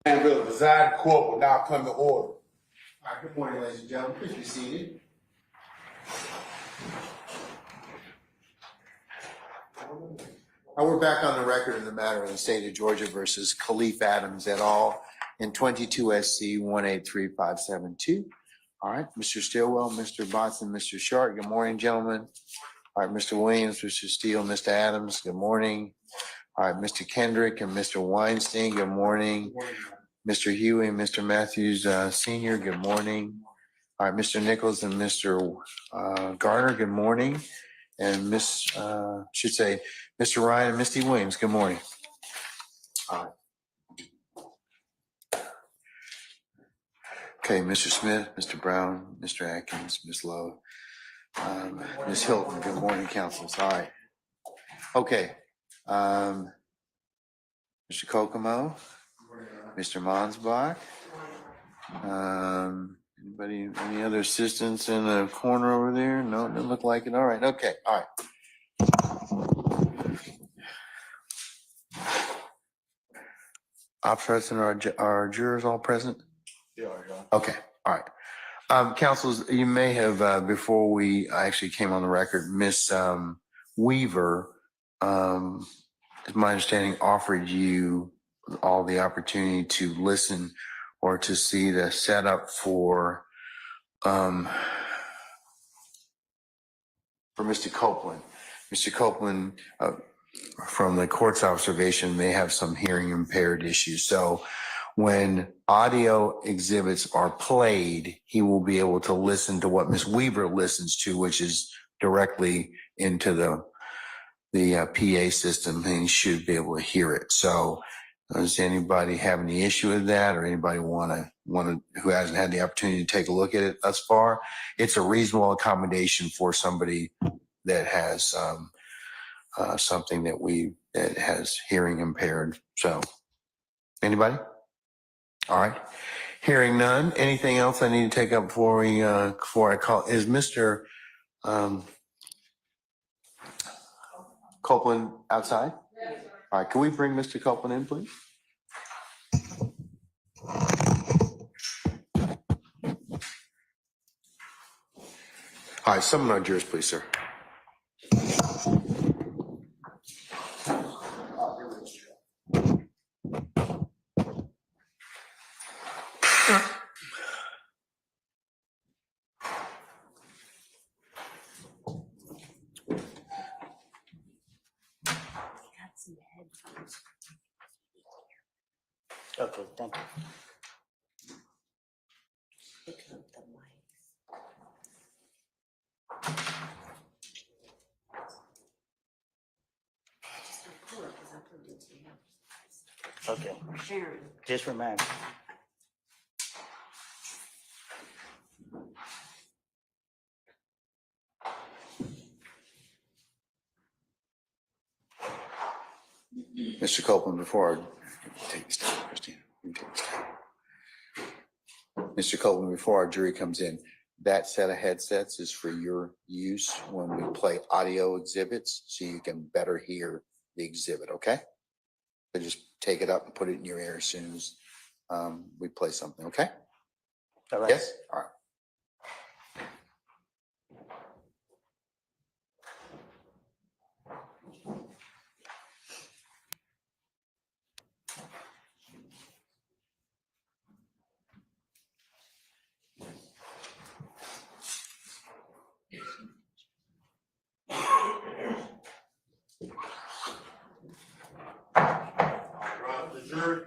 Glanville presiding court will now come to order. All right, good morning, ladies and gentlemen. Please be seated. Now we're back on the record in the matter of the state of Georgia versus Khalif Adams et al. In 22 SC 183572. All right, Mr. Stillwell, Mr. Botson, Mr. Sharp, good morning, gentlemen. All right, Mr. Williams, Mr. Steele, Mr. Adams, good morning. All right, Mr. Kendrick and Mr. Weinstein, good morning. Mr. Huey and Mr. Matthews, Senior, good morning. All right, Mr. Nichols and Mr. Garner, good morning. And should say Mr. Ryan and Misty Williams, good morning. All right. Okay, Mr. Smith, Mr. Brown, Mr. Atkins, Ms. Lowe, Ms. Hilton, good morning, councils. All right. Okay. Mr. Kokomo, Mr. Monsbach. Anybody, any other assistants in the corner over there? No, doesn't look like it. All right. Okay. All right. Ops present, are jurors all present? Yeah. Okay. All right. Councils, you may have, before we actually came on the record, Miss Weaver, is my understanding, offered you all the opportunity to listen or to see the setup for Mr. Copeland. Mr. Copeland, from the court's observation, may have some hearing impaired issues. So when audio exhibits are played, he will be able to listen to what Ms. Weaver listens to, which is directly into the PA system, and he should be able to hear it. So does anybody have any issue with that, or anybody who hasn't had the opportunity to take a look at it thus far? It's a reasonable accommodation for somebody that has something that has hearing impaired. So anybody? All right. Hearing none. Anything else I need to take up before I call? Is Mr. Copeland outside? Yes, sir. All right. Can we bring Mr. Copeland in, please? All right. Summon our jurors, please, sir. Okay, thank you. Okay. Sharon. Just remind me. Mr. Copeland, before I take this down, Christine, you take this down. Mr. Copeland, before our jury comes in, that set of headsets is for your use when we play audio exhibits, so you can better hear the exhibit, okay? So just take it up and put it in your ear as soon as we play something, okay? All right. Yes? All right. Jury.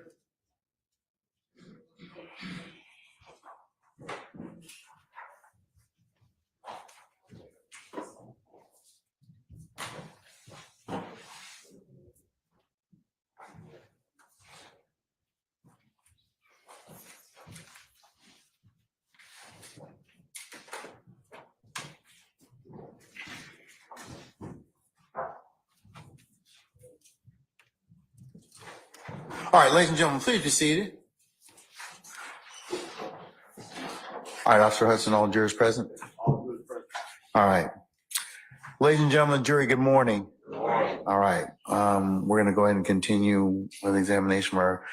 All right, ladies and gentlemen, please be seated. All right, Officer Hudson, all jurors present? All good, present. All right. Ladies and gentlemen, jury, good morning. Good morning. All right. We're going to go ahead and continue with the examination of our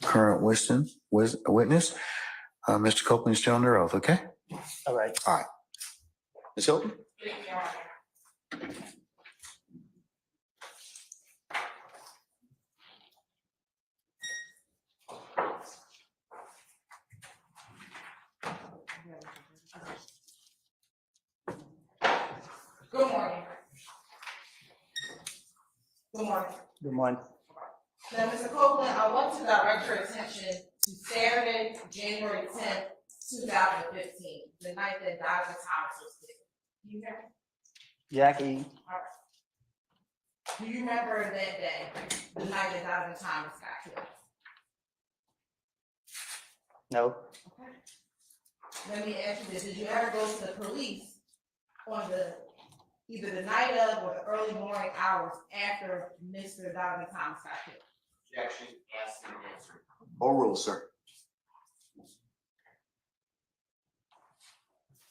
current witness. Mr. Copeland is still under oath, okay? All right. Ms. Hilton? Good morning. Good morning. Good morning. Now, Mr. Copeland, I want to direct your attention to Saturday, January 10th, 2015, the night that Dr. Thomas was killed. Do you remember? Jackie, All right. Do you remember that day, the night that Dr. Thomas got killed? no, Okay. Let me ask you this, did you ever go to the police on either the night of or the early morning hours after Mr. Dr. Thomas got killed? Objection, asked and answered. Overruled, sir.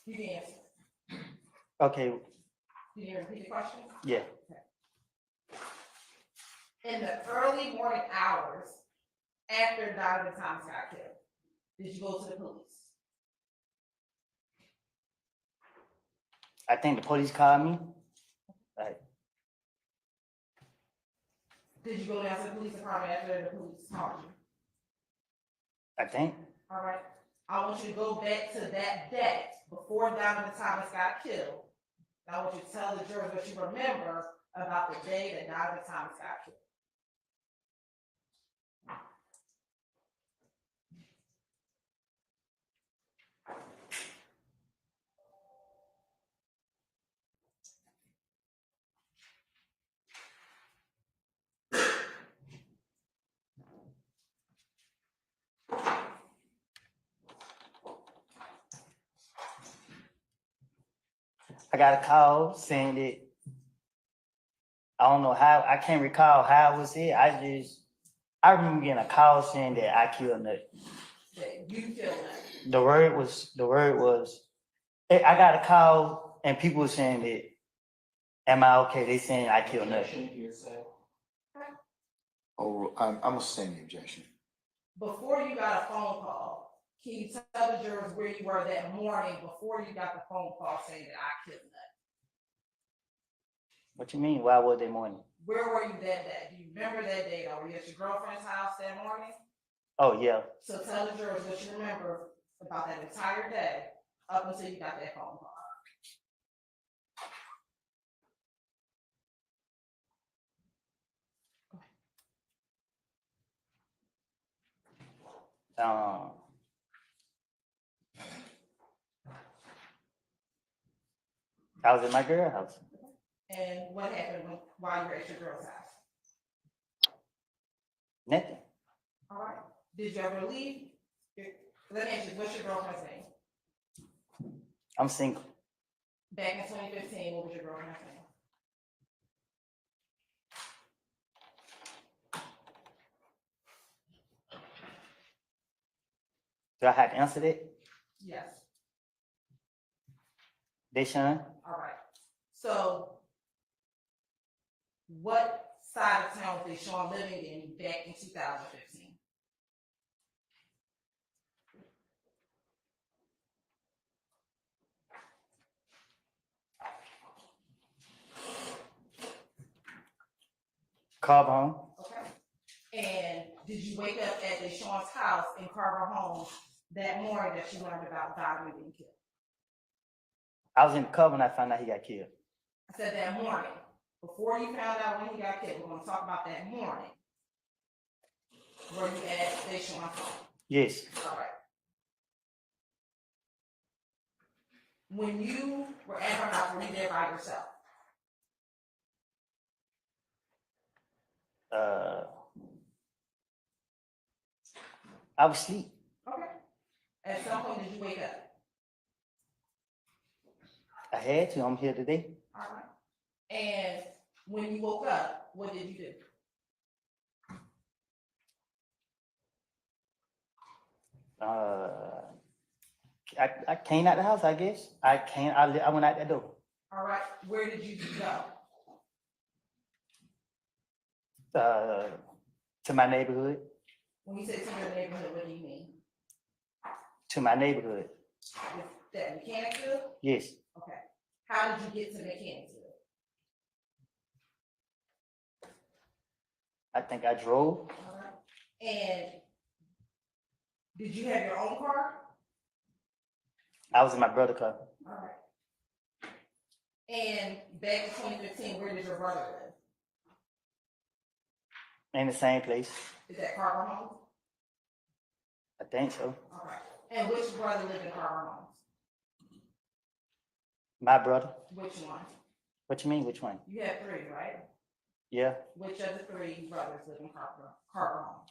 You can answer. okay, Can you repeat the question? yeah, In the early morning hours after Dr. Thomas got killed, did you go to the police? I think the police called me. Did you go down to the police department after the police called you? I think, All right. I want you to go back to that day before Dr. Thomas got killed. I want you to tell the jurors what you remember about the day that Dr. Thomas got killed. I got a call saying that, I don't know how, I can't recall how it was it. I remember getting a call saying that I killed Nut. That you killed him. The word was, I got a call and people were saying that, am I okay? They saying I killed Nut. Objection, hearsay. I'm gonna sustain the objection. Before you got a phone call, can you tell the jurors where you were that morning before you got the phone call saying that I killed Nut? What you mean? Why was they morning? Where were you that day? Do you remember that day though? Were you at your girlfriend's house that morning? Oh, yeah. So tell the jurors what you remember about that entire day up until you got that phone call. I was in my girl house. And what happened while you were at your girl's house? Nothing. All right. Did you ever leave? Let me ask you, what's your girlfriend's name? I'm single. Back in 2015, what was your girlfriend's name? Do I have to answer that? Yes. Deshaun? All right. So what side of town was Deshaun living in back in 2015? Carver home? Okay. And did you wake up at Deshaun's house in Carver Home that morning that you learned about Godwin being killed? I was in the car when I found out he got killed. I said that morning. Before you found out when he got killed, we're gonna talk about that morning. Were you at Deshaun's home? Yes. All right. When you were at her house, were you there by yourself? I was asleep. Okay. At some point, did you wake up? I had to. I'm here today. All right. And when you woke up, what did you do? I came out the house, I guess. I went out that door. All right. Where did you go? To my neighborhood. When you say to your neighborhood, what do you mean? To my neighborhood. Is that Mechanicsville? Yes. Okay. How did you get to Mechanicsville? I think I drove. And did you have your own car? I was in my brother's car. All right. And back in 2015, where did your brother live? In the same place. Is that Carver Homes? I think so. All right. And which brother lived in Carver Homes? My brother. Which one? What you mean, which one? You have three, right? Yeah. Which of the three brothers live in Carver Homes?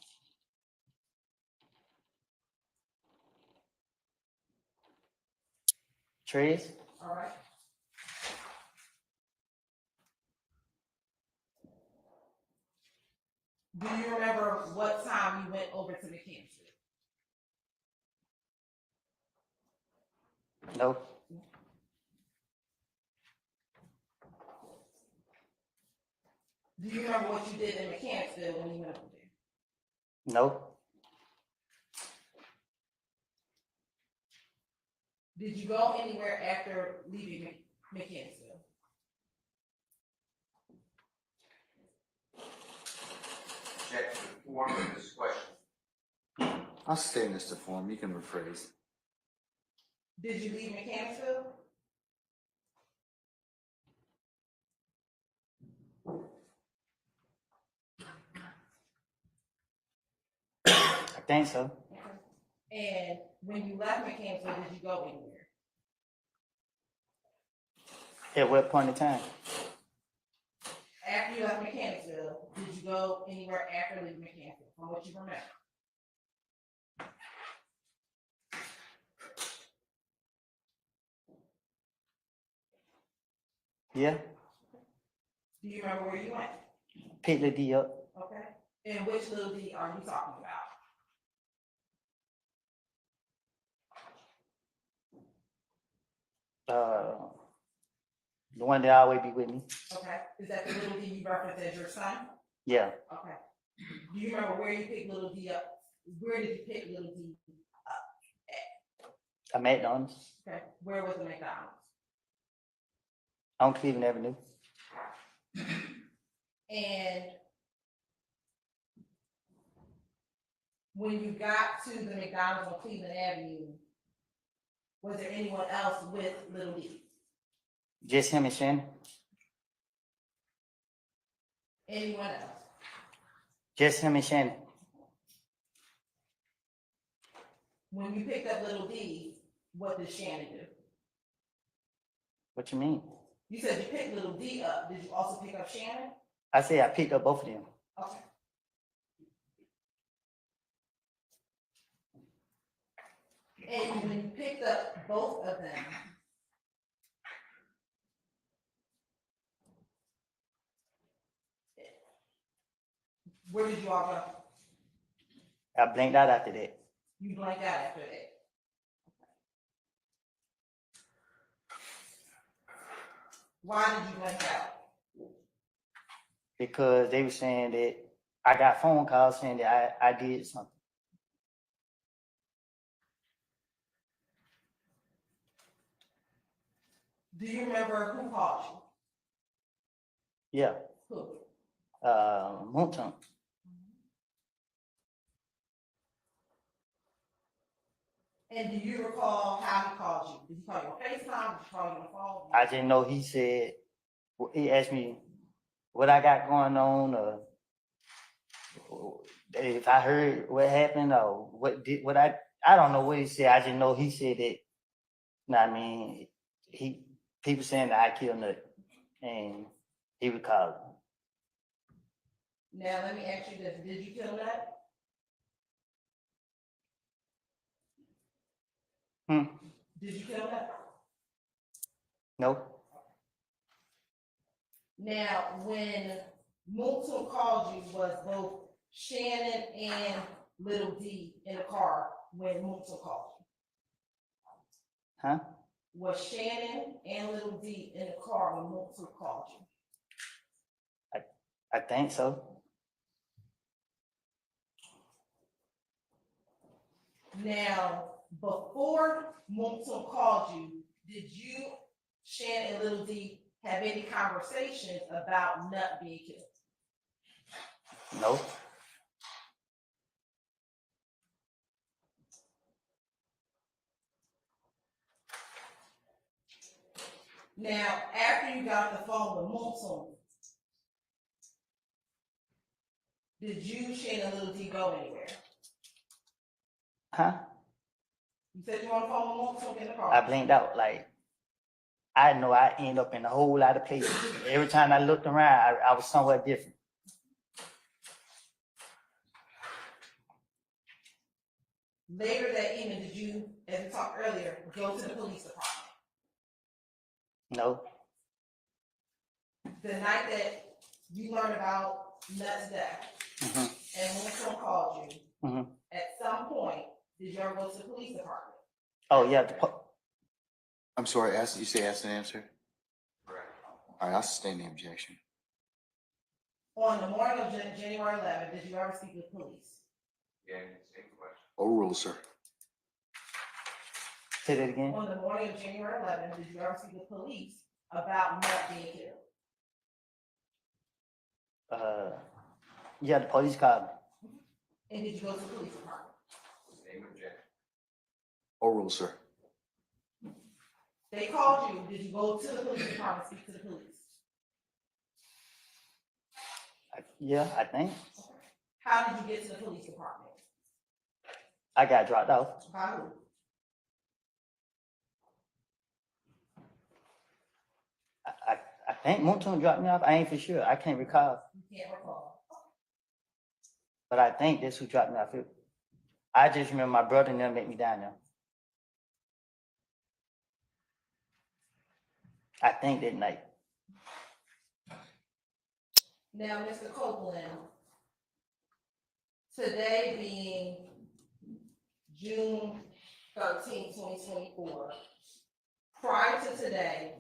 Trees? All right. Do you remember what time you went over to Mechanicsville? No. Do you remember what you did in Mechanicsville when you went over there? No. Did you go anywhere after leaving Mechanicsville? Check the form of this question. I'll stay in this form. You can rephrase. Did you leave Mechanicsville? I think so. And when you left Mechanicsville, did you go anywhere? At what point in time? After you left Mechanicsville, did you go anywhere after leaving Mechanicsville, from what you remember? Yeah. Do you remember where you went? Pick the D up. Okay. And which little D are you talking about? The one that always be with me. Okay. Is that the little D you referenced as your son? Yeah. Okay. Do you remember where you picked little D up? Where did you pick little D up I McDonald's at? Okay. Where was the McDonald's? on Cleveland Avenue. And when you got to the McDonald's on Cleveland Avenue, was there anyone else with little D? Just him and Shannon. Anyone else? Just him and Shannon. When you picked up little D, what did Shannon do? What you mean? You said you picked little D up. Did you also pick up Shannon? I say I picked up both of them. Okay. And when you picked up both of them, where did you all go? I blinked out after that. You blanked out after that. Why did you blank out? Because they were saying that I got phone calls saying that I did something. Do you remember who called you? Yeah. Who? Fulton. And do you recall how he called you? Did he call you on FaceTime? Did he call you on the phone? I didn't know he said, he asked me what I got going on, or if I heard what happened, or what I don't know what he said. I just know he said that, you know what I mean, people saying that I killed Nut, and he would call him. Now, let me ask you this. Did you kill that? Did you kill that? No. Now, when Fulton called you, was both Shannon and Little D in the car when Fulton called you? Huh? Was Shannon and Little D in the car when Fulton called you? I think so. Now, before Moulton called you, did you, Shannon and Little D, have any conversations about Nut being killed? No, Now, after you got off the phone with Moulton, did you, Shannon and Little D, go anywhere? huh? You said you were on the phone with Moulton in the car. I blinked out. Like, I know I end up in a whole lot of places. Every time I looked around, I was somewhere different. Later that evening, did you, as we talked earlier, go to the police department? No, The night that you learned about Nut's death, Mhm. and Moulton called you, Mhm. at some point, did you ever go to the police department? oh yeah, I'm sorry, you say ask and answer? Correct. All right, I'll sustain the objection. On the morning of January 11th, did you ever speak with police? Yeah, same question. Overruled, sir. say that again. On the morning of January 11th, did you ever speak with police about Nut being killed? Yeah, the police called me. And did you go to the police department? Same objection. Overruled, sir. They called you, did you go to the police department, speak to the police? Yeah, I think How did you get to the police department? I got dropped off. By who? I think Moulton dropped me off. I ain't for sure. I can't recall, You can't recall. but I think that's who dropped me off. I just remember my brother and them met me down there. I think that night. Now, Mr. Copeland, today being June 13, 2024, prior to today,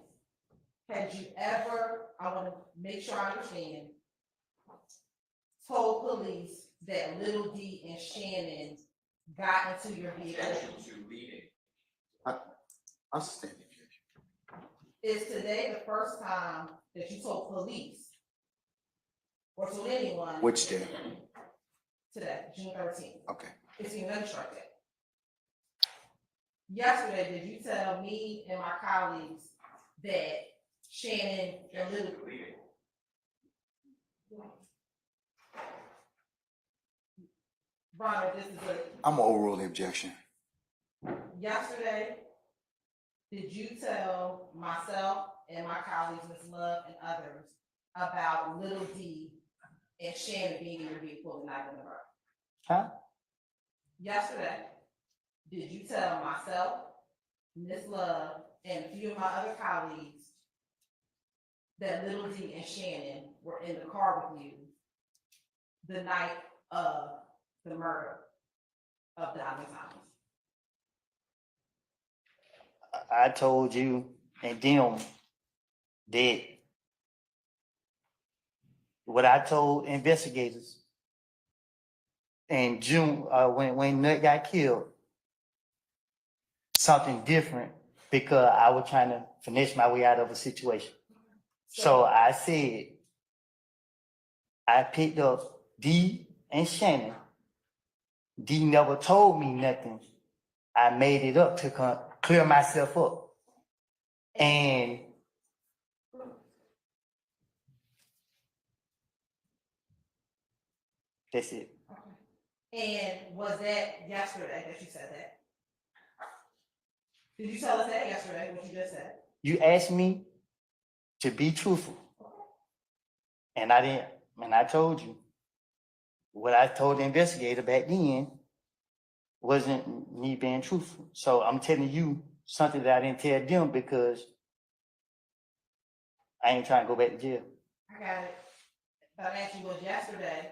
had you ever, I want to make sure I understand, told police that Little D and Shannon got into your vehicle? Objection to leading. I'll sustain the objection. Is today the first time that you told police or told anyone? Which day? Today, June 13th. Okay. It's your instruct day. Yesterday, did you tell me and my colleagues that Shannon and Little? Objection to leading. Bronner, this is I'm gonna overrule the objection. yesterday, did you tell myself and my colleagues, Ms. Love and others, about Little D and Shannon being in your vehicle the night of the murder? Huh? Yesterday, did you tell myself, Ms. Love, and a few of my other colleagues that Little D and Shannon were in the car with you the night of the murder of Diamond Thomas? I told you and them that what I told investigators in June, when Nut got killed, something different because I was trying to finish my way out of a situation. So I said, I picked up D and Shannon. D never told me nothing. I made it up to clear myself up. And that's it. And was that yesterday that you said that? Did you tell us that yesterday, what you just said? You asked me to be truthful. And I didn't, and I told you what I told the investigator back then wasn't me being truthful. So I'm telling you something that I didn't tell them because I ain't trying to go back to jail. I got it. But I asked you was yesterday.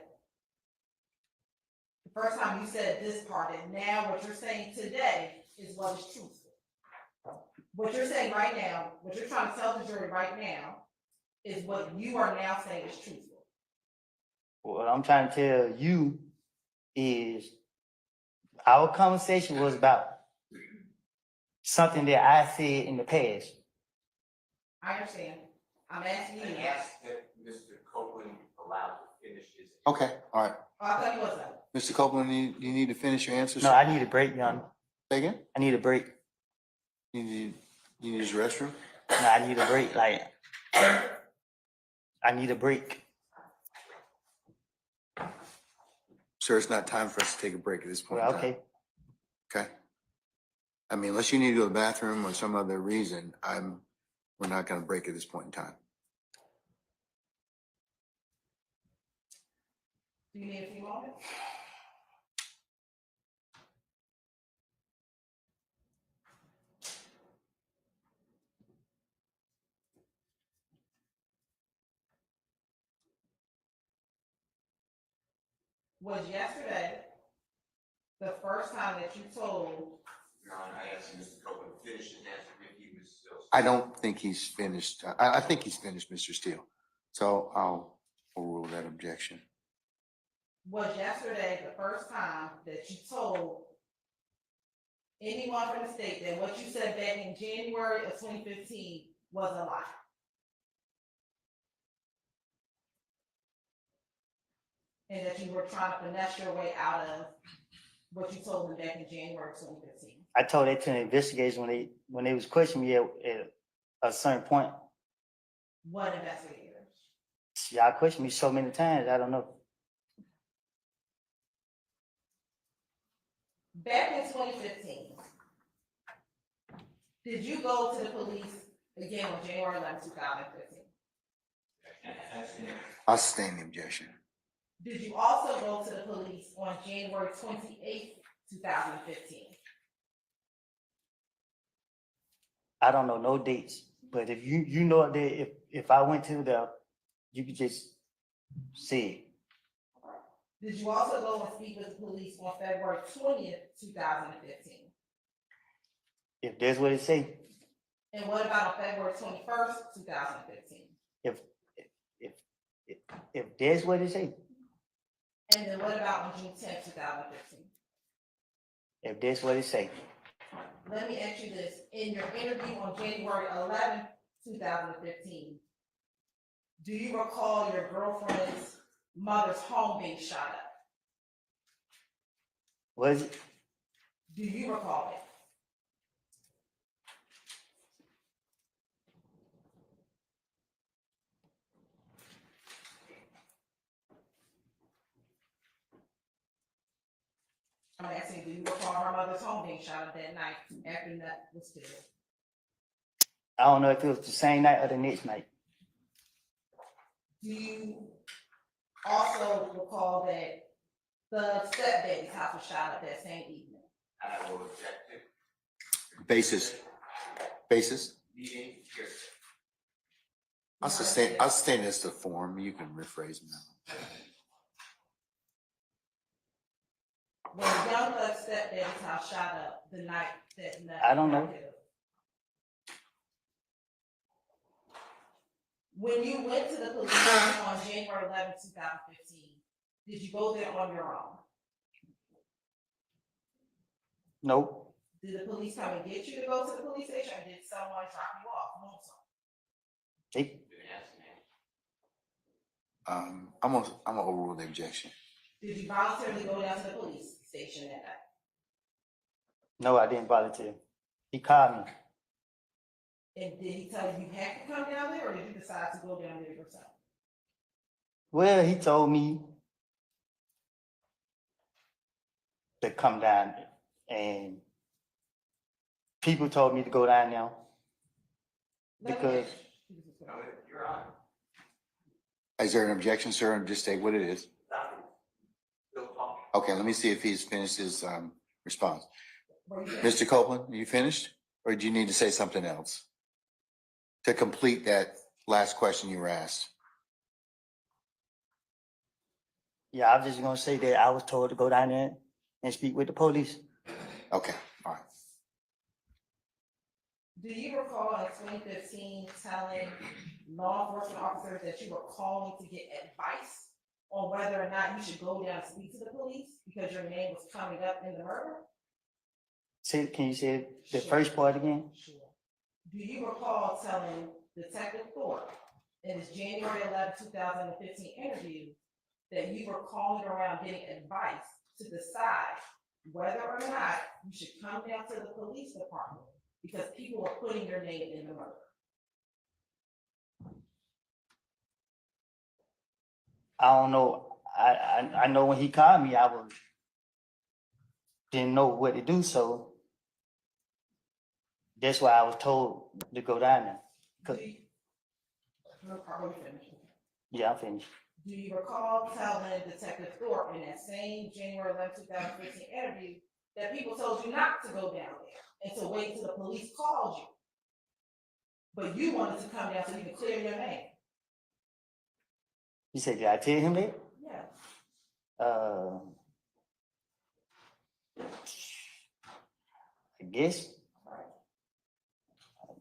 The first time you said this part, and now what you're saying today is what is truthful. What you're saying right now, what you're trying to tell the jury right now, is what you are now saying is truthful. What I'm trying to tell you is Our conversation was about something that I said in the past. I understand. I'm asking you. I asked that Mr. Copeland allowed to finish his. Okay, all right. Oh, I thought you was up. Mr. Copeland, you need to finish your answer? No, I need a break, young. Say again? I need a break. You need to use the restroom? No, I need a break. Like, I need a break. Sir, it's not time for us to take a break at this point in Well, time. okay. Okay. I mean, unless you need to go to the bathroom or some other reason, we're not gonna break at this point in time. Do you need a few moments? Was yesterday the first time that you told? Your Honor, I asked Mr. Copeland to finish his answer if he was still. I don't think he's finished. I think he's finished, Mr. Steele. So I'll overrule that objection. Was yesterday the first time that you told anyone from the state that what you said back in January of 2015 was a lie? And that you were trying to finesse your way out of what you told them back in January of 2015? I told that to the investigators when they was questioning me at a certain point. What investigators? Y'all questioned me so many times, I don't know. Back in 2015, did you go to the police again on January 11, 2015? I'll sustain the objection. Did you also go to the police on January 28, 2015? I don't know no dates, but if you know that if I went to the, you could just say it. Did you also go and speak with the police on February 20th, 2015? If that's what it say, And what about on February 21st, 2015? if that's what it say, And then what about on June 10th, 2015? if that's what it say, Let me ask you this. In your interview on January 11th, 2015, do you recall your girlfriend's mother's home being shot up? was it? Do you recall it? I'm asking, do you recall her mother's home being shot up that night after that was killed? I don't know if it was the same night or the next night. Do you also recall that the stepdaddy's house was shot up that same evening? I will object to. Basis. Meeting here. I'll sustain this to form. You can rephrase now. When Young Thug's stepdaddy's house shot up the night that I don't know. got killed. When you went to the police on January 11, 2015, did you go there on your own? Nope. Did the police come and get you to go to the police station, or did someone drop you off home? They, I'm gonna overrule the objection. Did you voluntarily go down to the police station that night? no, I didn't volunteer. He called me. And did he tell you you had to come down there, or did you decide to go down there yourself? Well, he told me to come down there, and people told me to go down there because You're on. Is there an objection, sir? And just state what it is. Still talking. Okay, let me see if he's finished his response. Were you there? Mr. Copeland, are you finished? Or do you need to say something else to complete that last question you were asked? yeah, I was just gonna say that I was told to go down there and speak with the police. Okay, all right. Do you recall in 2015 telling law enforcement officers that you were calling to get advice on whether or not you should go down and speak to the police because your name was coming up in the murder? Can you say the Sure. first part again? Sure. Do you recall telling Detective Thorpe in his January 11, 2015 interview that you were calling around getting advice to decide whether or not you should come down to the police department because people were putting your name in the murder? I don't know. I know when he called me, didn't know what to do, so that's why I was told to go down there. Do you- No, probably finished. Yeah, I'm finished. Do you recall telling Detective Thorpe in that same January 11, 2015 interview that people told you not to go down there and to wait till the police called you? But you wanted to come down so you could clear your name? You said, did I tell him that? Yeah. I guess.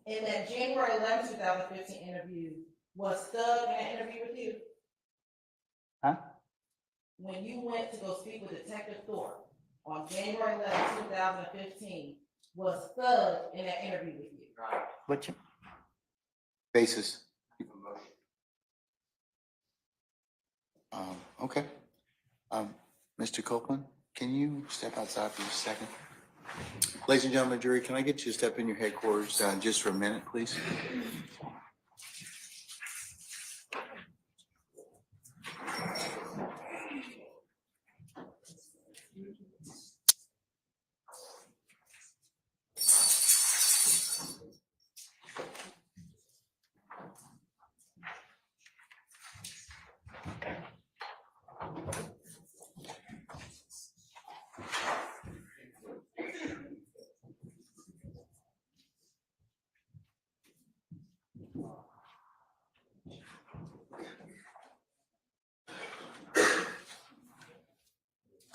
In that January 11, 2015 interview, was Thug in that interview with you? Huh? When you went to go speak with Detective Thorpe on January 11, 2015, was Thug in that interview with you? But you, Basis. Okay. Mr. Copeland, can you step outside for just a second? Ladies and gentlemen, jury, can I get you to step in your headquarters just for a minute, please?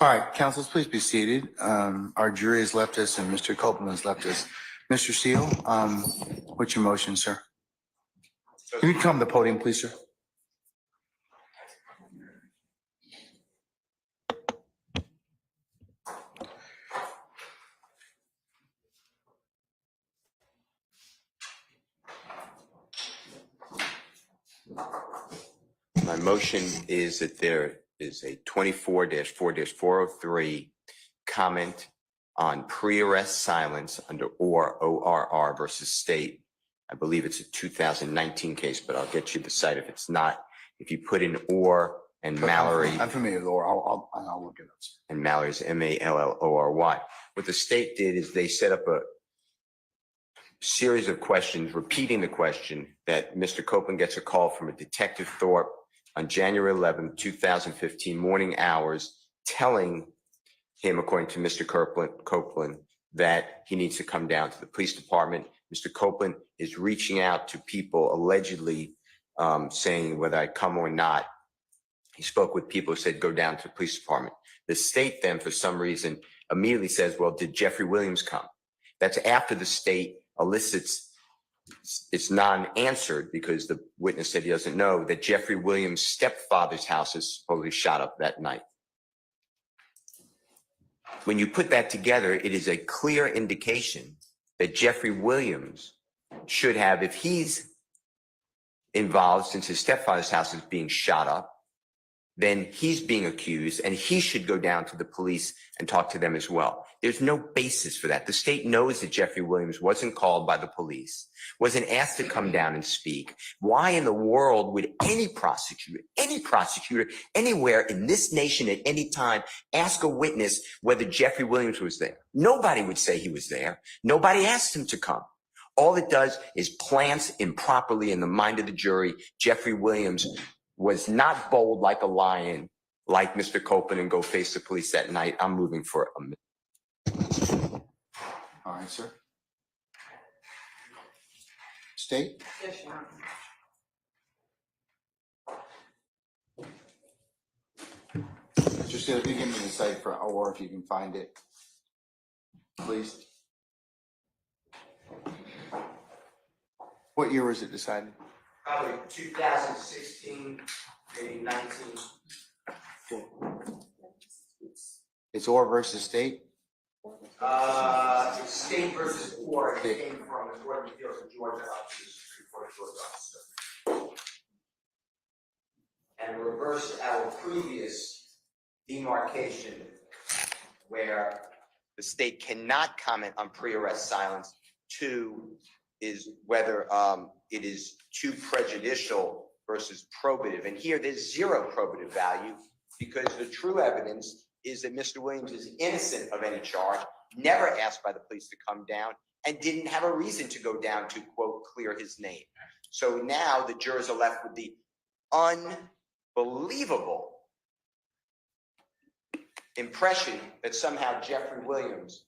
All right, councils, please be seated. Our jury has left us and Mr. Copeland has left us. Mr. Steele, what's your motion, sir? Can you come to the podium, please, sir? My motion is that there is a 24-4-403 comment on pre-arrest silence under ORR versus state. I believe it's a 2019 case, but I'll get you the site if it's not. If you put in or and Mallory. I'm familiar with Laura. I'll look it up. And Mallory's Mallory. What the state did is they set up a series of questions, repeating the question that Mr. Copeland gets a call from a Detective Thorpe on January 11, 2015 morning hours, telling him, according to Mr. Copeland, that he needs to come down to the police department. Mr. Copeland is reaching out to people allegedly saying whether I come or not. He spoke with people who said, go down to the police department. The state then, for some reason, immediately says, well, did Jeffery Williams come? That's after the state elicits, it's non-answered because the witness said he doesn't know, that Jeffery Williams' stepfather's house is supposedly shot up that night. When you put that together, it is a clear indication that Jeffery Williams should have, if he's involved, since his stepfather's house is being shot up, then he's being accused and he should go down to the police and talk to them as well. There's no basis for that. The state knows that Jeffery Williams wasn't called by the police, wasn't asked to come down and speak. Why in the world would any prosecutor, anywhere in this nation at any time ask a witness whether Jeffery Williams was there? Nobody would say he was there. Nobody asked him to come. All it does is plants improperly in the mind of the jury. Jeffery Williams was not bold like a lion, like Mr. Copeland, and go face the police that night. I'm moving for a minute. All right, sir. State? Yes, Your Honor. Mr. Steele, if you give me the site for, or if you can find it, please. What year was it decided? Probably 2016, maybe 19. It's Orr versus State? It's State versus Orr. It came from the Court of Appeals of Georgia up to the Supreme Court of Georgia. And reversed our previous demarcation where the state cannot comment on pre-arrest silence. Two is whether it is too prejudicial versus probative. And here there's zero probative value because the true evidence is that Mr. Williams is innocent of any charge, never asked by the police to come down, and didn't have a reason to go down to, quote, clear his name. So now the jurors are left with the unbelievable impression that somehow Jeffery Williams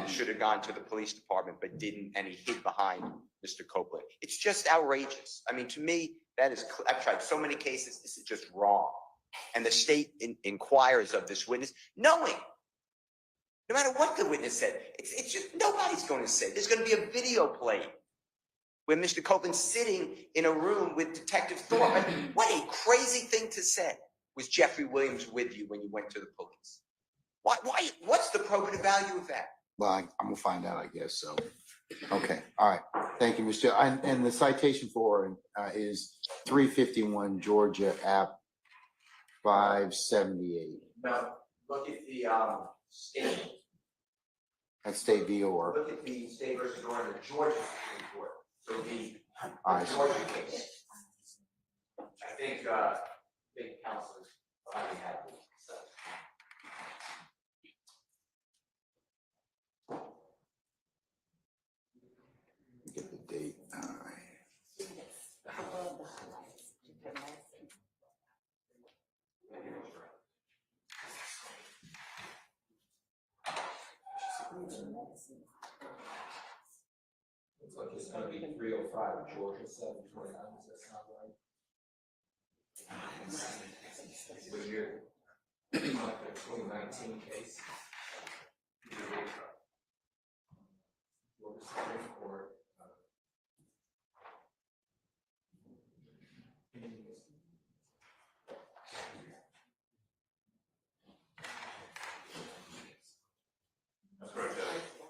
should have gone to the police department, but didn't, and he hid behind Mr. Copeland. It's just outrageous. I mean, to me, that is, I've tried so many cases, this is just wrong. And the state inquires of this witness, knowing, no matter what the witness said, it's just, nobody's going to say. There's going to be a video played where Mr. Copeland's sitting in a room with Detective Thorpe. I mean, what a crazy thing to say. Was Jeffery Williams with you when you went to the police? Why, what's the probative value of that? Well, I'm gonna find out, I guess, so. Okay, all right, thank you, Mr. And the citation for is 351 Georgia App 578. No, look at the state. That's State v. Orr. Look at the state versus Orr in the Georgia Supreme Court. So All the right. Georgia case. I think counselors already had it. So. Get the date. All right. Looks like it's gonna be 305 Georgia 729. Does that sound right? With your 2019 case. Georgia Supreme Court. That's correct, Judge.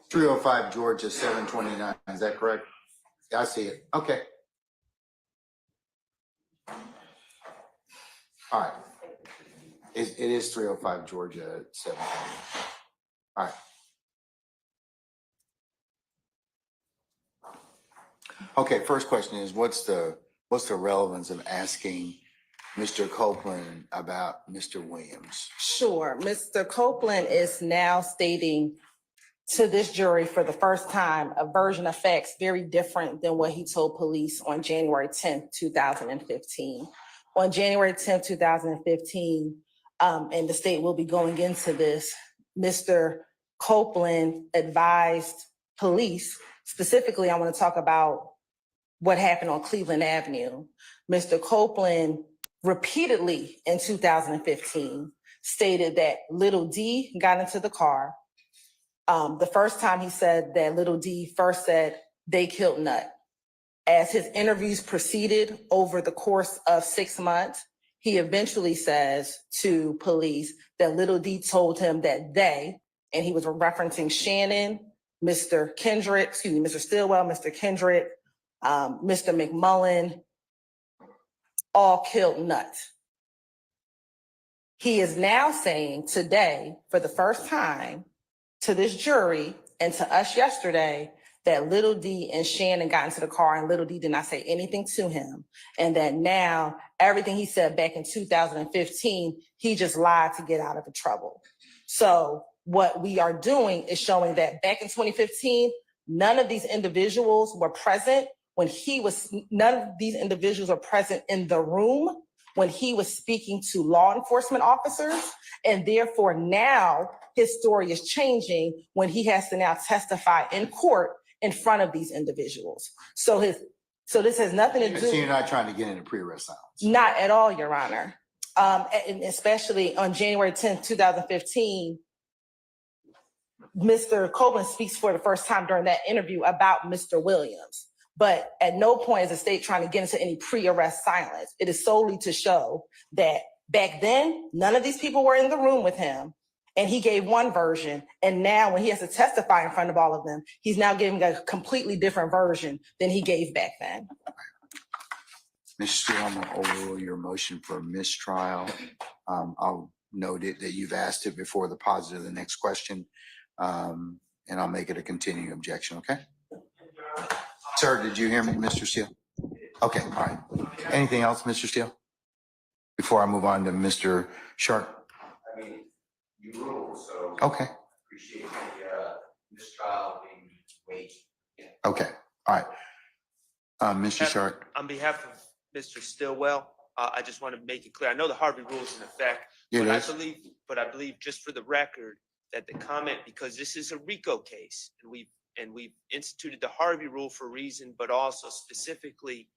305 Georgia 729. Is that correct? Yeah, I see it. Okay. All right. It is 305 Georgia 729. All right. Okay, first question is what's the relevance of asking Mr. Copeland about Mr. Williams? Sure. Mr. Copeland is now stating to this jury for the first time a version of facts very different than what he told police on January 10th, 2015. On January 10th, 2015, and the state will be going into this, Mr. Copeland advised police, specifically I want to talk about what happened on Cleveland Avenue. Mr. Copeland repeatedly in 2015 stated that Little D got into the car. The first time he said that Little D first said they killed Nut. As his interviews proceeded over the course of 6 months, he eventually says to police that Little D told him that they, and he was referencing Shannon, Mr. Kendrick, Mr. Stillwell, Mr. Kendrick, Mr. McMullen, all killed Nut. He is now saying today, for the first time, to this jury and to us yesterday, that Little D and Shannon got into the car and Little D did not say anything to him. And that now everything he said back in 2015, he just lied to get out of the trouble. So what we are doing is showing that back in 2015, none of these individuals were present none of these individuals were present in the room when he was speaking to law enforcement officers. And therefore now his story is changing when he has to now testify in court in front of these individuals. So this has nothing to do. So you're not trying to get into pre-arrest silence? Not at all, Your Honor. And especially on January 10th, 2015, Mr. Copeland speaks for the first time during that interview about Mr. Williams. But at no point is the state trying to get into any pre-arrest silence. It is solely to show that Back then, none of these people were in the room with him. And he gave one version. And now when he has to testify in front of all of them, he's now giving a completely different version than he gave back then. Mr. Steele, I'm going to overrule your motion for mistrial. I'll note it that you've asked it before the positive of the next question. And I'll make it a continuing objection, okay? Sir, did you hear me, Mr. Steele? Okay, all right. Anything else, Mr. Steele? Before I move on to Mr. Sharp? I mean, you rule, so. Okay, Appreciate the mistrial being waived. okay, all right. Mr. Sharp? On behalf of Mr. Stillwell, I just want to make it clear. I know the Harvey rule is in effect, It but is. I believe just for the record that the comment, because this is a RICO case and we've instituted the Harvey rule for a reason, but also specifically,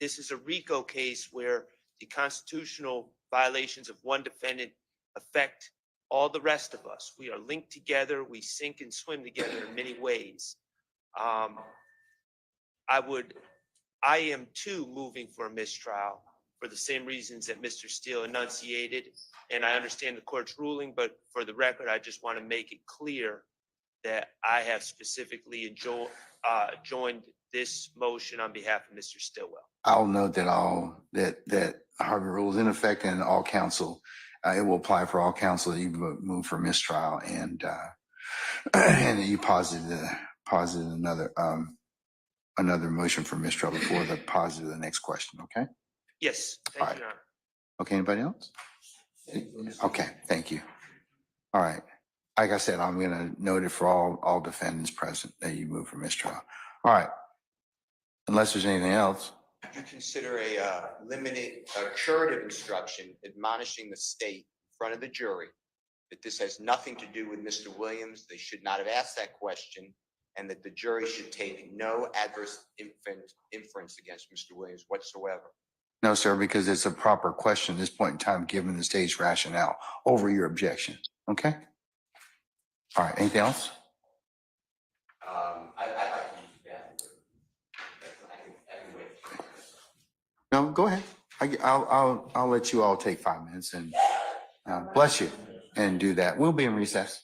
this is a RICO case where the constitutional violations of one defendant affect all the rest of us. We are linked together. We sink and swim together in many ways. I am too moving for a mistrial for the same reasons that Mr. Steele enunciated. And I understand the court's ruling, but for the record, I just want to make it clear that I have specifically joined this motion on behalf of Mr. Stillwell. I'll note that Harvey rule is in effect and all counsel, it will apply for all counsel that you move for mistrial and that you posited another motion for mistrial before the positive of the next question, okay? Yes, All thank right. you, Your Honor. Okay, anybody else? Okay, thank you. All right. Like I said, I'm gonna note it for all defendants present that you move for mistrial. All right. Unless there's anything else. Would you consider a limited curative instruction admonishing the state in front of the jury that this has nothing to do with Mr. Williams? They should not have asked that question, and that the jury should take no adverse inference against Mr. Williams whatsoever? No, sir, because it's a proper question at this point in time, given the state's rationale over your objection. Okay? All right, anything else? I'd like to use that. I can wait. No, go ahead. I'll let you all take 5 minutes and bless you and do that. We'll be in recess.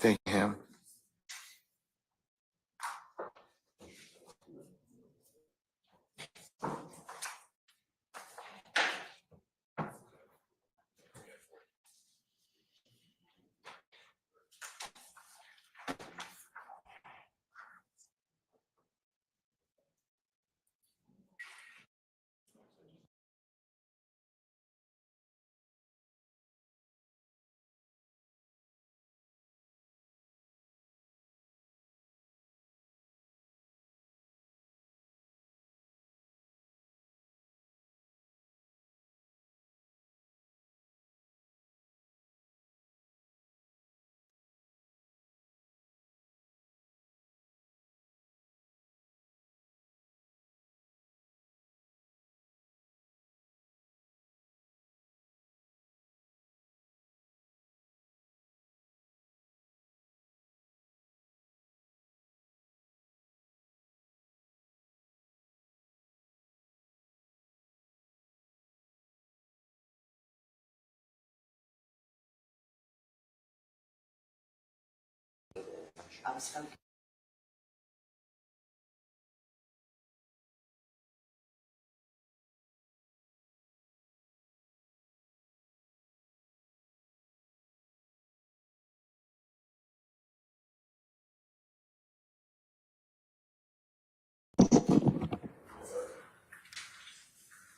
thank you, Ham.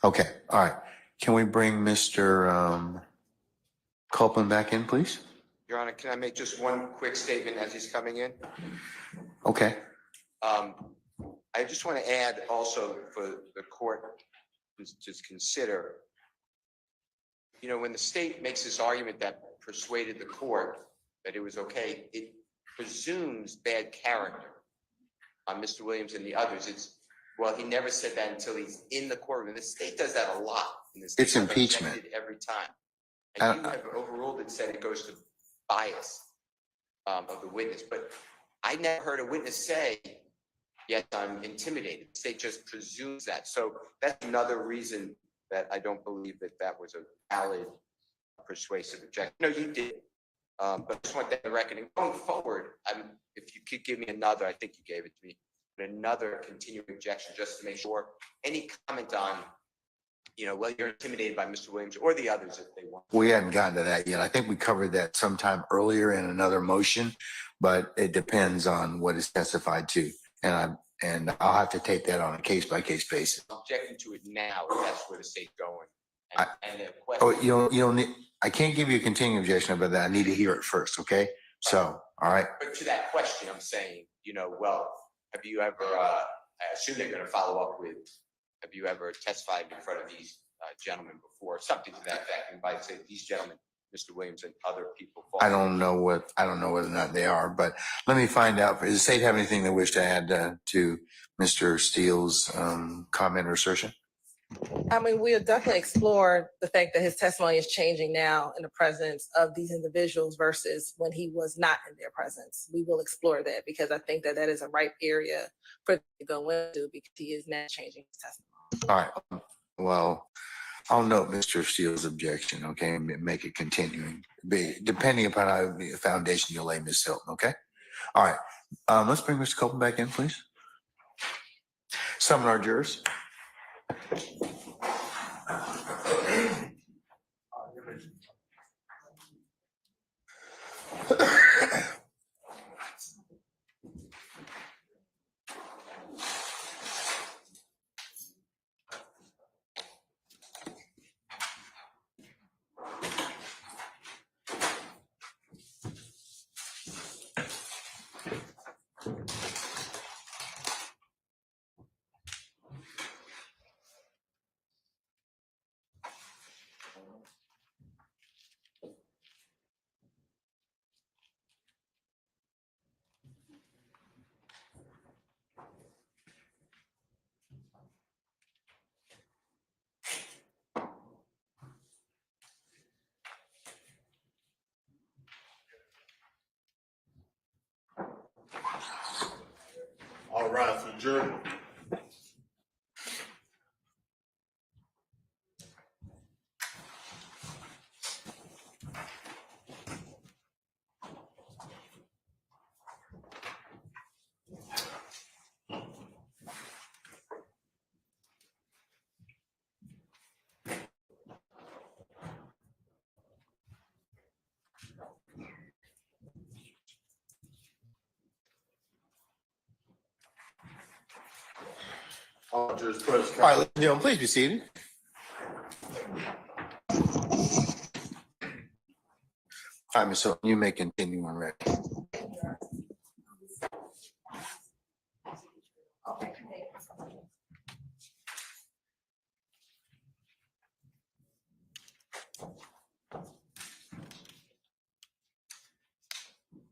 Okay, all right. Can we bring Mr. Copeland back in, please? Your Honor, can I make just one quick statement as he's coming in? Okay. I just want to add also for the court to consider, you know, when the state makes this argument that persuaded the court that it was okay, it presumes bad character on Mr. Williams and the others. It's, well, he never said that until he's in the courtroom. The state does that a lot in this. It's impeachment. Every time. And you have overruled and said it goes to bias of the witness. But I never heard a witness say, yes, I'm intimidated. The state just presumes that. So that's another reason that I don't believe that that was a valid, persuasive objection. No, you did. But I just want that record. And going forward, if you could give me another, I think you gave it to me, but another continuing objection just to make sure any comment on, you know, well, you're intimidated by Mr. Williams or the others if they want. We hadn't gotten to that yet. I think we covered that sometime earlier in another motion, but it depends on what is testified to. And I'll have to take that on a case by case basis. I'm objecting to it now if that's where the state's going. And the Oh, question. you'll need, I can't give you a continuing objection about that. I need to hear it first. Okay. So, all right. But to that question, I'm saying, you know, well, have you ever, I assume they're going to follow up with, have you ever testified in front of these gentlemen before? Something to that effect. And by say these gentlemen, Mr. Williams and other people. I don't know whether or not they are, but let me find out. Does the state have anything they wish to add to Mr. Steele's comment or assertion? I mean, we'll definitely explore the fact that his testimony is changing now in the presence of these individuals versus when he was not in their presence. We will explore that because I think that that is a ripe area for them to go into because he is now changing his testimony. All right. Well, I'll note Mr. Steele's objection, okay, and make it continuing, depending upon how the foundation you lay, Ms. Hilton, okay? All right. Let's bring Mr. Copeland back in, please. Summon our jurors. All right, so jury. All jurors present. All right, ladies and gentlemen, please be seated. All right, Ms. Hilton, you may continue when ready.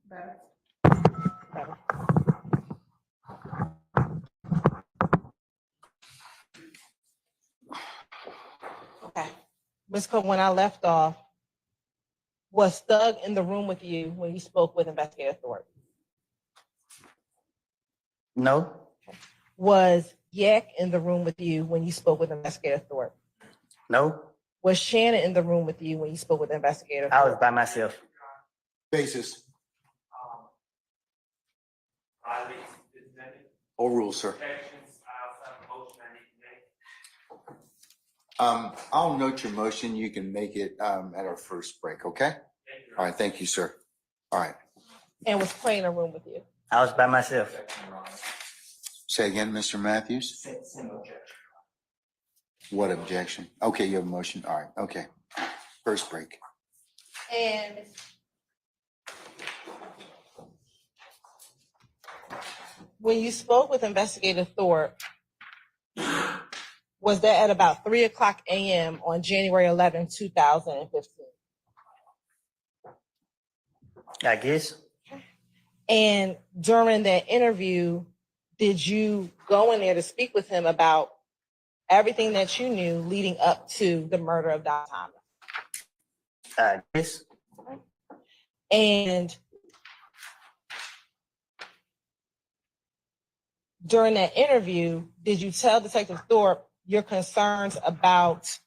Better. Okay. Ms. Cook, when I left off, was Thug in the room with you when you spoke with Investigator Thorpe? No, Was Yak in the room with you when you spoke with Investigator Thorpe? no, Was Shannon in the room with you when you spoke with Investigator I was Thorpe? by myself. Basis. Overrule, sir. I'll note your motion. You can make it at our first break, okay? All right, thank you, sir. All right. And was Quay in the room with you? I was by myself. Say again, Mr. Matthews? What objection? Okay, you have a motion. All right, okay. First break. And when you spoke with Investigator Thorpe, was that at about 3:00 a.m. on January 11, 2015? I guess. And during that interview, did you go in there to speak with him about everything that you knew leading up to the murder of Dr. Thomas? I guess. And during that interview, did you tell Detective Thorpe your concerns about?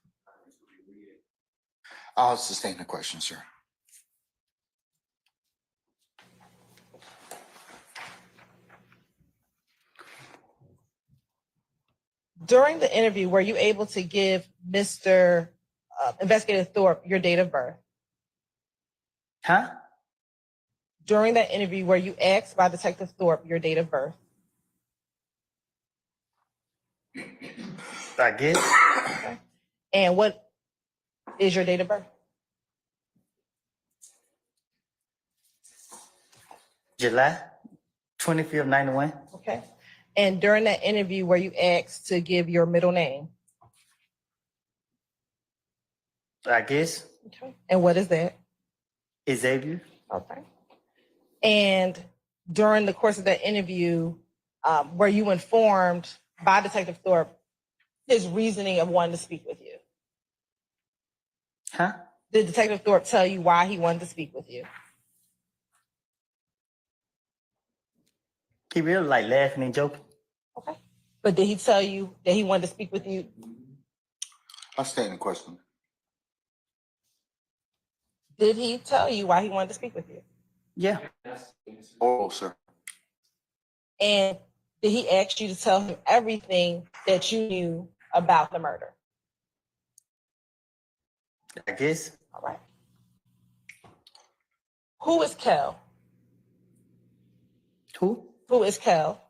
I'll sustain the question, sir. During the interview, were you able to give Mr. Investigator Thorpe your date of birth? Huh? During that interview, were you asked by Detective Thorpe your date of birth? I guess. Okay. And what is your date of birth? July 25th, 91. Okay. And during that interview, were you asked to give your middle name? I guess. Okay. And what is that? Xavier. Okay. And during the course of that interview, were you informed by Detective Thorpe his reasoning of wanting to speak with you? Huh? Did Detective Thorpe tell you why he wanted to speak with you? He really like laughing and joking. Okay. But did he tell you that he wanted to speak with you? I'll sustain the question. Did he tell you why he wanted to speak with you? Yeah. Oral, sir. And did he ask you to tell him everything that you knew about the murder? I guess. All right. Who is Kel? Who? Who is Kel?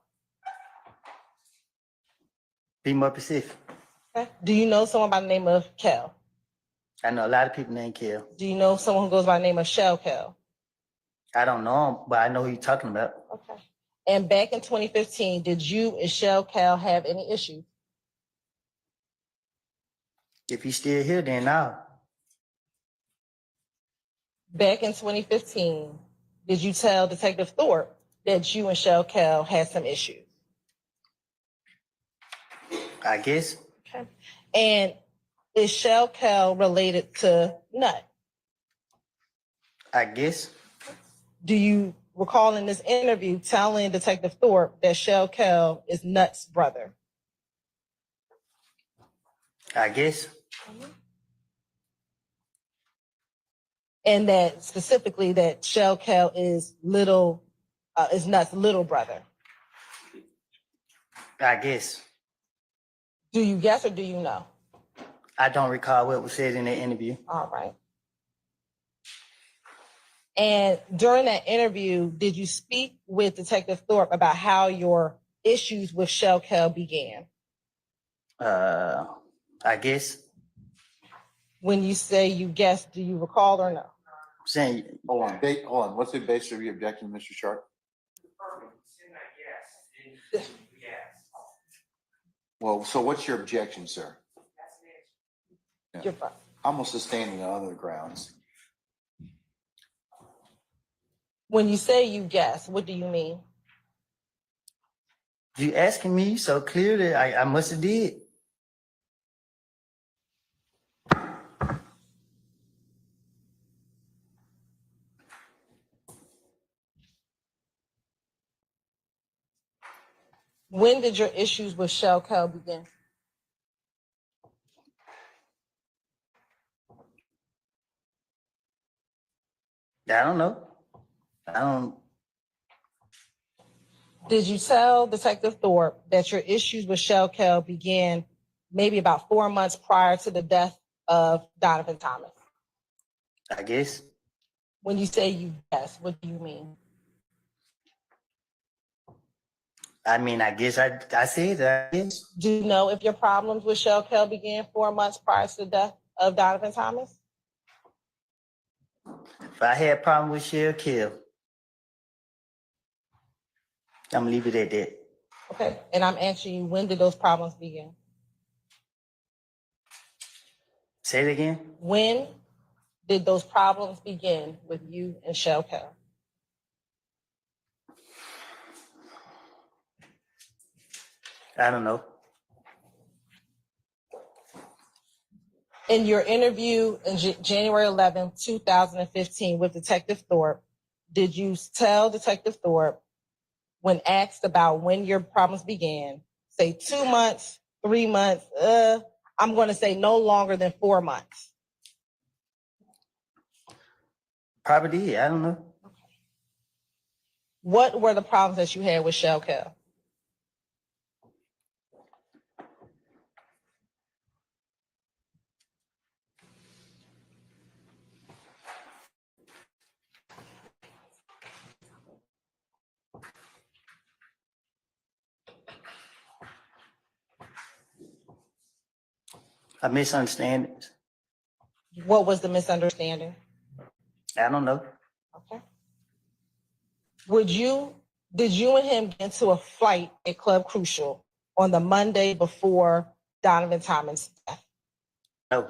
Be more specific. Okay. Do you know someone by the name of Kel? I know a lot of people named Kel. Do you know someone who goes by the name of Shell Kel? I don't know him, but I know who you're talking about. Okay. And back in 2015, did you and Shell Cal have any issues? If he's still here, then now. Back in 2015, did you tell Detective Thorpe that you and Shell Cal had some issues? I guess. Okay. And is Shell Cal related to Nut? I guess. Do you recall in this interview telling Detective Thorpe that Shell Cal is Nut's brother? I guess. And that specifically that Shell Cal is Nut's little brother? I guess. Do you guess or do you know? I don't recall what was said in the interview. All right. And during that interview, did you speak with Detective Thorpe about how your issues with Shell Kel began? I guess When you say you guessed, do you recall or no? saying, Hold on. What's the basis of your objection, Mr. Sharp? Well, so what's your objection, sir? Yeah. You're fine. I'm gonna sustain it on other grounds. When you say you guess, what do you mean? you asking me so clearly, I must have did. When did your issues with Shell Kel begin? I don't know. I don't. Did you tell Detective Thorpe that your issues with Shell Kel began maybe about 4 months prior to the death of Donovan Thomas? I guess. When you say you guess, what do you mean? I mean, I guess I said that. I guess. Do you know if your problems with Shell Kel began 4 months prior to the death of Donovan Thomas? If I had a problem with Shell Kill, I'm gonna leave it at that. Okay, and I'm asking you, when did those problems begin? Say it again. When did those problems begin with you and Shell Kel? I don't know. In your interview in January 11, 2015 with Detective Thorpe, did you tell Detective Thorpe, when asked about when your problems began, say 2 months, 3 months, I'm going to say no longer than 4 months? Probably did. I don't know. What were the problems that you had with Shell Kel? I misunderstand it. What was the misunderstanding? I don't know. Okay. Did you and him get into a fight at Club Crucial on the Monday before Donovan Thomas' death? No,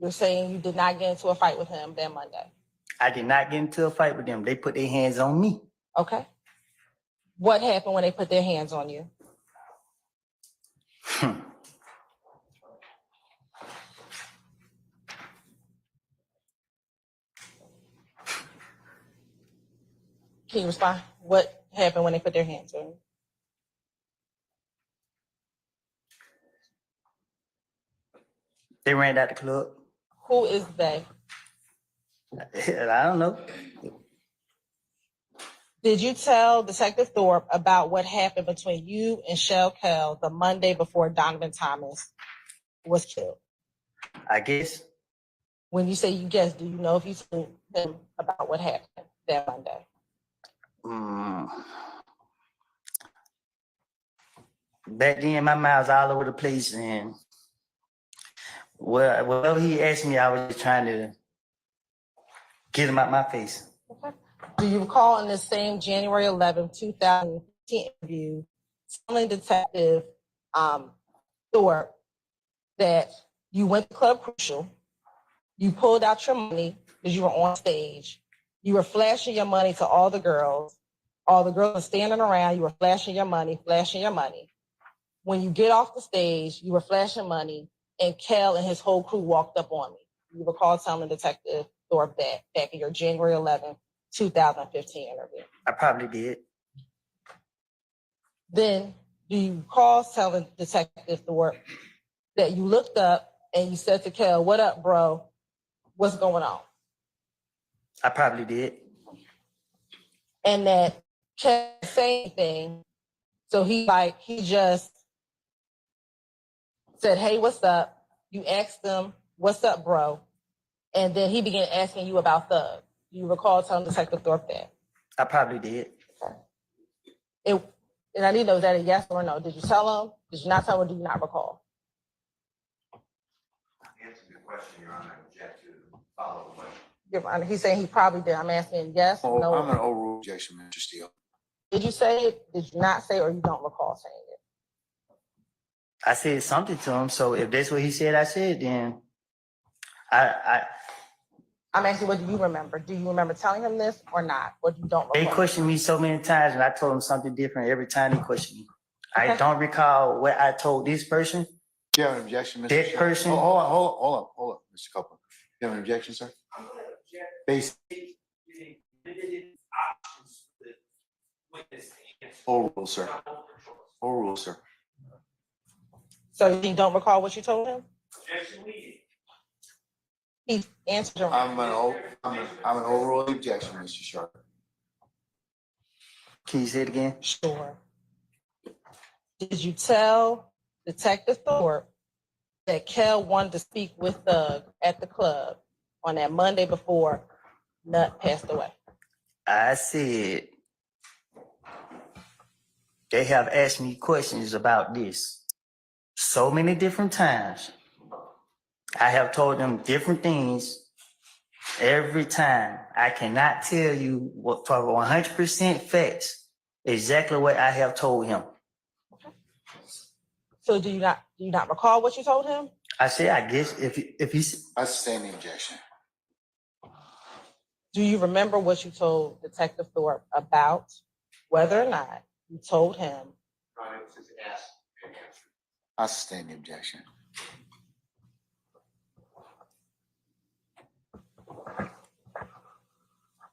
You're saying you did not get into a fight with him that Monday. I did not get into a fight with them. They put their hands on me. Okay. What happened when they put their hands on you? Can you respond? What happened when they put their hands on you? They ran out the club. Who is they? I don't know. Did you tell Detective Thorpe about what happened between you and Shell Kel the Monday before Donovan Thomas was killed? I guess. When you say you guess, do you know if you told him about what happened that Monday? Back then, my mouth was all over the place, and whatever he asked me, I was just trying to get him out my face. Okay. Do you recall in the same January 11, 2015 interview, telling Detective Thorpe that you went to Club Crucial, you pulled out your money because you were on stage, you were flashing your money to all the girls were standing around, you were flashing your money. When you get off the stage, you were flashing money, and Kel and his whole crew walked up on me. You recall telling Detective Thorpe that back in your January 11, 2015 interview. I probably did. Then do you recall telling Detective Thorpe that you looked up and you said to Kel, "What up, bro? What's going on?" I probably did. And that Kel saying anything, so he just said, "Hey, what's up?" You asked him, "What's up, bro?" And then he began asking you about Thug. Do you recall telling Detective Thorpe that? I probably did. And I need to know, is that a yes or no? Did you tell him? Did you not tell him? Or do you not recall? Answer the question, Your Honor. I object to the follow-up question. Your Honor, he's saying he probably did. I'm asking yes, Oh, no. I'm an overrule objection, Mr. Steele. Did you say it? Did you not say it, or you don't recall saying it? I said something to him, so if that's what he said, I said, then I'm asking, what do you remember? Do you remember telling him this or not? Or you don't they recall? questioned me so many times, and I told them something different every time they questioned me. I Okay. don't recall what I told this person. Do you have an objection, Mr. That Steele? person- Oh, hold on, Mr. Copeland. Do you have an objection, sir? Basically, overrule, sir. Overrule, sir. So you don't recall what you told him? He answered your. I'm an overrule objection, Mr. Sharp. Can you say it again? Sure. Did you tell Detective Thorpe that Kel wanted to speak with Thug at the club on that Monday before Nut passed away? I said, they have asked me questions about this so many different times. I have told them different things every time. I cannot tell you what for 100% facts exactly what I have told him. So do you not recall what you told him? I said, I guess if he's I sustain the objection. Do you remember what you told Detective Thorpe about whether or not you told him? I sustain the objection.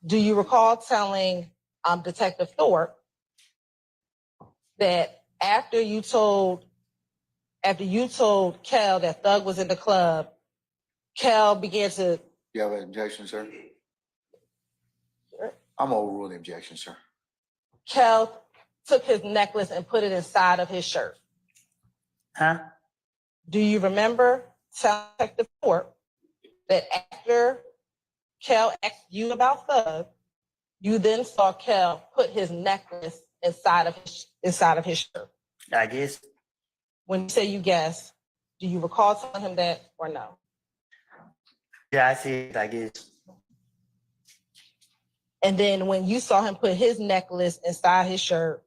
Do you recall telling Detective Thorpe that after you told Kel that Thug was in the club, Kel began to. You have an objection, sir? I'm overruling the objection, sir. Kel took his necklace and put it inside of his shirt. huh? Do you remember telling Detective Thorpe that after Kel asked you about Thug, you then saw Kel put his necklace inside of his shirt? I guess. When you say you guess, do you recall telling him that or no? Yeah, I said, I guess. And then when you saw him put his necklace inside his shirt,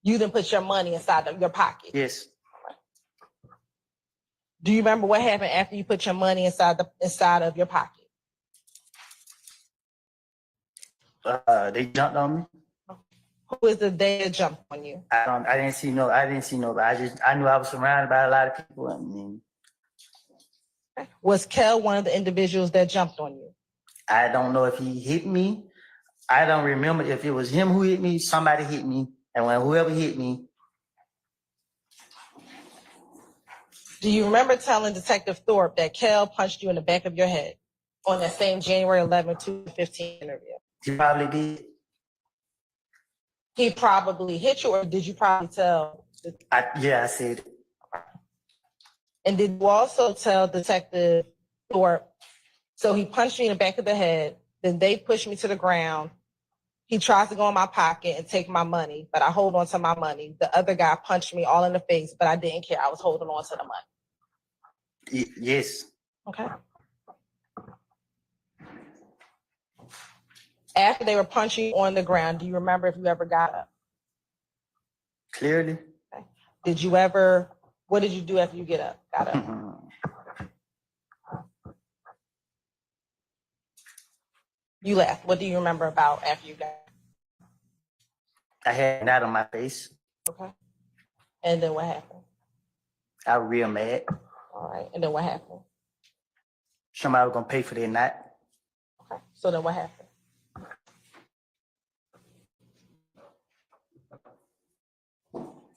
you then put your money inside of your pocket. Yes. Do you remember what happened after you put your money inside of your pocket? They jumped on me. Who is the they that jumped on you? I didn't see no. I knew I was surrounded by a lot of people. Was Kel one of the individuals that jumped on you? I don't know if he hit me. I don't remember if it was him who hit me. Somebody hit me, and when whoever hit me. Do you remember telling Detective Thorpe that Kel punched you in the back of your head on that same January 11, 2015 interview? He probably did. He probably hit you, or did you probably tell? Yeah, I said it. And did you also tell Detective Thorpe, so he punched me in the back of the head, then they pushed me to the ground. He tries to go in my pocket and take my money, but I hold on to my money. The other guy punched me all in the face, but I didn't care. I was holding on to the money. Yes. Okay. After they were punching you on the ground, do you remember if you ever got up? Clearly. Okay. What did you do after you got up? You laughed. What do you remember about after you got up? I had a knot on my face. Okay. And then what happened? I was real mad. All right. And then what happened? Somebody was gonna pay for their knot. Okay. So then what happened?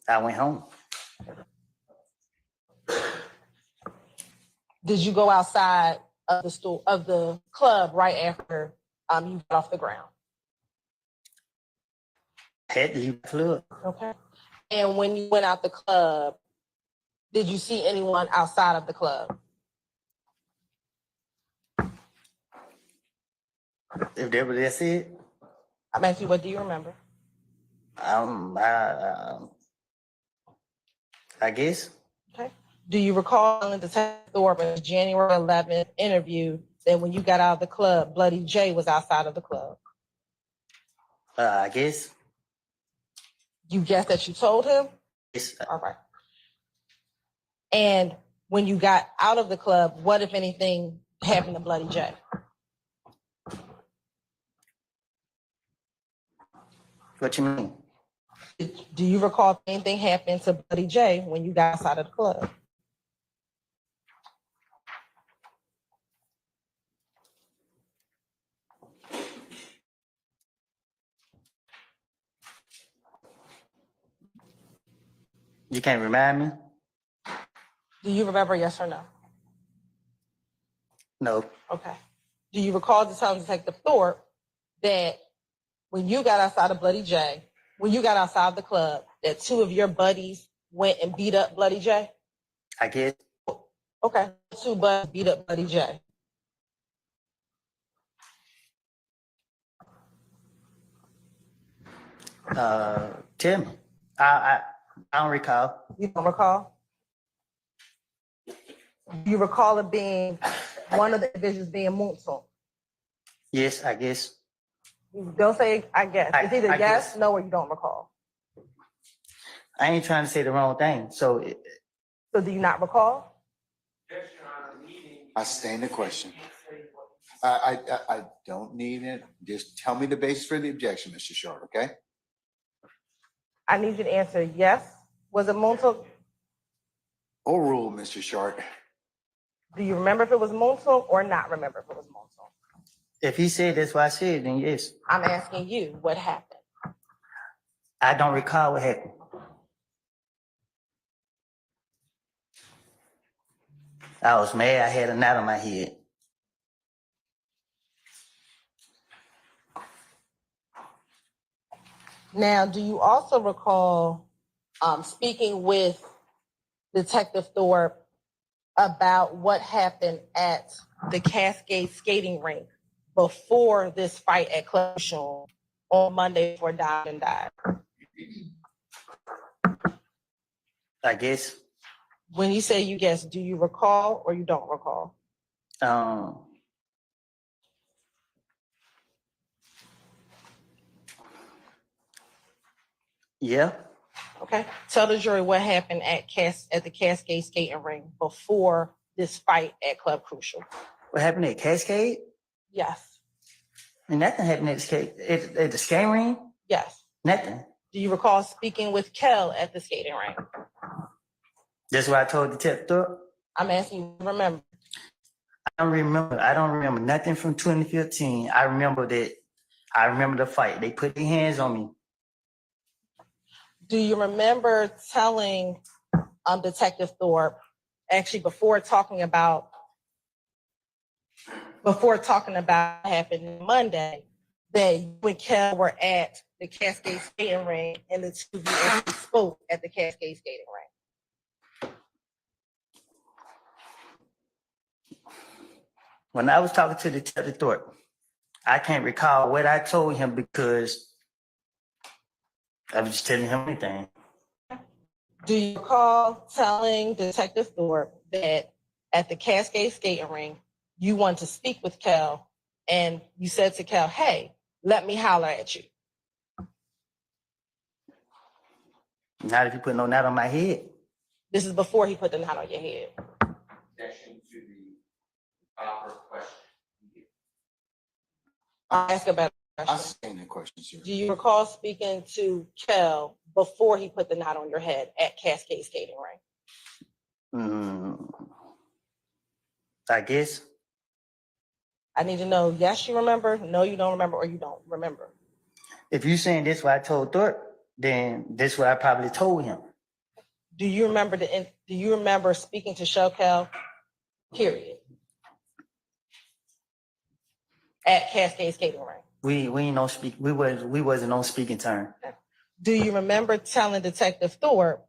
I went home. Did you go outside of the club right after you got off the ground? I had to leave the club. Okay. And when you went out the club, did you see anyone outside of the club? If that was that's it, I'm asking you, what do you remember? I guess. Okay. Do you recall telling Detective Thorpe in the January 11th interview that when you got out of the club, Bloody J was outside of the club? I guess. You guess that you told him? Yes. All right. And when you got out of the club, what, if anything, happened to Bloody J? What you mean? Do you recall if anything happened to Bloody J when you got outside of the club? You can't remind me? Do you remember, yes or no? No. Okay. Do you recall the time Detective Thorpe that when you got outside of Bloody J, when you got outside the club, that two of your buddies went and beat up Bloody J? I guess. Okay. Two buddies beat up Bloody J. Tell me. I don't recall. You don't recall? Do you recall it being one of the individuals being Moonson? Yes, I guess. Don't say, I guess. It's either I yes, guess. no, or you don't recall. I ain't trying to say the wrong thing. So So do you not recall? I stand the question. I don't need it. Just tell me the basis for the objection, Mr. Short, okay? I need you to answer yes. Was it Moonson? Overrule, Mr. Short. Do you remember if it was Moonson or not remember if it was Moonson? if he said that's what I said, then yes. I'm asking you, what happened? I don't recall what happened. I was mad. I had a knot on my head. Now, do you also recall speaking with Detective Thorpe about what happened at the Cascade skating rink before this fight at Club Sean on Monday before Diamond died? I guess. When you say you guess, do you recall or you don't recall? Yeah. Okay. Tell the jury what happened at the Cascade skating rink before this fight at Club Crucial. What happened at Cascade? Yes. And nothing happened at the skating ring? Yes. Nothing. Do you recall speaking with Kel at the skating rink? That's what I told Detective Thorpe. I'm asking you to remember. I don't remember nothing from 2015. I remember the fight. They put their hands on me. Do you remember telling Detective Thorpe, actually before talking about what happened Monday, that you and Kel were at the Cascade skating ring and the two of you actually spoke at the Cascade skating ring? When I was talking to Detective Thorpe, I can't recall what I told him because I was just telling him anything. Do you recall telling Detective Thorpe that at the Cascade skating ring, you wanted to speak with Kel and you said to Kel, hey, let me holler at you? Not if you put no knot on my head. This is before he put the knot on your head. Objection to the proper question. I'll ask a better I question. stand the question, sir. Do you recall speaking to Kel before he put the knot on your head at Cascade skating ring? I guess. I need to know, yes, you remember, no, you don't remember, or you don't remember. If you saying this what I told Thorpe, then this what I probably told him. Do you remember speaking to Shokel, period, at Cascade skating ring? We ain't no speak. We wasn't on speaking term. Do you remember telling Detective Thorpe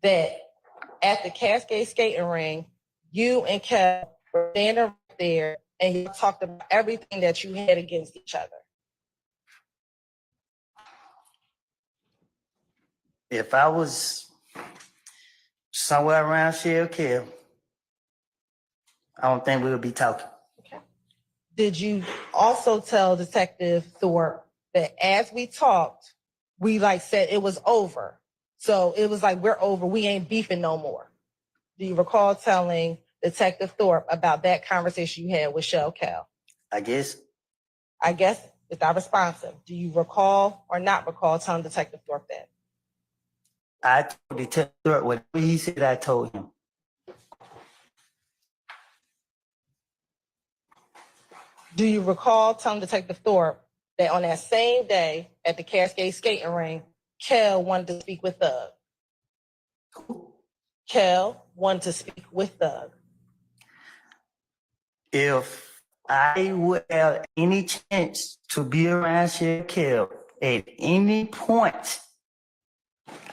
that at the Cascade skating ring, you and Kel were standing right there and you talked about everything that you had against each other. If I was somewhere around Shell Kill, I don't think we would be talking. Did you also tell Detective Thorpe that as we talked, we like said it was over? So it was like, we're over, we ain't beefing no more. Do you recall telling Detective Thorpe about that conversation you had with Shell Cal? I guess. I guess it's not responsive. Do you recall or not recall telling Detective Thorpe that? I told Detective Thorpe what he said, I told him. Do you recall telling Detective Thorpe that on that same day at the Cascade skating ring, Kel wanted to speak with Thug? Kel wanted to speak with Thug. If I would have any chance to be around Shell Kill at any point,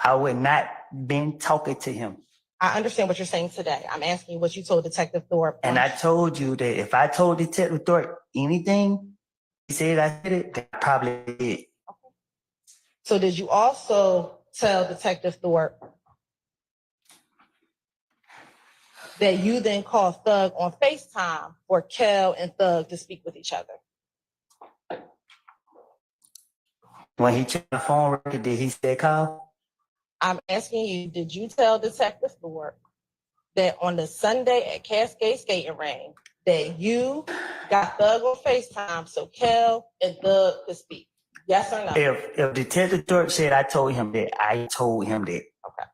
I would not been talking to him. I understand what you're saying today. I'm asking you what you told Detective Thorpe. And I told you that if I told Detective Thorpe anything, he said I said it, then I probably did. So did you also tell Detective Thorpe that you then called Thug on FaceTime for Kel and Thug to speak with each other? When he checked the phone record, did he say call? I'm asking you, did you tell Detective Thorpe that on the Sunday at Cascade Skating Ring that you got Thug on FaceTime so Kel and Thug could speak? Yes or no? If Detective Thorpe said I told him that, I told him that. Okay.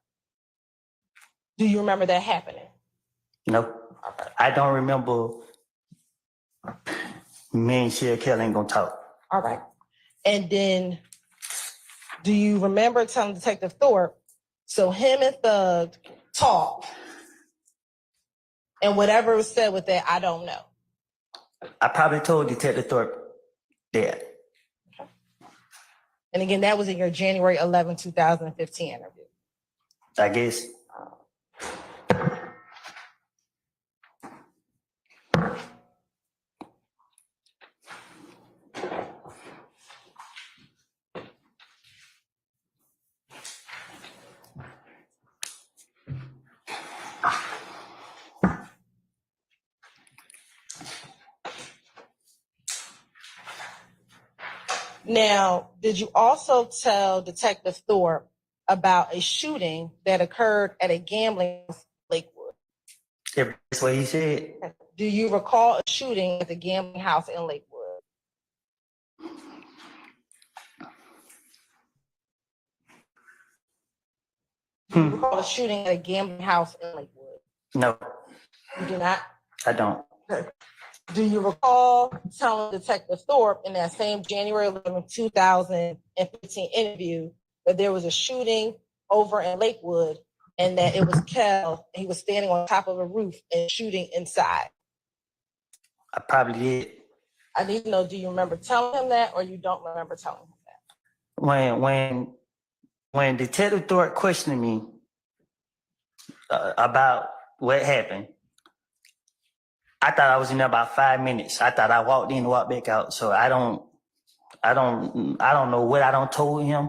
Do you remember that happening? No. Okay. I don't remember me and Shell Kill ain't gonna talk. All right. And then do you remember telling Detective Thorpe, so him and Thug talked, and whatever was said with that, I don't know? I probably told Detective Thorpe that. And again, that was in your January 11, 2015 interview. I guess. Now, did you also tell Detective Thorpe about a shooting that occurred at a gambling house in Lakewood? If that's what he said. Do you recall a shooting at the gambling house in Lakewood? Do you recall a shooting at a gambling house in Lakewood? No, You do not? I don't. Do you recall telling Detective Thorpe in that same January 11, 2015 interview that there was a shooting over in Lakewood and that it was Kel, he was standing on top of a roof and shooting inside? I probably did. I need to know, do you remember telling him that or you don't remember telling him that? When Detective Thorpe questioned me about what happened, I thought I was in there about 5 minutes. I thought I walked in and walked back out. So I don't know what I don't told him.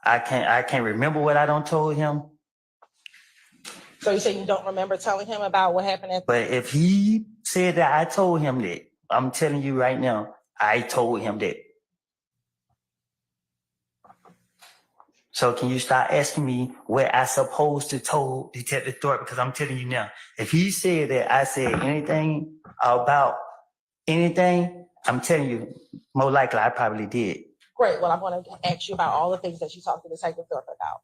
I can't remember what I don't told him. So you say you don't remember telling him about what happened at? But if he said that I told him that, I'm telling you right now, I told him that. So can you start asking me what I supposed to told Detective Thorpe? Because I'm telling you now, if he said that I said anything about anything, I'm telling you, more likely I probably did. Great. Well, I'm going to ask you about all the things that you talked to Detective Thorpe about.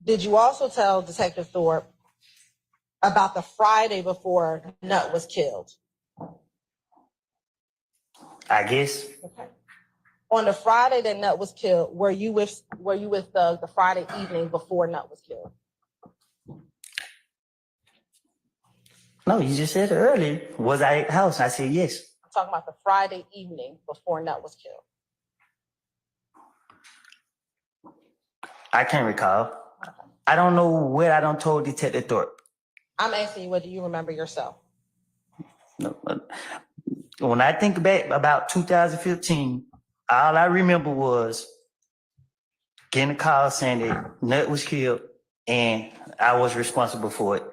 Did you also tell Detective Thorpe about the Friday before Nut was killed? I guess. Okay. On the Friday that Nut was killed, were you with Thug the Friday evening before Nut was killed? No, you just said it earlier. Was I at the house? I said yes. I'm talking about the Friday evening before Nut was killed. I can't recall. I don't know what I done told Detective Thorpe. I'm asking you, what do you remember yourself? No, when I think back about 2015, all I remember was getting a call saying that Nut was killed and I was responsible for it.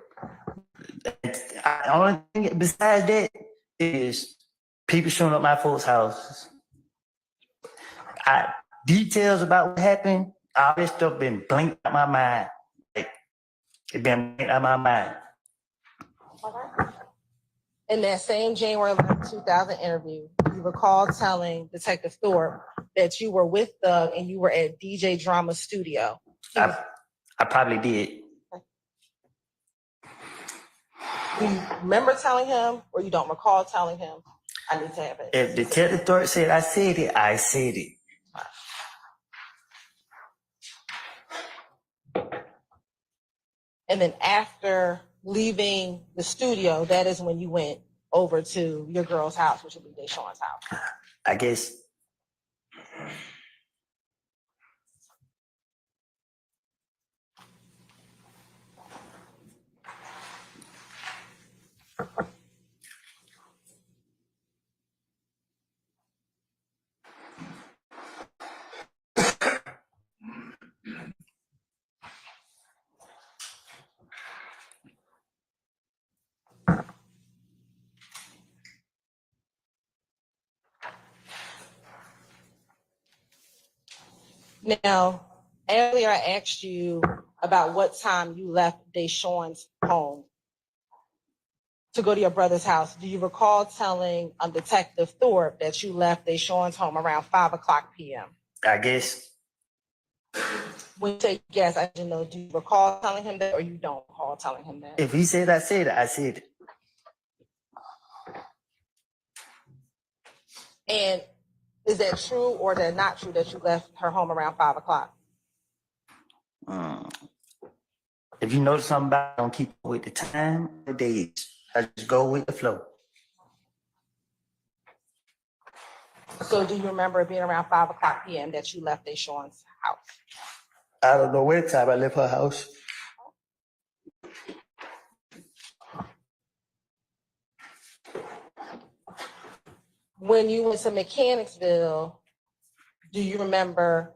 Only thing besides that is people showing up at my folks' houses. Details about what happened, all this stuff been blinked out my mind. Like, it been blinked out my mind. In that same January 11, 2000 interview, you recall telling Detective Thorpe that you were with Thug and you were at DJ Drama Studio. I probably did. Do you remember telling him, or you don't recall telling him? I need to have it. If Detective Thorpe said I said it, I said it. And then after leaving the studio, that is when you went over to your girl's house, which would be Deshaun's house. I guess. Now, earlier I asked you about what time you left Deshaun's home to go to your brother's house. Do you recall telling Detective Thorpe that you left Deshaun's home around 5:00 p.m.? I guess. When you say yes, I didn't know. Do you recall telling him that, or you don't recall telling him that? If he said I said it, I said it. And is that true or that not true that you left her home around 5:00? If you notice something about it, don't keep up with the time, the days. I just go with the flow. So do you remember it being around 5:00 p.m. that you left Deshaun's house? I don't know what time I left her house. When you went to Mechanicsville, do you remember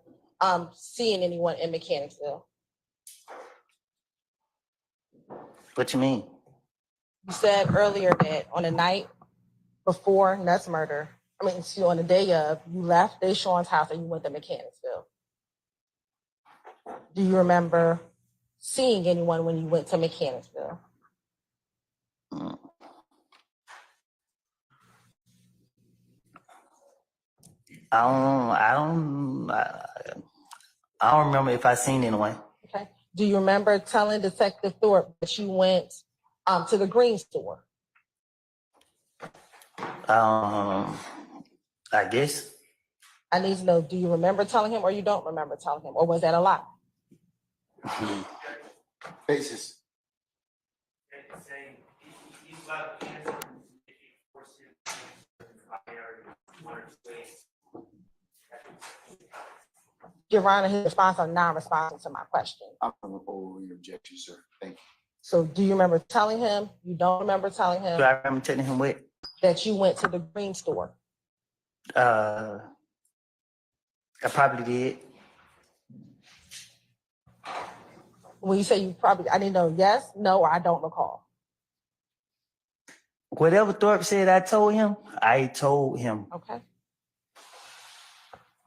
seeing anyone in Mechanicsville? What you mean? You said earlier that on the night before Nutt's murder, on the day of, you left Deshaun's house and you went to Mechanicsville. Do you remember seeing anyone when you went to Mechanicsville? I don't remember if I seen anyone. Okay. Do you remember telling Detective Thorpe that you went to the green store? I guess. I need to know, do you remember telling him or you don't remember telling him? Or was that a lie? Basis. Your Honor, his response or non-response to my question. I'm going to overrule your objection, sir. Thank you. So do you remember telling him? You don't remember telling him Do I remember telling him what? that you went to the green store? I probably did. When you say you probably, I didn't know yes, no, or I don't recall. Whatever Thorpe said I told him, I told him. Okay.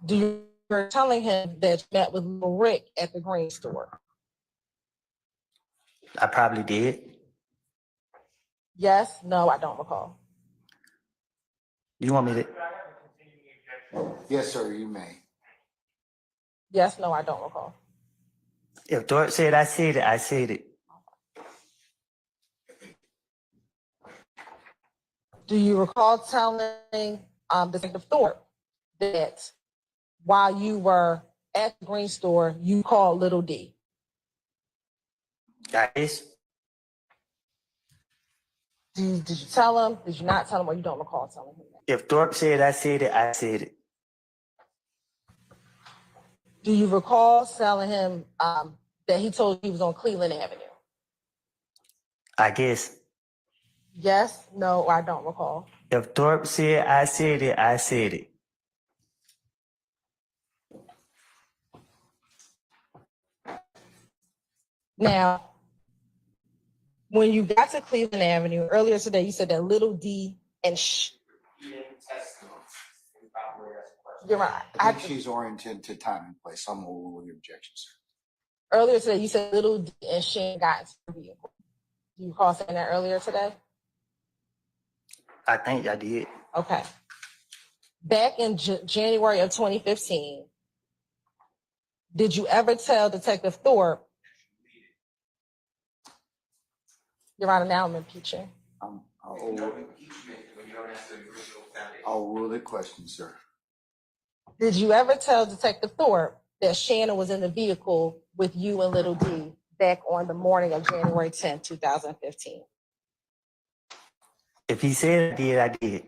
Do you remember telling him that you met with Lil Rick at the green store? I probably did. Yes, no, I don't recall. You want me to? Yes, sir, you may. Yes, no, I don't recall. If Thorpe said I said it, I said it. Do you recall telling Detective Thorpe that while you were at the green store, you called Little D? Guys, Did you tell him? Did you not tell him, or you don't recall telling him that? if Thorpe said I said it, I said it. Do you recall telling him that he told you he was on Cleveland Avenue? I guess Yes, no, or I don't recall. if Thorpe said I said it, I said it. Now, when you got to Cleveland Avenue earlier today, you said that Little D and you're right. I think she's oriented to time and place. I'm gonna rule the objection, sir. Earlier today, you said Little D and Shannon got into the vehicle. Do you recall saying that earlier today? I think I did. Okay. Back in January of 2015, did you ever tell Detective Thorpe? Your Honor, now I'm impeaching. I'll rule the question, sir. Did you ever tell Detective Thorpe that Shannon was in the vehicle with you and Little D back on the morning of January 10th, 2015? If he said I did, I did.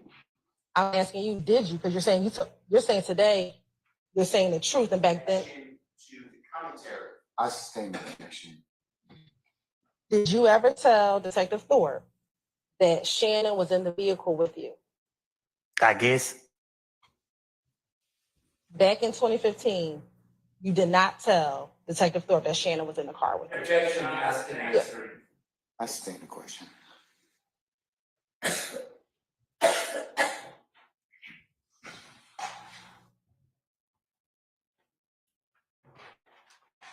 I'm asking you, did you? Because you're saying you're saying today, you're saying the truth, and back then, I sustain the objection. did you ever tell Detective Thorpe that Shannon was in the vehicle with you? I guess Back in 2015, you did not tell Detective Thorpe that Shannon was in the car with you. Objection, asked and answered. I sustain the question.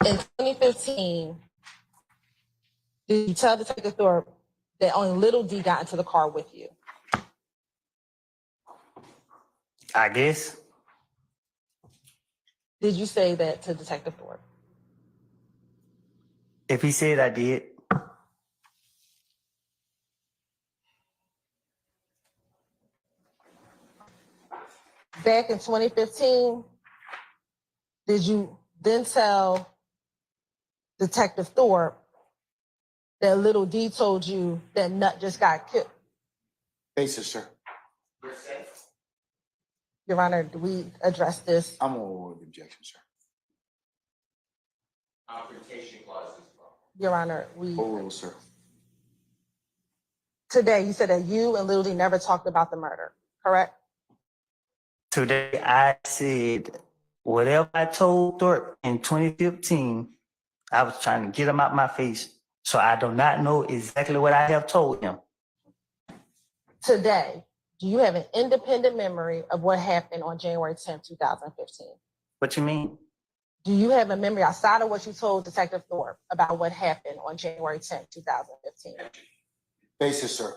In 2015, did you tell Detective Thorpe that only Little D got into the car with you? I guess Did you say that to Detective Thorpe? if he said I did, Back in 2015, did you then tell Detective Thorpe that Little D told you that Nut just got killed? Basis, sir. Your Honor, do we address this? I'm gonna rule the objection, sir. Confrontation clause as well. Your Honor, we Overrule, sir. today you said that you and Little D never talked about the murder, correct? today I said whatever I told Thorpe in 2015, I was trying to get him out my face. So I do not know exactly what I have told him. Today, do you have an independent memory of what happened on January 10th, 2015? What you mean? Do you have a memory outside of what you told Detective Thorpe about what happened on January 10th, 2015? Basis, sir.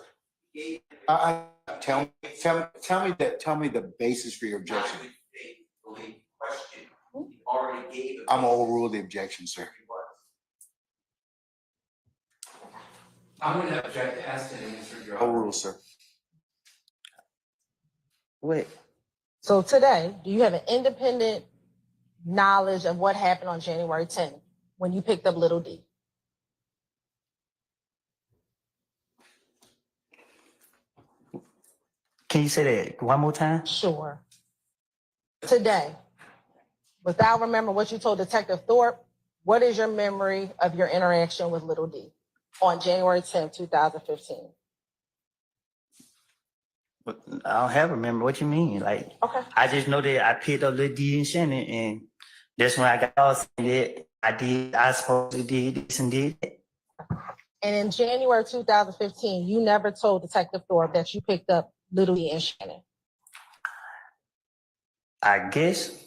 Tell me the basis for your objection. I'm gonna overrule the objection, sir. I'm gonna object, asked and answered, Your Honor. Overrule, sir. Wait. So today, do you have an independent knowledge of what happened on January 10th when you picked up Little D? Can you say that one more time? Sure. Today, without remembering what you told Detective Thorpe, what is your memory of your interaction with Little D on January 10th, 2015? But I don't have a memory. What you mean? Like, Okay. I just know that I picked up Lil D and Shannon, and that's when I got all saying that I supposedly did this and did that. And in January 2015, you never told Detective Thorpe that you picked up Little D and Shannon. I guess.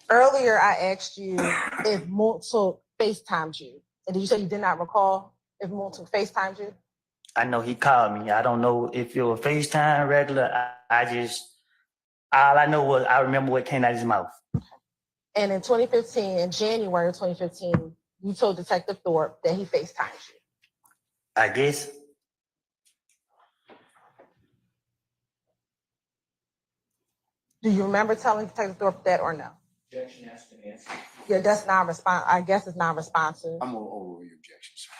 Earlier, I asked you if Moontook FaceTimed you. And did you say you did not recall if Moontook FaceTimed you? I know he called me. I don't know if it was FaceTime regular. All I know was I remember what came out of his mouth. And in 2015, in January of 2015, you told Detective Thorpe that he FaceTimed you. I guess. Do you remember telling Detective Thorpe that or no? Objection asked and answered. Yeah, that's non-response. I guess it's non-responsive. I'm gonna overrule your objection, sir.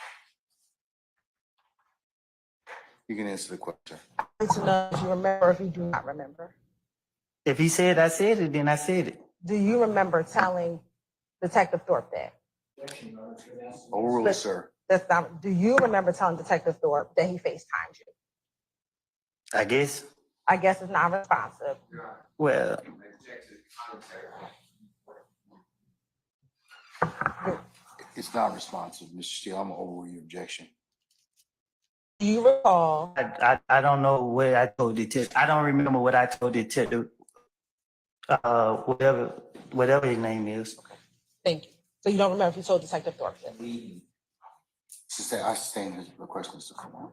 You can answer the question. I need to know if you remember or if you do not remember. If he said I said it, then I said it. Do you remember telling Detective Thorpe that? Objection, Your Honor, it's been asked and Overruled, But- sir. That's not, do you remember telling Detective Thorpe that he FaceTimed you? I guess. I guess it's non-responsive. Well, It's not responsive, Mr. Steele. I'm gonna overrule your objection. Do you recall? I don't know what I told detective. I don't remember what I told detective. Whatever his name is. Thank you. So you don't remember if you told Detective Thorpe that? I sustain his request, Mr. Kumar.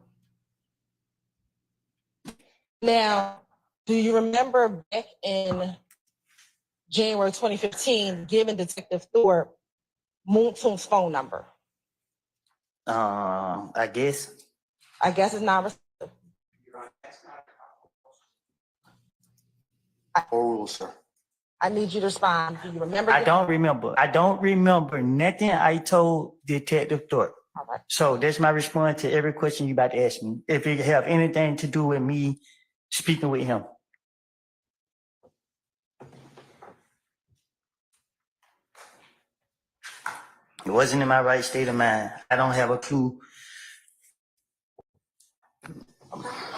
Now, do you remember back in January 2015, giving Detective Thorpe Moontoon's phone number? I guess. I guess it's non-responsive. Overruled, sir. I need you to respond. Do you remember? I don't remember. I don't remember nothing I told Detective Thorpe. All right. So that's my response to every question you about to ask me. If it have anything to do with me speaking with him. It wasn't in my right state of mind. I don't have a clue.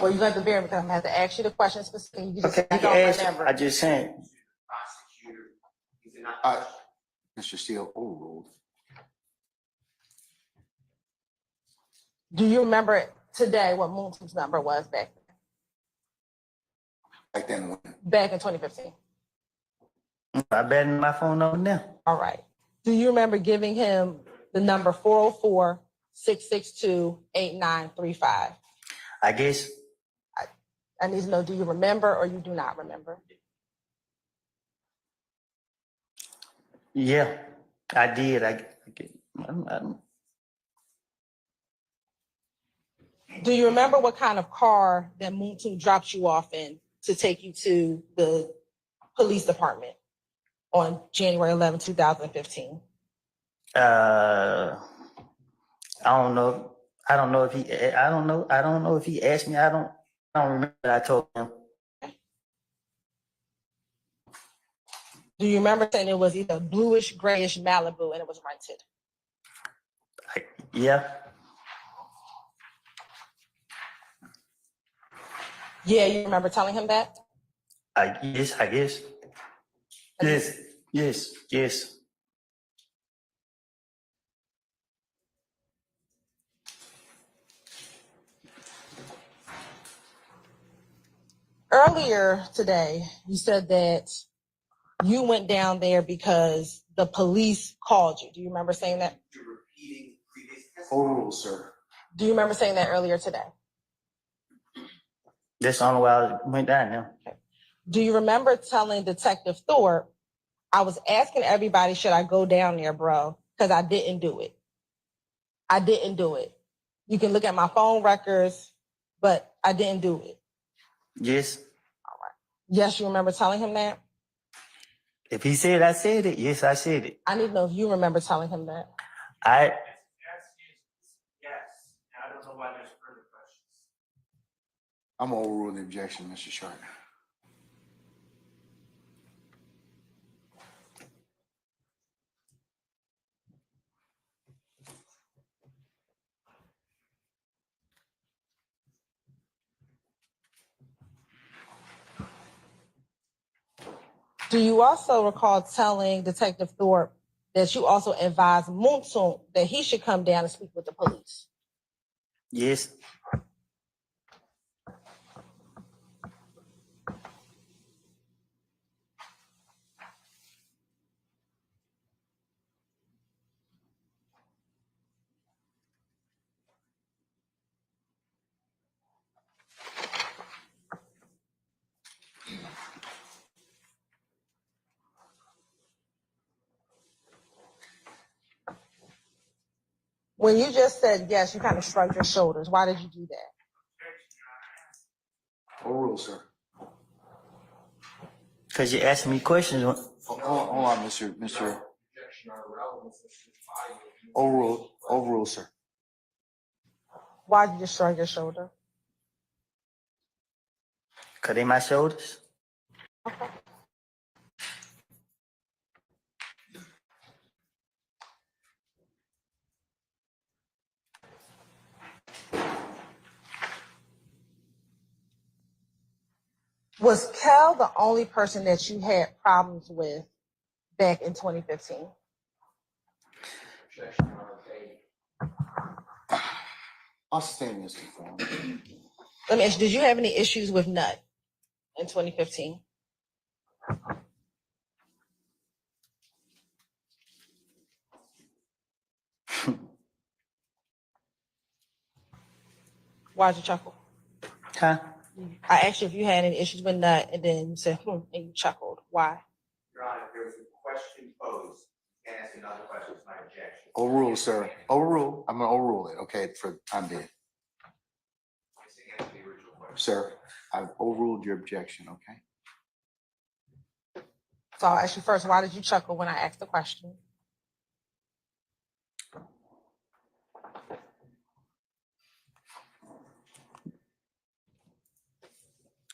Well, you got to bear because I'm going to have to ask you the question specifically. You just Okay, I you can don't ask. remember. I just saying. Mr. Steele, overruled. Do you remember today what Moontoon's number was back Back then, when back in 2015? I bet my phone number now. All right. Do you remember giving him the number 404-662-8935? I guess. I need to know, do you remember or you do not remember? Yeah, I did. Do you remember what kind of car that Moontoon dropped you off in to take you to the police department on January 11, 2015? I don't know. I don't know if he. I don't know. I don't know if he asked me. I don't remember. I told him. Do you remember saying it was either bluish, grayish Malibu and it was rented? Yeah. Yeah, you remember telling him that? Yes. I guess. Yes. Yes. Yes. Earlier today, you said that you went down there because the police called you. Do you remember saying that? overruled, sir. Do you remember saying that earlier today? That's the only way I went down there. Do you remember telling Detective Thorpe, I was asking everybody, should I go down there, bro? Because I didn't do it. I didn't do it. You can look at my phone records, but I didn't do it. Yes. Yes, you remember telling him that? If he said I said it, yes, I said it. I need to know if you remember telling him that. I don't know why there's further questions. I'm gonna overrule the objection, Mr. Sharp. Do you also recall telling Detective Thorpe that you also advised Moontoon that he should come down and speak with the police? yes. When you just said yes, you kind of shrugged your shoulders. Why did you do that? Overruled, sir. Because you asked me questions Hold on, Mr. Objection on relevance. Overrule, sir. Why'd you just shrug your shoulder? Cause they my shoulders. Okay. Was Kel the only person that you had problems with back in 2015? Objection on date. I'll stand Mr. Form. Let me ask you, did you have any issues with Nut in 2015? Why'd you chuckle? Huh? I asked you if you had any issues with Nut, and then you said, and you chuckled. Why? Your Honor, if there was a question posed, you can ask another question, it's my objection. Overrule, sir. Overrule. I'm gonna overrule it, okay, for the time being. It's against the original question. Sir, I've overruled your objection, okay? So I'll ask you first, why did you chuckle when I asked the question?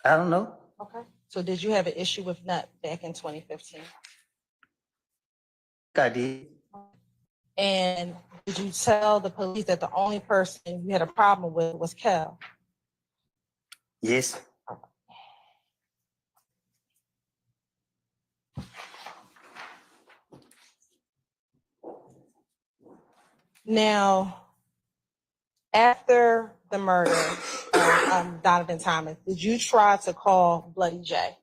I don't know. Okay. So did you have an issue with Nut back in 2015? I did. And did you tell the police that the only person you had a problem with was Kel? Yes. Now, after the murder of Donovan Thomas, did you try to call Bloody J?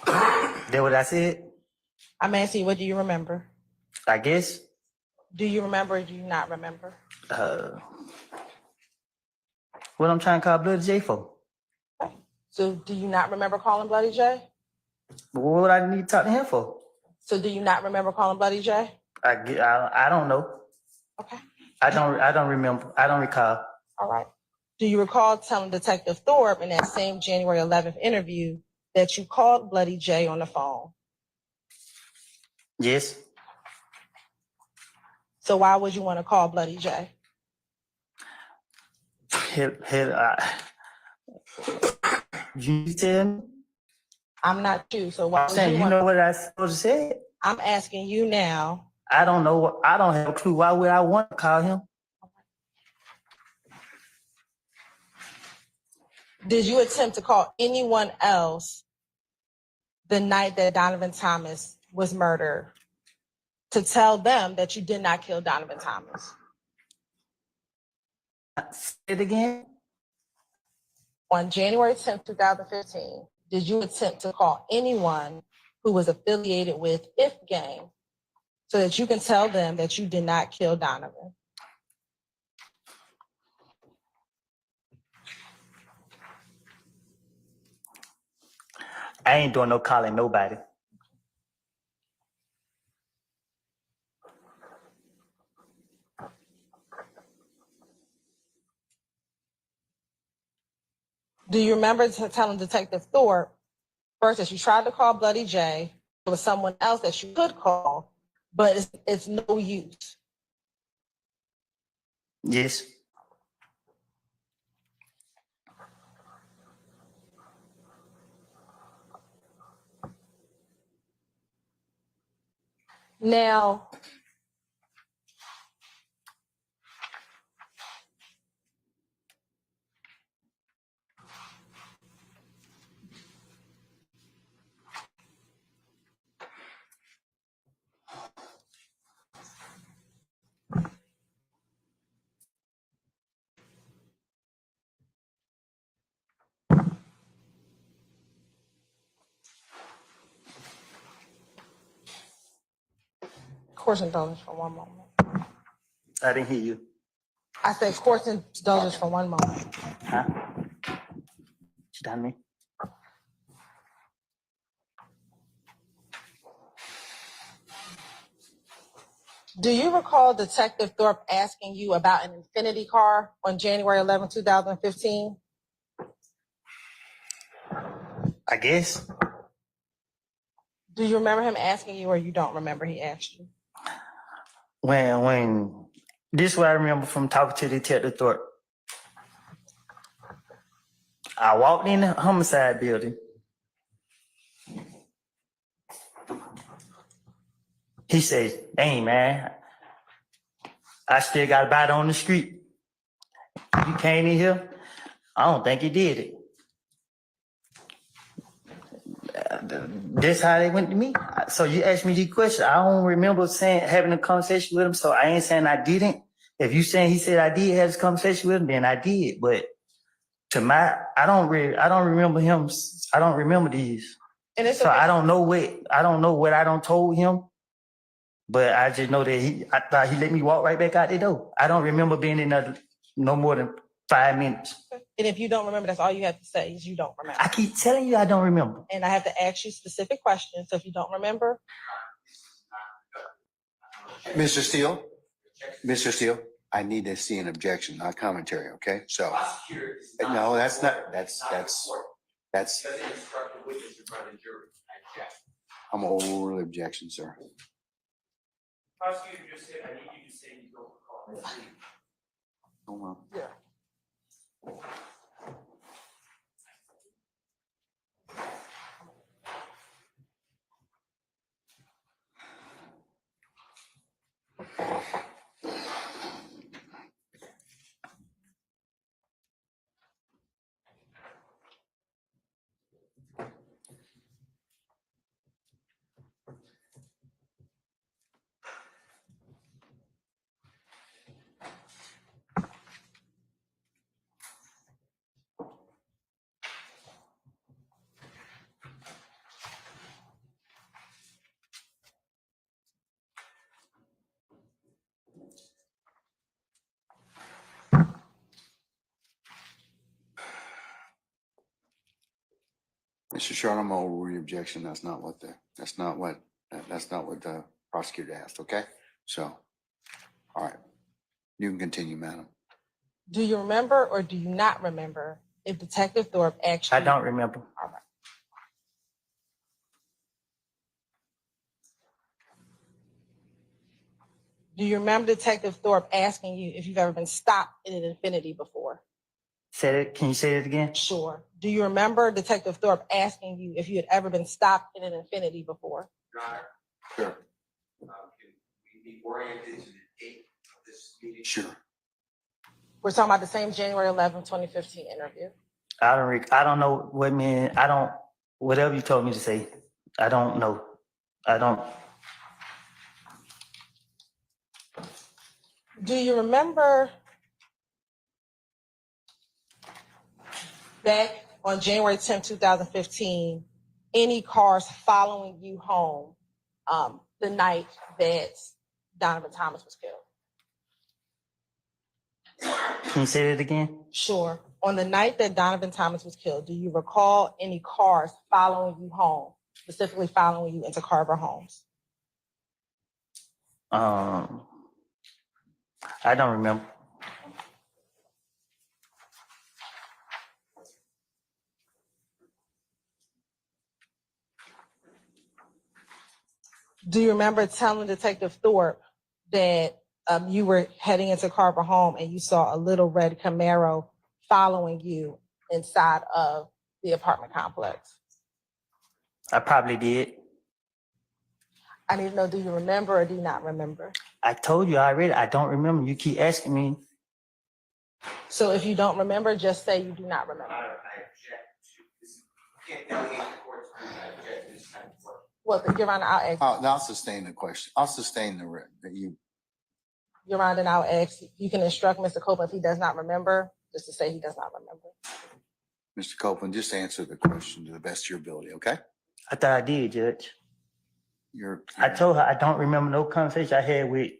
That what I said? I'm asking you, what do you remember? I guess. Do you remember or do you not remember? What I'm trying to call Bloody J for? So do you not remember calling Bloody J? But what would I need to talk to him for? So do you not remember calling Bloody J? I don't know. Okay. I don't remember. I don't recall. All right. Do you recall telling Detective Thorpe in that same January 11th interview that you called Bloody J on the phone? Yes. So why would you want to call Bloody J? You tell me. I'm not you, so why I'm would saying, you you want? know what I supposed to say? I'm asking you now. I don't know. I don't have a clue. Why would I want to call him? Did you attempt to call anyone else the night that Donovan Thomas was murdered to tell them that you did not kill Donovan Thomas? Say it again. On January 10th, 2015, did you attempt to call anyone who was affiliated with If Gang so that you can tell them that you did not kill Donovan? I ain't doing no calling nobody. Do you remember telling Detective Thorpe first that you tried to call Bloody J, there was someone else that you could call, but it's no use? Yes. Now, course indulgence for one moment. I didn't hear you. I said course indulgence for one moment. Huh? You done me? Do you recall Detective Thorpe asking you about an Infinity car on January 11, 2015? I guess. Do you remember him asking you, or you don't remember he asked you? When this is what I remember from talking to Detective Thorpe. I walked in the homicide building. He says, "Dang man, I still got a bite on the street. You came in here? I don't think you did it." That's how they went to me. So you asked me these questions. I don't remember having a conversation with him. So I ain't saying I didn't. If you saying he said I did have this conversation with him, then I did. But I don't remember him. I don't remember these. And it's So okay. I don't know what I don't told him. But I just know that I thought he let me walk right back out the door. I don't remember being in there no more than 5 minutes. And if you don't remember, that's all you have to say is you don't remember. I keep telling you I don't remember. And I have to ask you specific questions. So if you don't remember, Mr. Steele, I need to see an objection, not commentary, okay? So, Prosecutor is not. no, that's not, that's, Not that's, the court. that's, Doesn't instruct the witness in front of the jury. I object. I'm overruling objection, sir. Prosecutor just said, I need you to say you don't recall. That's it. Hold on. yeah. Mr. Short, I'm overruling the objection. That's not what the prosecutor asked, okay? So, all right. You can continue, madam. Do you remember or do you not remember if Detective Thorpe asked you? I don't remember. All right. Do you remember Detective Thorpe asking you if you've ever been stopped in an infinity before? Can you say it again? Sure. Do you remember Detective Thorpe asking you if you had ever been stopped in an infinity before? Your Honor, Sure. can we be oriented to the date of this meeting? Sure. We're talking about the same January 11, 2015 interview. I don't know what mean. Whatever you told me to say, I don't know. I don't. Do you remember back on January 10, 2015, any cars following you home the night that Donovan Thomas was killed? Can you say it again? Sure. On the night that Donovan Thomas was killed, do you recall any cars following you home, specifically following you into Carver Homes? I don't remember. Do you remember telling Detective Thorpe that you were heading into Carver Home and you saw a little red Camaro following you inside of the apartment complex? I probably did. I need to know, do you remember or do you not remember? I told you already. I don't remember. You keep asking me. So if you don't remember, just say you do not remember. Your Honor, I object to this. You can't delegate the court's ruling. I object to this kind of work. Well, Your Honor, I'll ask. I'll sustain the question. I'll sustain that you. Your Honor, then I'll ask. You can instruct Mr. Copeland if he does not remember, just to say he does not remember. Mr. Copeland, just answer the question to the best of your ability, okay? I thought I did, Judge. You're. I told her I don't remember no conversation I had with.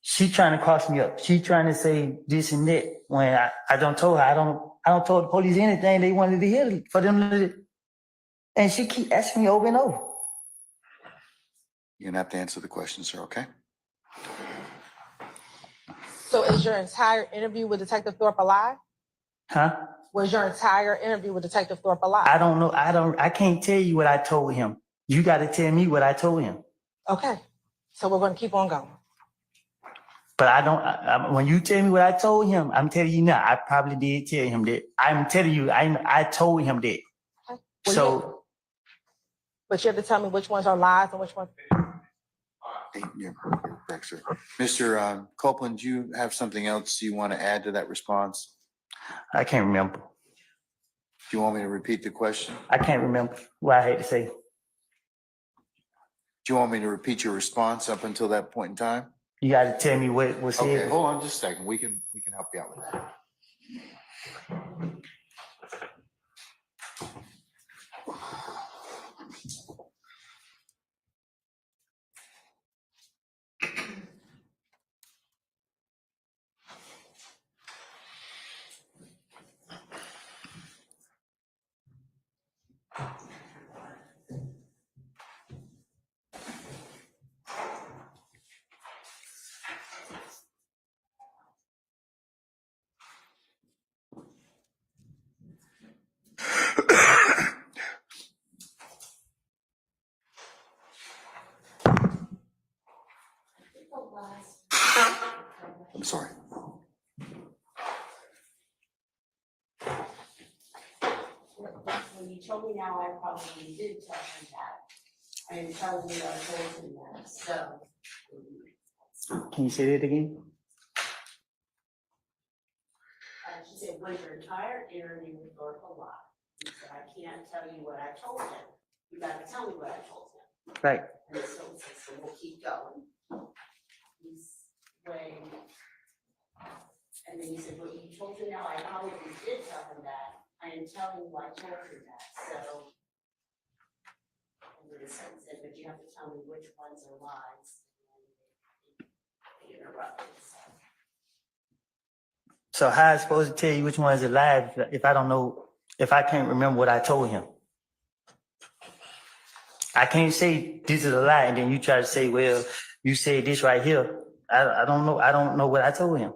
She trying to cross me up. She trying to say this and that when I don't told her I don't tell the police anything they wanted to hear for them to. And she keep asking me over and over. You're gonna have to answer the question, sir, okay? So is your entire interview with Detective Thorpe a lie? Huh? Was your entire interview with Detective Thorpe a lie? I don't know. I can't tell you what I told him. You got to tell me what I told him. Okay, so we're gonna keep on going. But I don't, when you tell me what I told him, I'm telling you now, I probably did tell him that. I'm telling you, I told him that. Well, So, But you have to tell me which ones are lies and which ones. You're correct, sir. Mr. Copeland, do you have something else you want to add to that response? I can't remember. Do you want me to repeat the question? I can't remember what I had to say. Do you want me to repeat your response up until that point in time? You got to tell me what was said. Okay, hold on just a second. We can help you out with that. I'm sorry. When you told me now, I probably did tell him that. I am telling you, I told him that, so. Can you say that again? She said, was your entire interview with Thorpe a lie? He said, I can't tell you what I told him. You gotta tell me what I told him. Right. And so we'll keep going. He's weighing. And then he said, well, you told me now, I probably did tell him that. I am telling you, I told him that, so. And then the sentence said, but you have to tell me which ones are lies. And they interrupted, so. So how I supposed to tell you which one is a lie if I don't know, if I can't remember what I told him? I can't say this is a lie and then you try to say, well, you said this right here. I don't know. I don't know what I told him.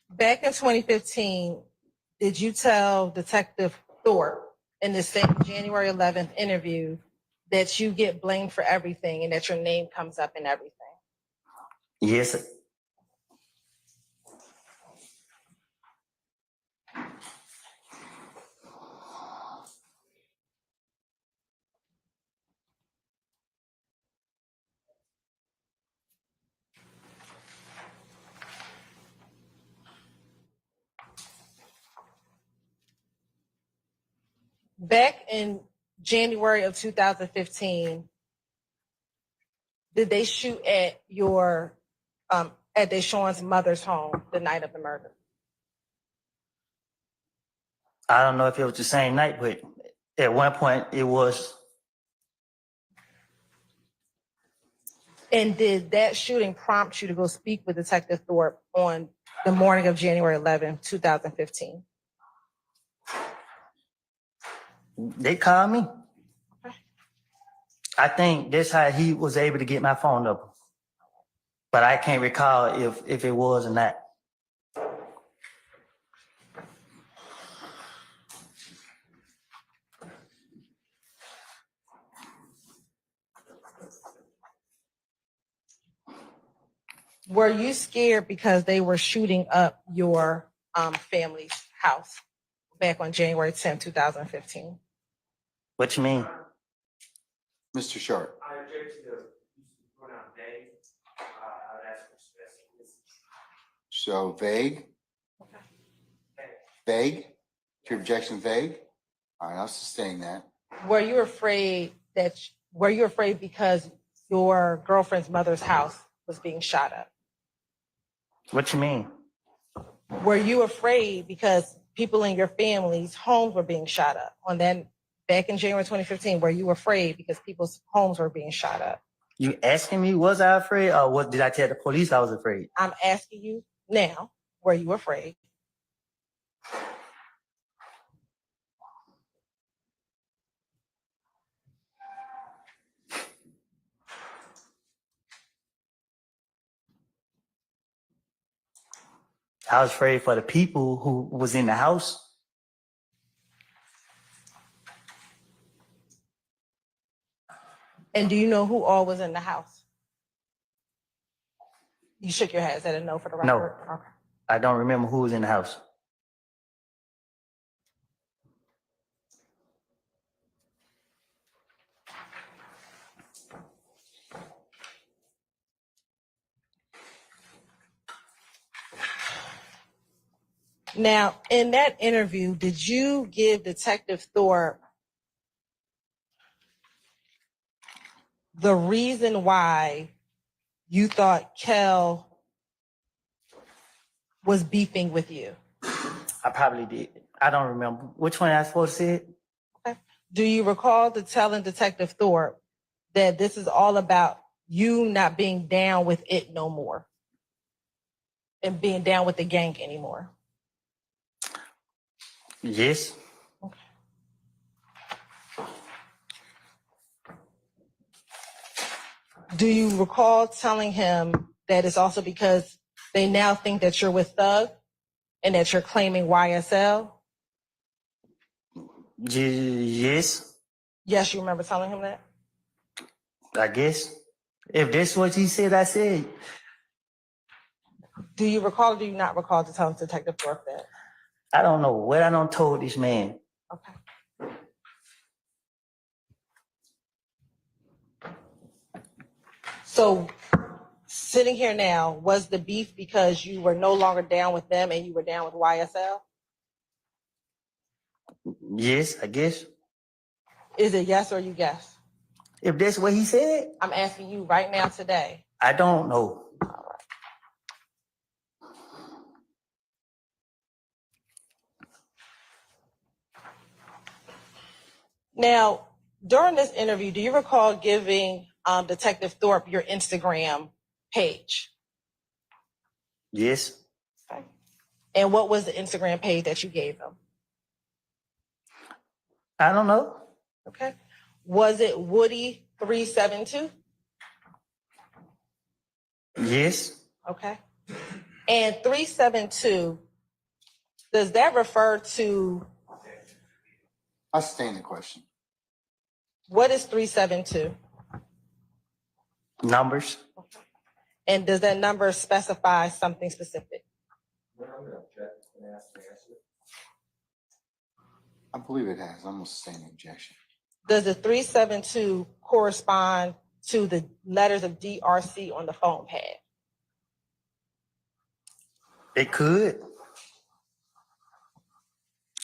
Back in 2015, did you tell Detective Thorpe in the same January 11th interview that you get blamed for everything and that your name comes up in everything? Yes. Back in January of 2015, did they shoot at your at Deshaun's mother's home the night of the murder? I don't know if it was the same night, but at one point it was. And did that shooting prompt you to go speak with Detective Thorpe on the morning of January 11th, 2015? They called me. I think that's how he was able to get my phone number. But I can't recall if it was or not. Were you scared because they were shooting up your family's house back on January 10th, 2015? What you mean? Mr. Sharp. I object to the pronoun they. I would ask for specificity. So vague? Vague? Is your objection vague? All right, I'll sustain that. Were you afraid because your girlfriend's mother's house was being shot up? What you mean? Were you afraid because people in your family's homes were being shot up on that back in January 2015? Were you afraid because people's homes were being shot up? You asking me, was I afraid, or what did I tell the police I was afraid? I'm asking you now, were you afraid? I was afraid for the people who was in the house. And do you know who all was in the house? You shook your head. Is that a no for the No. record? Okay. I don't remember who was in the house. Now, in that interview, did you give Detective Thorpe the reason why you thought Kel was beefing with you? I probably did. I don't remember. Which one I was supposed to say it? Okay. Do you recall telling Detective Thorpe that this is all about you not being down with it no more and being down with the gang anymore? Yes. Do you recall telling him that it's also because they now think that you're with Thug and that you're claiming YSL? Yes, Yes, you remember telling him that? I guess. If that's what he said, I said. Do you recall or do you not recall to tell Detective Thorpe that? I don't know what I done told this man. Okay. So sitting here now, was the beef because you were no longer down with them and you were down with YSL? Yes, I guess. Is it yes or you guess? If that's what he said, I'm asking you right now today. I don't know. Now, during this interview, do you recall giving Detective Thorpe your Instagram page? Yes. Okay. And what was the Instagram page that you gave him? I don't know. Okay. Was it Woody 372? Yes. Okay. And 372, does that refer to, I stand the question. what is 372? Numbers. And does that number specify something specific? I'm gonna object and ask the answer. I believe it has. I'm gonna sustain the objection. Does the 372 correspond to the letters of DRC on the phone pad? It could.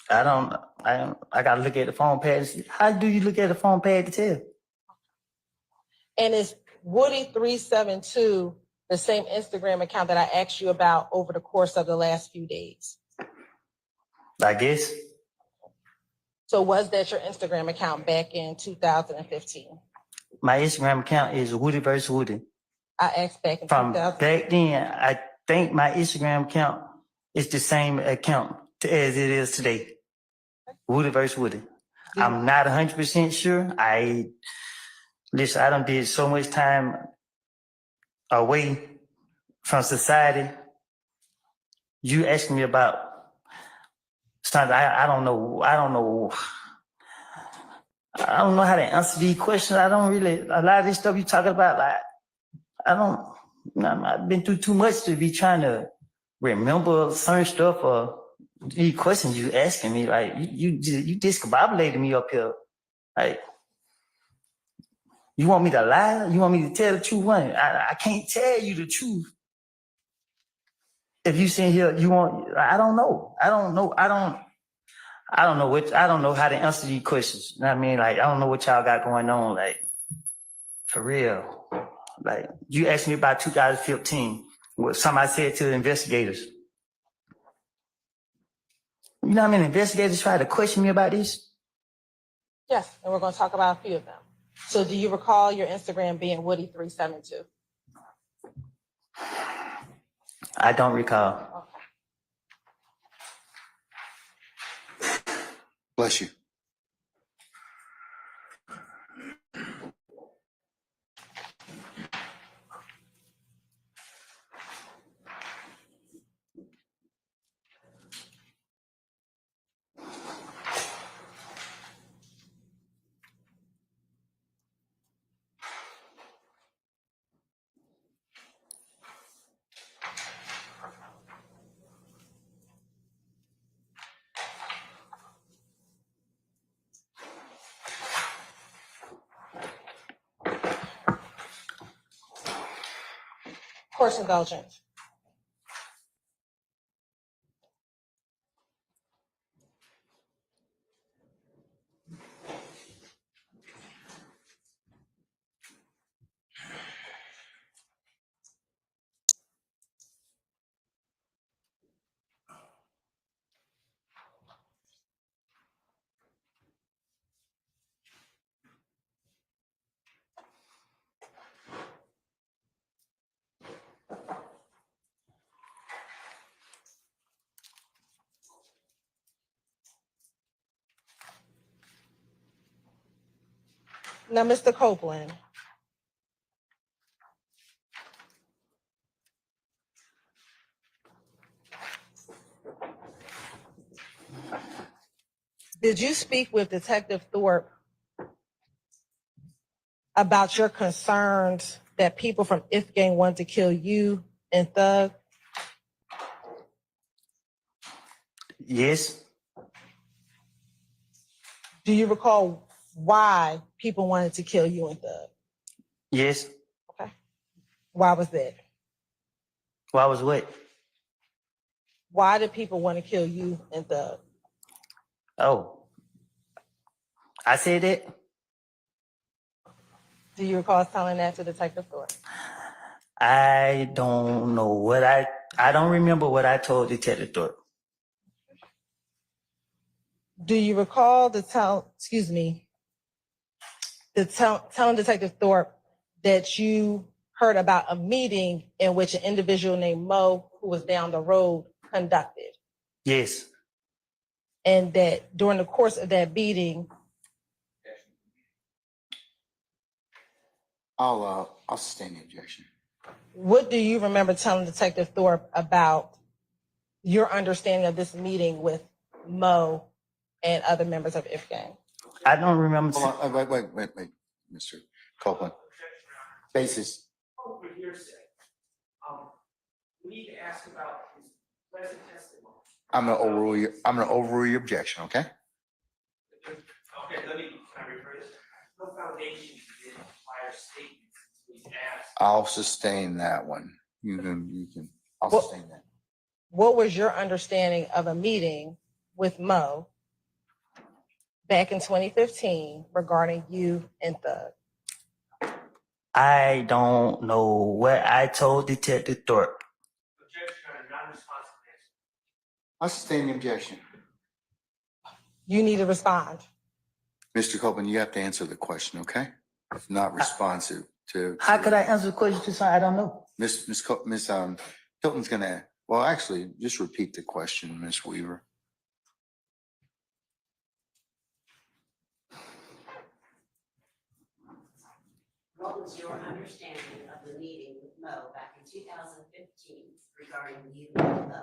I gotta look at the phone pad. And see. How do you look at the phone pad to tell? And is Woody 372 the same Instagram account that I asked you about over the course of the last few days? I guess. So was that your Instagram account back in 2015? My Instagram account is Woody vs. Woody. I asked back in From 2000. back then, I think my Instagram account is the same account as it is today. Woody vs. Woody. I'm not 100% sure. I done did so much time away from society. You asking me about something I don't know. I don't know how to answer these questions. I don't really, a lot of this stuff you talking about, like, I've been through too much to be trying to remember certain stuff or these questions you asking me. Like, you discombobulated me up here. Like, you want me to lie? You want me to tell the truth? I can't tell you the truth. If you sit here, I don't know. I don't know how to answer these questions. You know what I mean? Like, I don't know what y'all got going on. Like, for real. Like, you asked me about 2015, what somebody said to the investigators. You know how many investigators tried to question me about this? Yes, and we're going to talk about a few of them. So do you recall your Instagram being Woody372? I don't recall. Bless you. Court's indulgence. Now, Mr. Copeland, did you speak with Detective Thorpe about your concerns that people from If Gang wanted to kill you and Thug? Yes, Do you recall why people wanted to kill you and Thug? yes. Okay. Why was that? Why was what? Why did people want to kill you and Thug? Oh, I said it. Do you recall telling that to Detective Thorpe? I don't know what I don't remember what I told Detective Thorpe. Do you recall telling Detective Thorpe that you heard about a meeting in which an individual named Mo, who was down the road, conducted? Yes, And that during the course of that meeting, I'll sustain the objection. what do you remember telling Detective Thorpe about your understanding of this meeting with Mo and other members of If Gang? I don't remember. Hold on, wait, Mr. Copeland. Basis. Over hearsay. We need to ask about his present testimony. I'm gonna overrule your objection, okay? Okay, can I rephrase? No foundation in prior statements we asked. I'll sustain that one. I'll Well- sustain that. What was your understanding of a meeting with Mo back in 2015 regarding you and Thug? I don't know what I told Detective Thorpe. Objection on a non-responsive answer. I'll sustain the objection. You need to respond. Mr. Copeland, you have to answer the question, okay? It's not responsive to. How could I answer the question to something I don't know? Miss Hilton's gonna, well, actually, just repeat the question, Miss Weaver. What was your understanding of the meeting with Mo back in 2015 regarding you and Thug?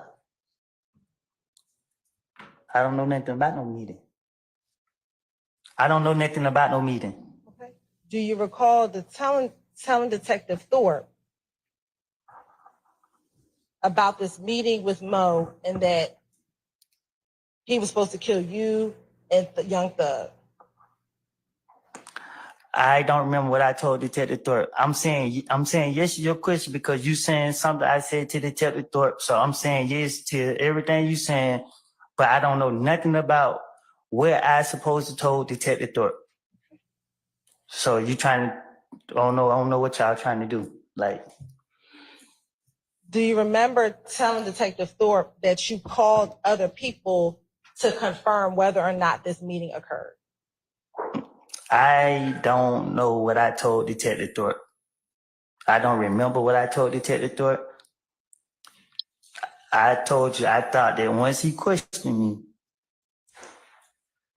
I don't know nothing about no meeting. I don't know nothing about no meeting. Okay. Do you recall telling Detective Thorpe about this meeting with Mo and that he was supposed to kill you and Young Thug? I don't remember what I told Detective Thorpe. I'm saying yes to your question because you saying something I said to Detective Thorpe. So I'm saying yes to everything you saying, but I don't know nothing about where I supposed to told Detective Thorpe. So you trying to, I don't know what y'all trying to do. Like, Do you remember telling Detective Thorpe that you called other people to confirm whether or not this meeting occurred? I don't know what I told Detective Thorpe. I don't remember what I told Detective Thorpe. I told you, I thought that once he questioned me,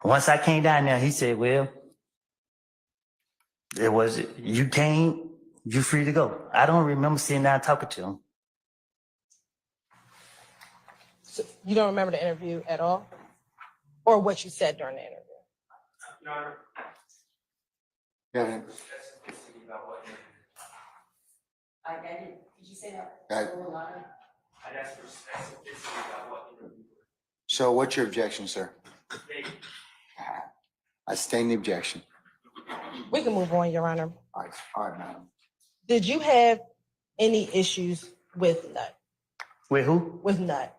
once I came down there, he said, well, you came, you free to go. I don't remember sitting down talking to him. So you don't remember the interview at all? Or what you said during the interview? Your Honor, Yeah. specificity about what. Did you say that? I'd ask for specificity about what interview. So what's your objection, sir? Maybe. I sustain the objection. We can move on, Your Honor. All right, madam. Did you have any issues with Nut? With who? With Nut?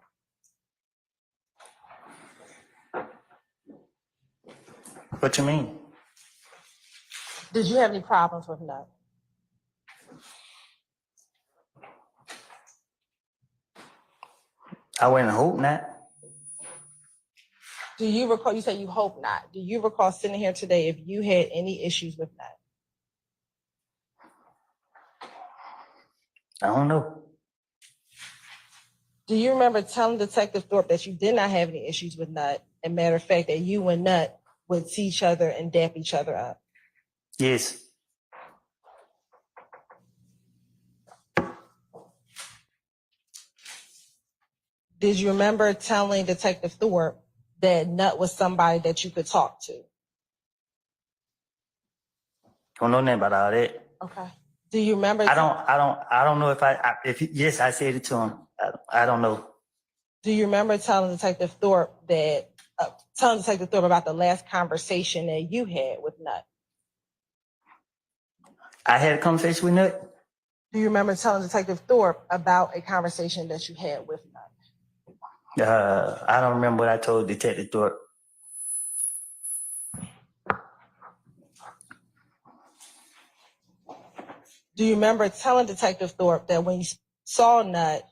What you mean? Did you have any problems with Nut? I wouldn't hope not. Do you recall, you said you hope not. Do you recall sitting here today if you had any issues with Nut? I don't know. Do you remember telling Detective Thorpe that you did not have any issues with Nut? And matter of fact, that you and Nut would see each other and dap each other up? Yes. Did you remember telling Detective Thorpe that Nut was somebody that you could talk to? Don't know nothing about all that. Okay. Do you remember? I don't know yes, I said it to him. I don't know. Do you remember telling Detective Thorpe about the last conversation that you had with Nut? I had a conversation with Nut. Do you remember telling Detective Thorpe about a conversation that you had with Nut? I don't remember what I told Detective Thorpe. Do you remember telling Detective Thorpe that when you saw Nut,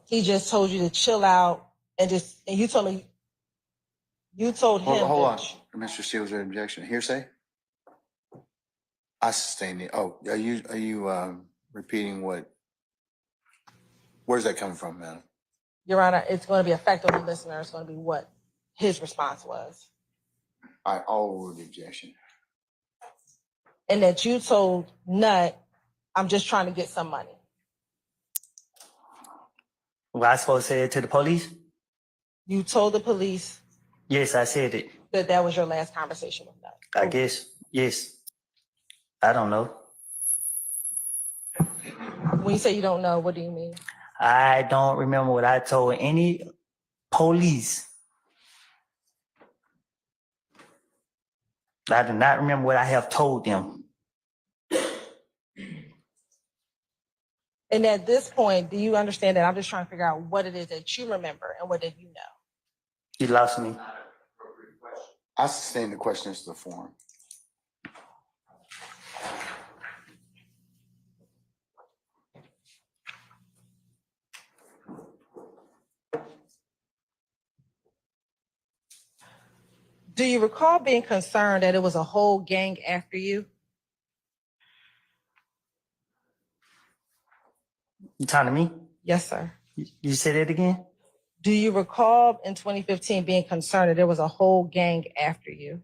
he just told you to chill out and you told him. Hold on, Mr. Steele's objection. Hearsay? I sustain it. Oh, are you repeating where's that coming from, madam? Your Honor, it's going to be effective on the listener. It's going to be what his response was. I'll rule the objection. And that you told Nut, I'm just trying to get some money. Was I supposed to say it to the police? You told the police Yes, I said it. that was your last conversation with Nut. I guess, yes. I don't know. When you say you don't know, what do you mean? I don't remember what I told any police. I do not remember what I have told them. And at this point, do you understand that I'm just trying to figure out what it is that you remember and what did you know? You lost me. I sustain the question as to the form. Do you recall being concerned that it was a whole gang after you? You talking to me? Yes, sir. You say that again? Do you recall in 2015 being concerned that there was a whole gang after you?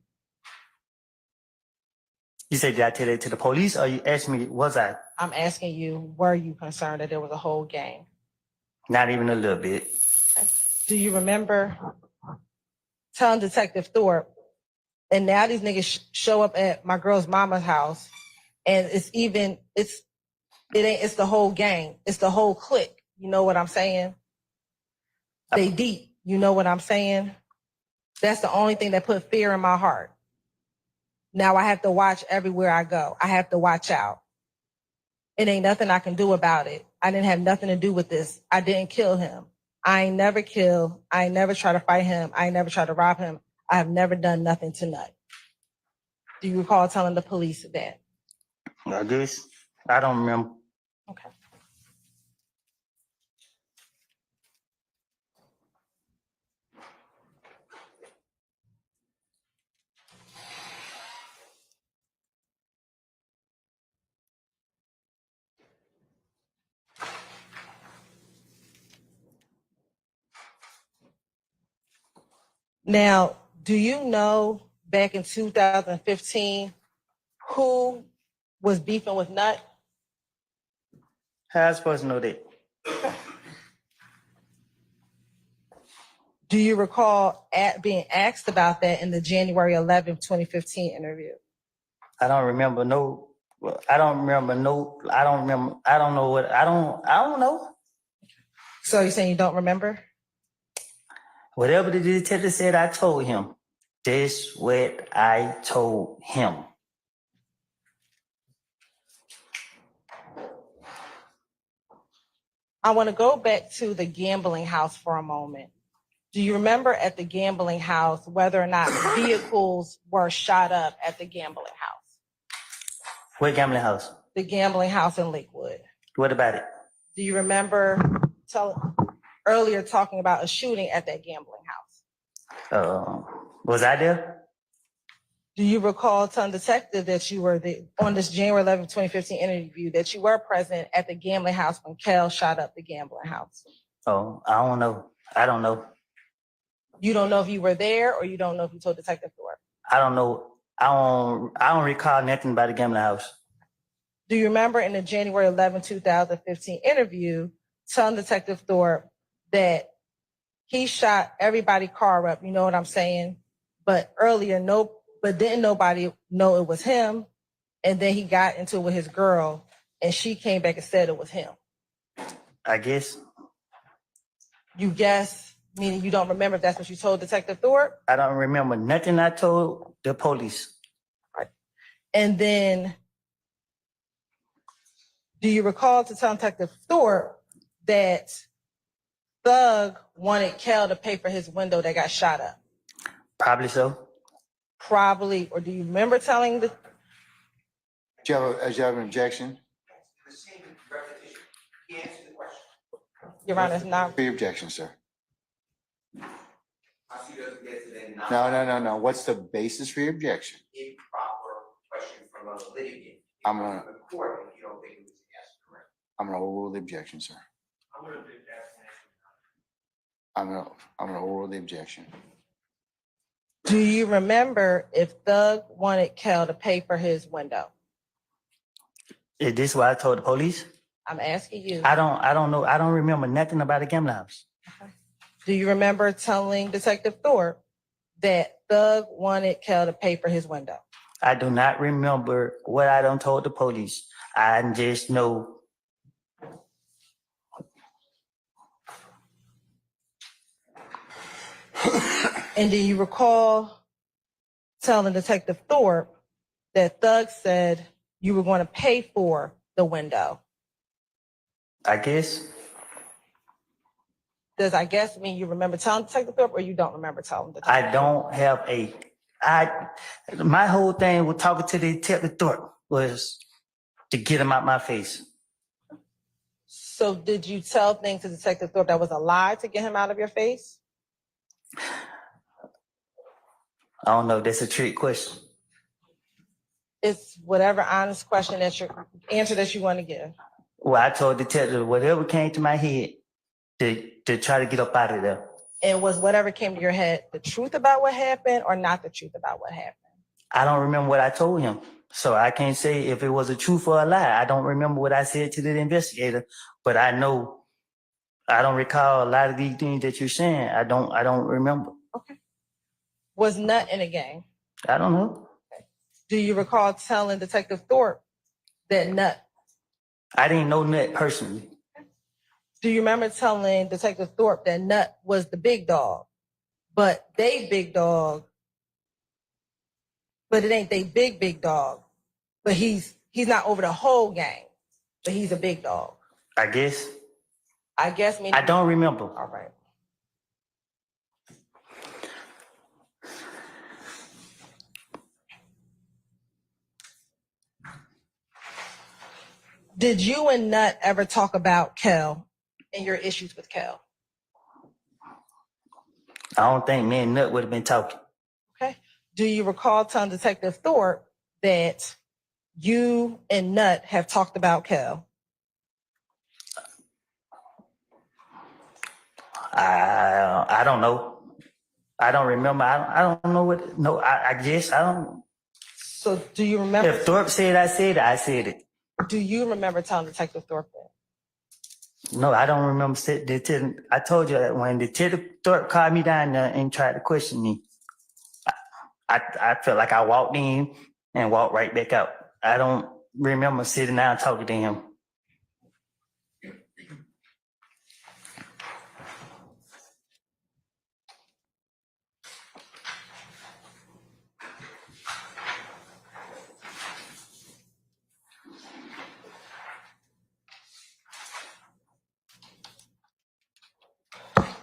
You said, did I tell it to the police, or you asked me, was I? I'm asking you, were you concerned that there was a whole gang? Not even a little bit. Do you remember telling Detective Thorpe, and now these niggas show up at my girl's mama's house, and it's the whole gang. It's the whole clique. You know what I'm saying? They deep. You know what I'm saying? That's the only thing that put fear in my heart. Now I have to watch everywhere I go. I have to watch out. It ain't nothing I can do about it. I didn't have nothing to do with this. I didn't kill him. I ain't never kill. I ain't never try to fight him. I ain't never try to rob him. I have never done nothing to Nut. Do you recall telling the police that? I guess. I don't remember. Okay. Now, do you know back in 2015 who was beefing with Nut? How I supposed to know that? Do you recall being asked about that in the January 11th, 2015 interview? I don't remember no. I don't know what. I don't know. So you're saying you don't remember? Whatever the detective said, I told him. That's what I told him. I want to go back to the gambling house for a moment. Do you remember at the gambling house whether or not vehicles were shot up at the gambling house? What gambling house? The gambling house in Lakewood. What about it? Do you remember earlier talking about a shooting at that gambling house? Was I there? Do you recall telling detective that you were on this January 11, 2015 interview that you were present at the gambling house when Kel shot up the gambling house? Oh, I don't know. I don't know. You don't know if you were there or you don't know if you told Detective Thorpe? I don't know. I don't recall nothing about the gambling house. Do you remember in the January 11, 2015 interview telling Detective Thorpe that he shot everybody's car up, you know what I'm saying? But didn't nobody know it was him. And then he got into it with his girl and she came back and said it was him. I guess. You guess, meaning you don't remember if that's what you told Detective Thorpe? I don't remember nothing I told the police. Right. And then, do you recall to tell Detective Thorpe that Thug wanted Kel to pay for his window that got shot up? Probably so. Probably, or do you remember telling the? Do you have an objection? The same repetition. He answered the question. Your Honor, it's not. For your objection, sir. Prosecutor doesn't get to then No. What's the basis for your objection? improper question from a litigant. I'm gonna- The court, if you don't think it was a yes, correct. I'm gonna overrule the objection, sir. I'm gonna overrule the objection. Do you remember if Thug wanted Kel to pay for his window? Is this what I told the police? I'm asking you. I don't know. I don't remember nothing about the gambling house. Do you remember telling Detective Thorpe that Thug wanted Kel to pay for his window? I do not remember what I done told the police. I just know. And do you recall telling Detective Thorpe that Thug said you were going to pay for the window? I guess. Does I guess mean you remember telling Detective Thorpe or you don't remember telling Detective I don't have my whole thing with talking to the Detective Thorpe was to get him out my face. So did you tell things to Detective Thorpe that was a lie to get him out of your face? I don't know. That's a trick question. It's whatever honest question answer that you want to give. Well, I told the detective whatever came to my head to try to get up out of there. And was whatever came to your head the truth about what happened or not the truth about what happened? I don't remember what I told him. So I can't say if it was a truth or a lie. I don't remember what I said to the investigator, but I know I don't recall a lot of these things that you're saying. I don't remember. Okay. Was Nut in a gang? I don't know. Do you recall telling Detective Thorpe that Nut? I didn't know Nut personally. Do you remember telling Detective Thorpe that Nut was the big dog, but they big dog, but it ain't they big dog, but he's not over the whole gang, but he's a big dog. I guess. I guess meaning I don't remember. All right. Did you and Nut ever talk about Kel and your issues with Kel? I don't think me and Nut would have been talking. Okay. Do you recall telling Detective Thorpe that you and Nut have talked about Kel? I don't know. I don't remember. I don't know what. No, I guess I don't. So do you remember? If Thorpe said I said it, I said it. Do you remember telling Detective Thorpe that? No, I don't remember. I told you that when Detective Thorpe called me down there and tried to question me, I felt like I walked in and walked right back out. I don't remember sitting down talking to him.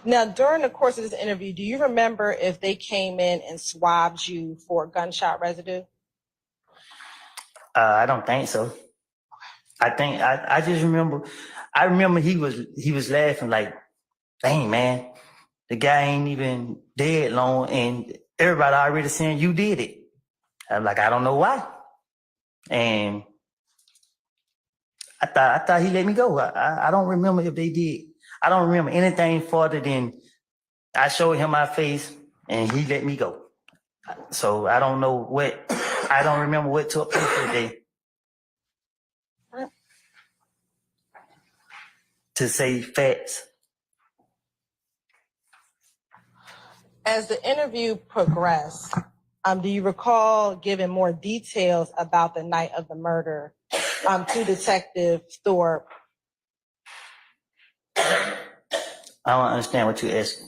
Now, during the course of this interview, do you remember if they came in and swabbed you for gunshot residue? I don't think so. I just remember. I remember he was laughing like, "Dang man, the guy ain't even dead long, and everybody already saying you did it." I'm like, I don't know why, and I thought he let me go. I don't remember if they did. I don't remember anything further than I showed him my face and he let me go. So I don't know what. I don't remember what took place that day. To say facts. As the interview progressed, do you recall giving more details about the night of the murder to Detective Thorpe? I don't understand what you're asking.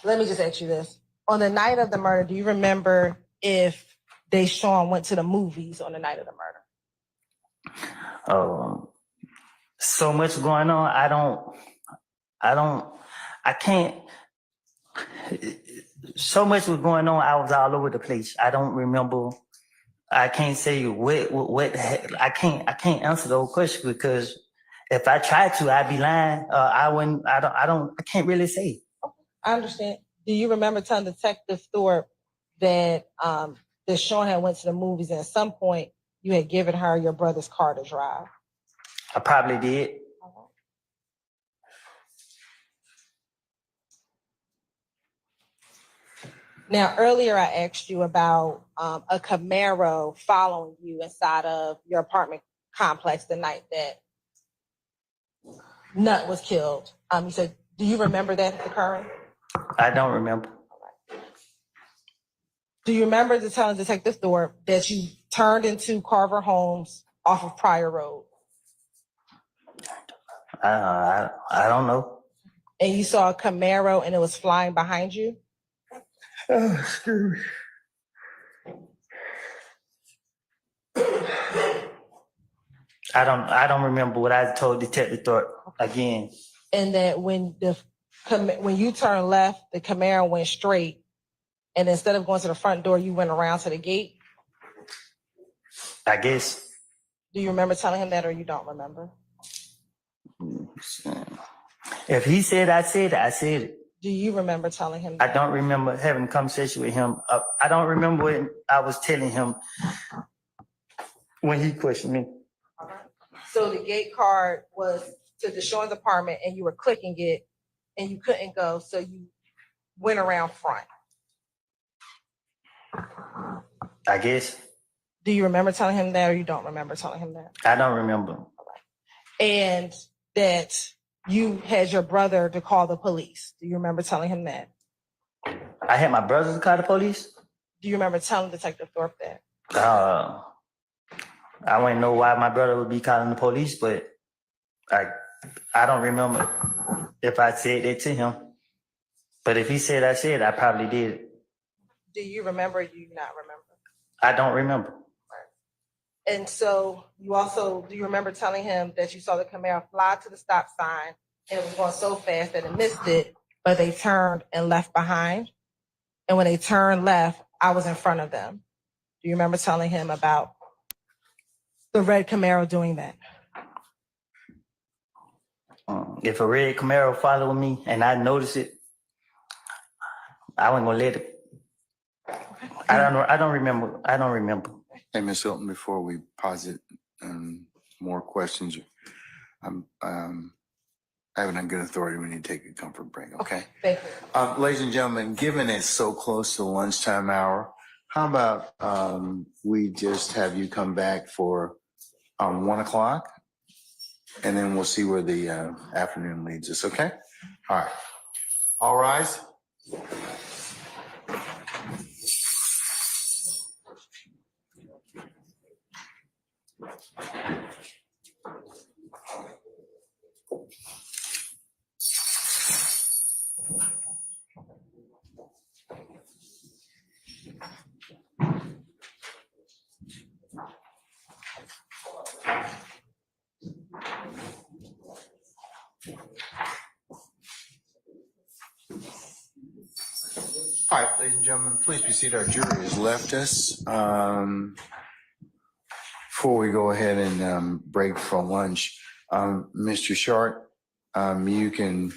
Let me just ask you this. On the night of the murder, do you remember if Deshaun went to the movies on the night of the murder? So much going on. I can't. So much was going on. I was all over the place. I don't remember. I can't say what I can't answer those questions because if I tried to, I'd be lying. I wouldn't. I can't really say. I understand. Do you remember telling Detective Thorpe that Deshaun had went to the movies and at some point you had given her your brother's car to drive? I probably did. Now, earlier I asked you about a Camaro following you inside of your apartment complex the night that Nut was killed. You said, do you remember that occurring? I don't remember. Do you remember telling Detective Thorpe that you turned into Carver Homes off of Pryor Road? I don't know. And you saw a Camaro and it was flying behind you? Oh, excuse me. I don't remember what I told Detective Thorpe again. And that when you turned left, the Camaro went straight, and instead of going to the front door, you went around to the gate? I guess. Do you remember telling him that, or you don't remember? If he said I said it, I said it. Do you remember telling him that? I don't remember having a conversation with him. I don't remember what I was telling him when he questioned me. So the gate card was to Deshaun's apartment and you were clicking it and you couldn't go, so you went around front. I guess. Do you remember telling him that, or you don't remember telling him that? I don't remember. And that you had your brother to call the police. Do you remember telling him that? I had my brother to call the police? Do you remember telling Detective Thorpe that? I wouldn't know why my brother would be calling the police, but I don't remember if I said that to him. But if he said I said, I probably did. Do you remember or do you not remember? I don't remember. And so do you remember telling him that you saw the Camaro fly to the stop sign and it was going so fast that it missed it, but they turned and left behind? And when they turned left, I was in front of them. Do you remember telling him about the red Camaro doing that? If a red Camaro followed me and I noticed it, I wasn't gonna let it. I don't remember. I don't remember. Hey, Ms. Hilton, before we posit more questions, I'm having a good authority when you take a comfort break, okay? Thank you. Ladies and gentlemen, given it's so close to lunchtime hour, how about we just have you come back for 1 o'clock, and then we'll see where the afternoon leads us, okay? All right. All rise. All right, ladies and gentlemen, please be seated. Our jury has left us. Before we go ahead and break for lunch, Mr. Short, you can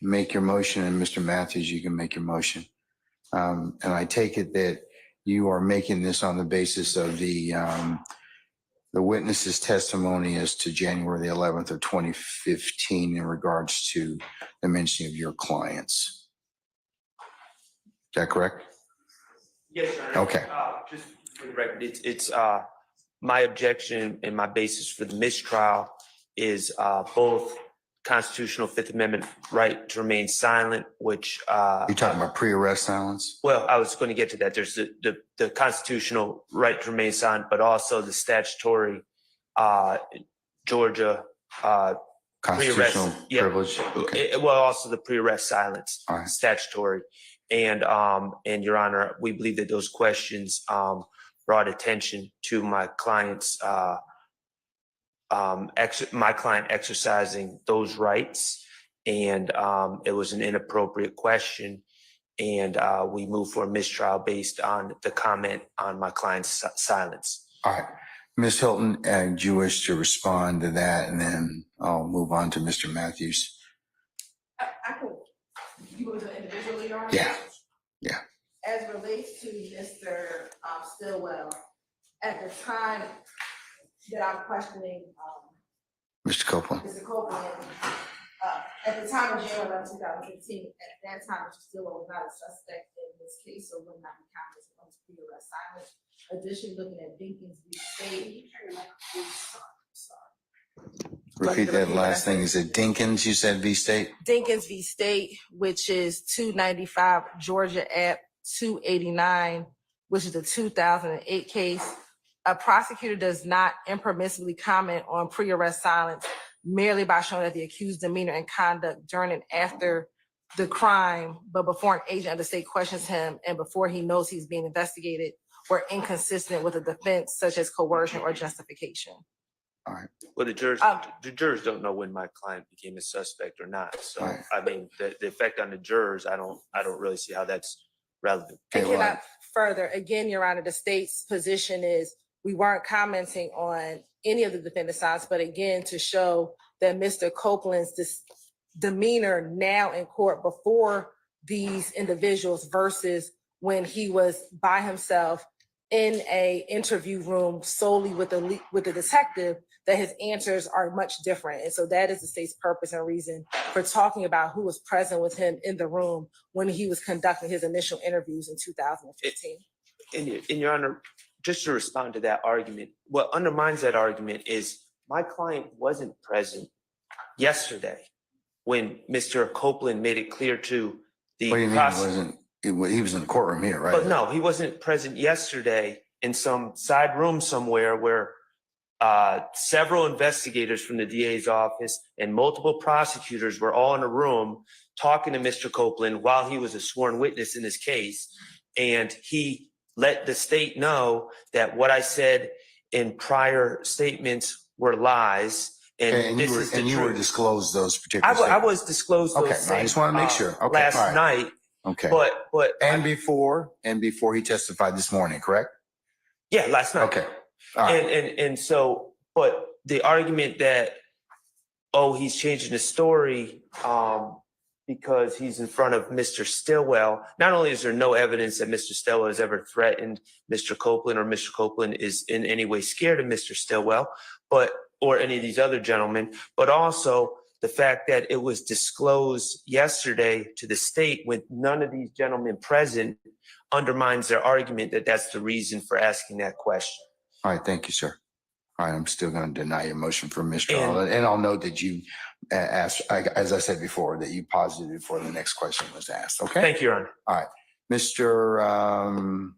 make your motion, and Mr. Matthews, you can make your motion. And I take it that you are making this on the basis of the witness's testimony as to January the 11th of 2015 in regards to the mentioning of your clients. Is that correct? Yes, Your Honor. Okay. Just for the record, it's my objection and my basis for the mistrial is both constitutional Fifth Amendment right to remain silent, which You're talking about pre-arrest silence? well, I was going to get to that. There's the constitutional right to remain silent, but also the statutory Georgia Constitutional pre-arrest, yeah. privilege? Okay. Well, also the pre-arrest silence, All right. statutory. And Your Honor, we believe that those questions brought attention to my client's my client exercising those rights, and it was an inappropriate question, and we moved for a mistrial based on the comment on my client's silence. All right. Ms. Hilton, do you wish to respond to that? And then I'll move on to Mr. Matthews. I could, you want to individually, Your Honor? Yeah. Yeah. As relates to Mr. Stillwell, at the time that I'm questioning, Mr. Copeland. Mr. Copeland, at the time of January 11, 2015, at that time, Mr. Stillwell was not a suspect in this case, so would not be counted as a pre-arrest silence. Additionally, looking at Dinkins v. State. Repeat that last thing. Is it Dinkins, you said, v. State? Dinkins v. State, which is 295 Georgia App 289, which is a 2008 case. A prosecutor does not impermissibly comment on pre-arrest silence merely by showing that the accused demeanor and conduct during and after the crime, but before an agent of the state questions him and before he knows he's being investigated, were inconsistent with a defense such as coercion or justification. All right. Well, the jurors don't know when my client became a suspect or not. So, Right. I mean, the effect on the jurors, I don't really see how that's relevant. I Okay, well, cannot further. Again, Your Honor, the state's position is we weren't commenting on any of the defendant's sides, but again, to show that Mr. Copeland's demeanor now in court before these individuals versus when he was by himself in a interview room solely with the detective, that his answers are much different. And so that is the state's purpose and reason for talking about who was present with him in the room when he was conducting his initial interviews in 2015. In Your Honor, just to respond to that argument, what undermines that argument is my client wasn't present yesterday when Mr. Copeland made it clear to the what do you mean prosecutor. he was in the courtroom here, right? But no, he wasn't present yesterday in some side room somewhere where several investigators from the DA's office and multiple prosecutors were all in a room talking to Mr. Copeland while he was a sworn witness in this case. And he let the state know that what I said in prior statements were lies. And this is the you were truth. disclosed those particular I statements. was disclosed those Okay, I same, just want to make sure. Okay, last all right. night, Okay. but And before he testified this morning, correct? yeah, last night. Okay. All right. And so, but the argument that, oh, he's changing the story because he's in front of Mr. Stillwell. Not only is there no evidence that Mr. Stillwell has ever threatened Mr. Copeland or Mr. Copeland is in any way scared of Mr. Stillwell, or any of these other gentlemen, but also the fact that it was disclosed yesterday to the state with none of these gentlemen present undermines their argument that that's the reason for asking that question. All right, thank you, sir. All right, I'm still going to deny your motion for mistrial. And I'll note that you asked, as I said before, that you posited before the next question was asked, okay? Thank you, Your Honor. All right. Mr.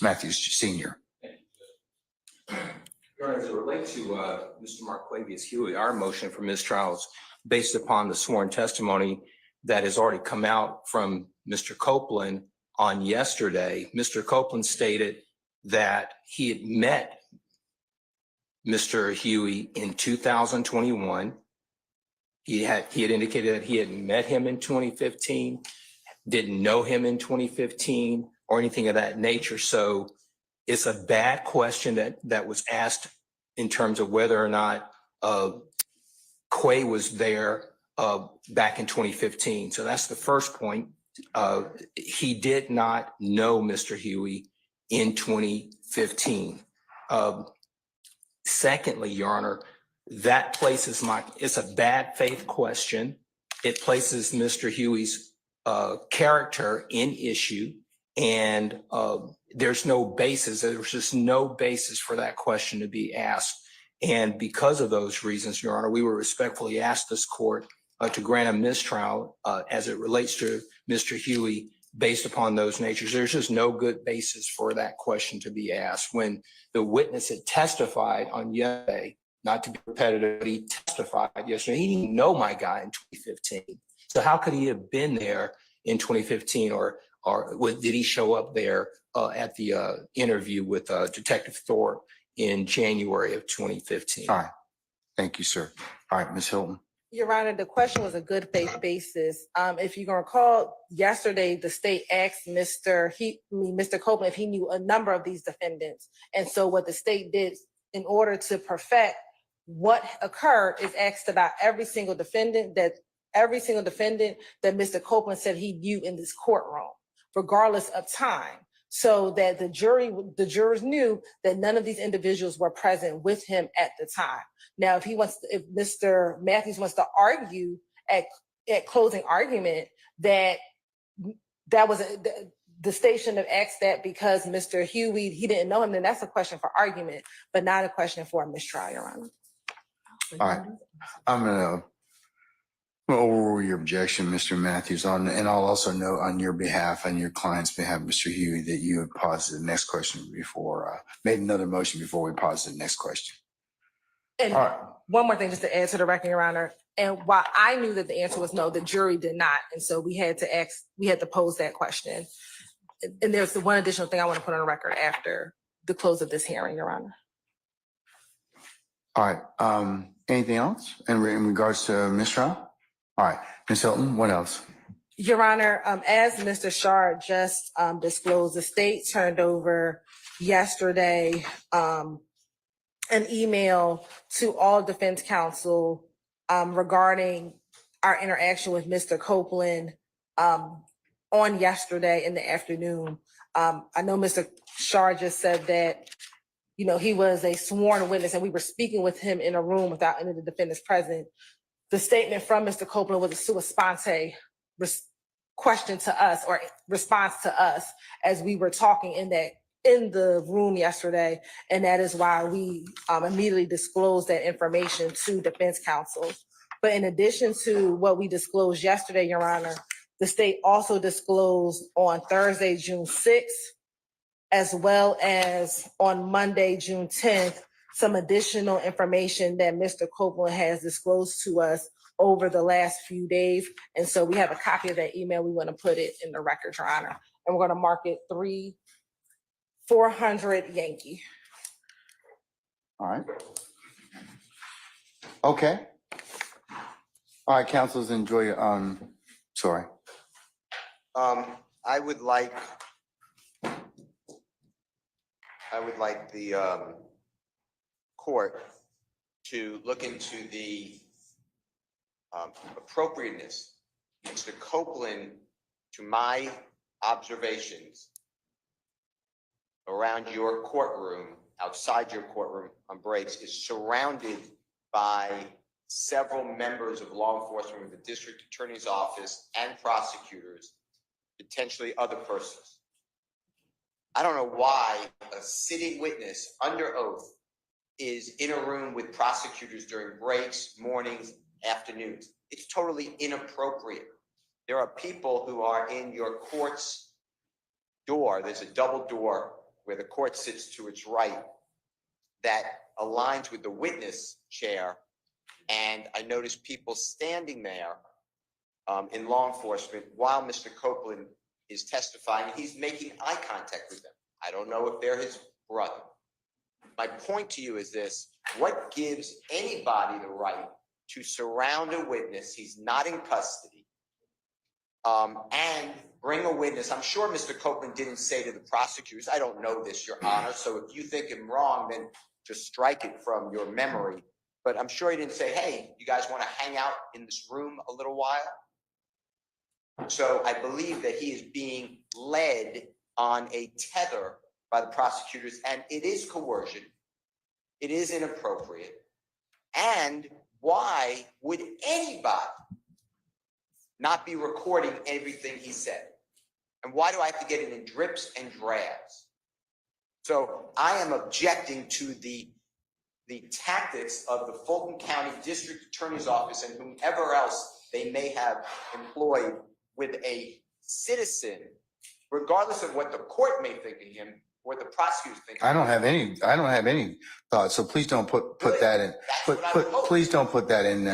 Matthews, Senior. Your Honor, as it relates to Mr. Marquavius Huey, our motion for mistrial is based upon the sworn testimony that has already come out from Mr. Copeland on yesterday. Mr. Copeland stated that he had met Mr. Huey in 2021. He had indicated that he had met him in 2015, didn't know him in 2015 or anything of that nature. So it's a bad question that was asked in terms of whether or not Quay was there back in 2015. So that's the first point. He did not know Mr. Huey in 2015. Secondly, Your Honor, that places it's a bad faith question. It places Mr. Huey's character in issue, and there's no basis. There's just no basis for that question to be asked. And because of those reasons, Your Honor, we would respectfully ask this court to grant a mistrial as it relates to Mr. Huey based upon those natures. There's just no good basis for that question to be asked. When the witness had testified on yesterday, not to be repetitive, but he testified yesterday, he didn't know my guy in 2015. So how could he have been there in 2015, or did he show up there at the interview with Detective Thorpe in January of 2015? All right. Thank you, sir. All right, Ms. Hilton. Your Honor, the question was a good faith basis. If you can recall, yesterday, the state asked Mr. Copeland if he knew a number of these defendants. And so what the state did in order to perfect what occurred is asked about every single defendant that Mr. Copeland said he knew in this courtroom, regardless of time. So that the jurors knew that none of these individuals were present with him at the time. Now, if Mr. Matthews wants to argue at closing argument that was the state shouldn't have asked that because Mr. Huey, he didn't know him, then that's a question for argument, but not a question for a mistrial, Your Honor. All right. I'm going to overrule your objection, Mr. Matthews, and I'll also note on your behalf, on your client's behalf, Mr. Huey, that you had paused the next question before, made another motion before we paused the next question. And all right. One more thing just to add to the record, Your Honor. And while I knew that the answer was no, the jury did not. And so we had to pose that question. And there's the one additional thing I want to put on the record after the close of this hearing, Your Honor. All right. Anything else in regards to mistrial? All right, Ms. Hilton, what else? Your Honor, as Mr. Shard just disclosed, the state turned over yesterday an email to all defense counsel regarding our interaction with Mr. Copeland on yesterday in the afternoon. I know Mr. Shard just said that, you know, he was a sworn witness and we were speaking with him in a room without any of the defendants present. The statement from Mr. Copeland was a sua sponte question to us or response to us as we were talking in the room yesterday. And that is why we immediately disclosed that information to defense counsel. But in addition to what we disclosed yesterday, Your Honor, the state also disclosed on Thursday, June 6th, as well as on Monday, June 10th, some additional information that Mr. Copeland has disclosed to us over the last few days. And so we have a copy of that email. We want to put it in the record, Your Honor. And we're going to mark it 400 Yankee. All right. Okay. All right, counsels, enjoy your, sorry. I would like the court to look into the appropriateness, Mr. Copeland, to my observations around your courtroom, outside your courtroom on breaks, is surrounded by several members of law enforcement with the district attorney's office and prosecutors, potentially other persons. I don't know why a sitting witness under oath is in a room with prosecutors during breaks, mornings, afternoons. It's totally inappropriate. There are people who are in your court's door. There's a double door where the court sits to its right that aligns with the witness chair. And I noticed people standing there in law enforcement while Mr. Copeland is testifying. He's making eye contact with them. I don't know if they're his brother. My point to you is this: what gives anybody the right to surround a witness? He's not in custody, and bring a witness. I'm sure Mr. Copeland didn't say to the prosecutors, I don't know this, Your Honor. So if you think I'm wrong, then just strike it from your memory. But I'm sure he didn't say, hey, you guys want to hang out in this room a little while? So I believe that he is being led on a tether by the prosecutors, and it is coercion. It is inappropriate. And why would anybody not be recording everything he said? And why do I have to get it in drips and drabs? So I am objecting to the tactics of the Fulton County District Attorney's Office and whomever else they may have employed with a citizen, regardless of what the court may think of him, what the prosecutors think. I don't have any thoughts. So please don't put that in. Please don't put that in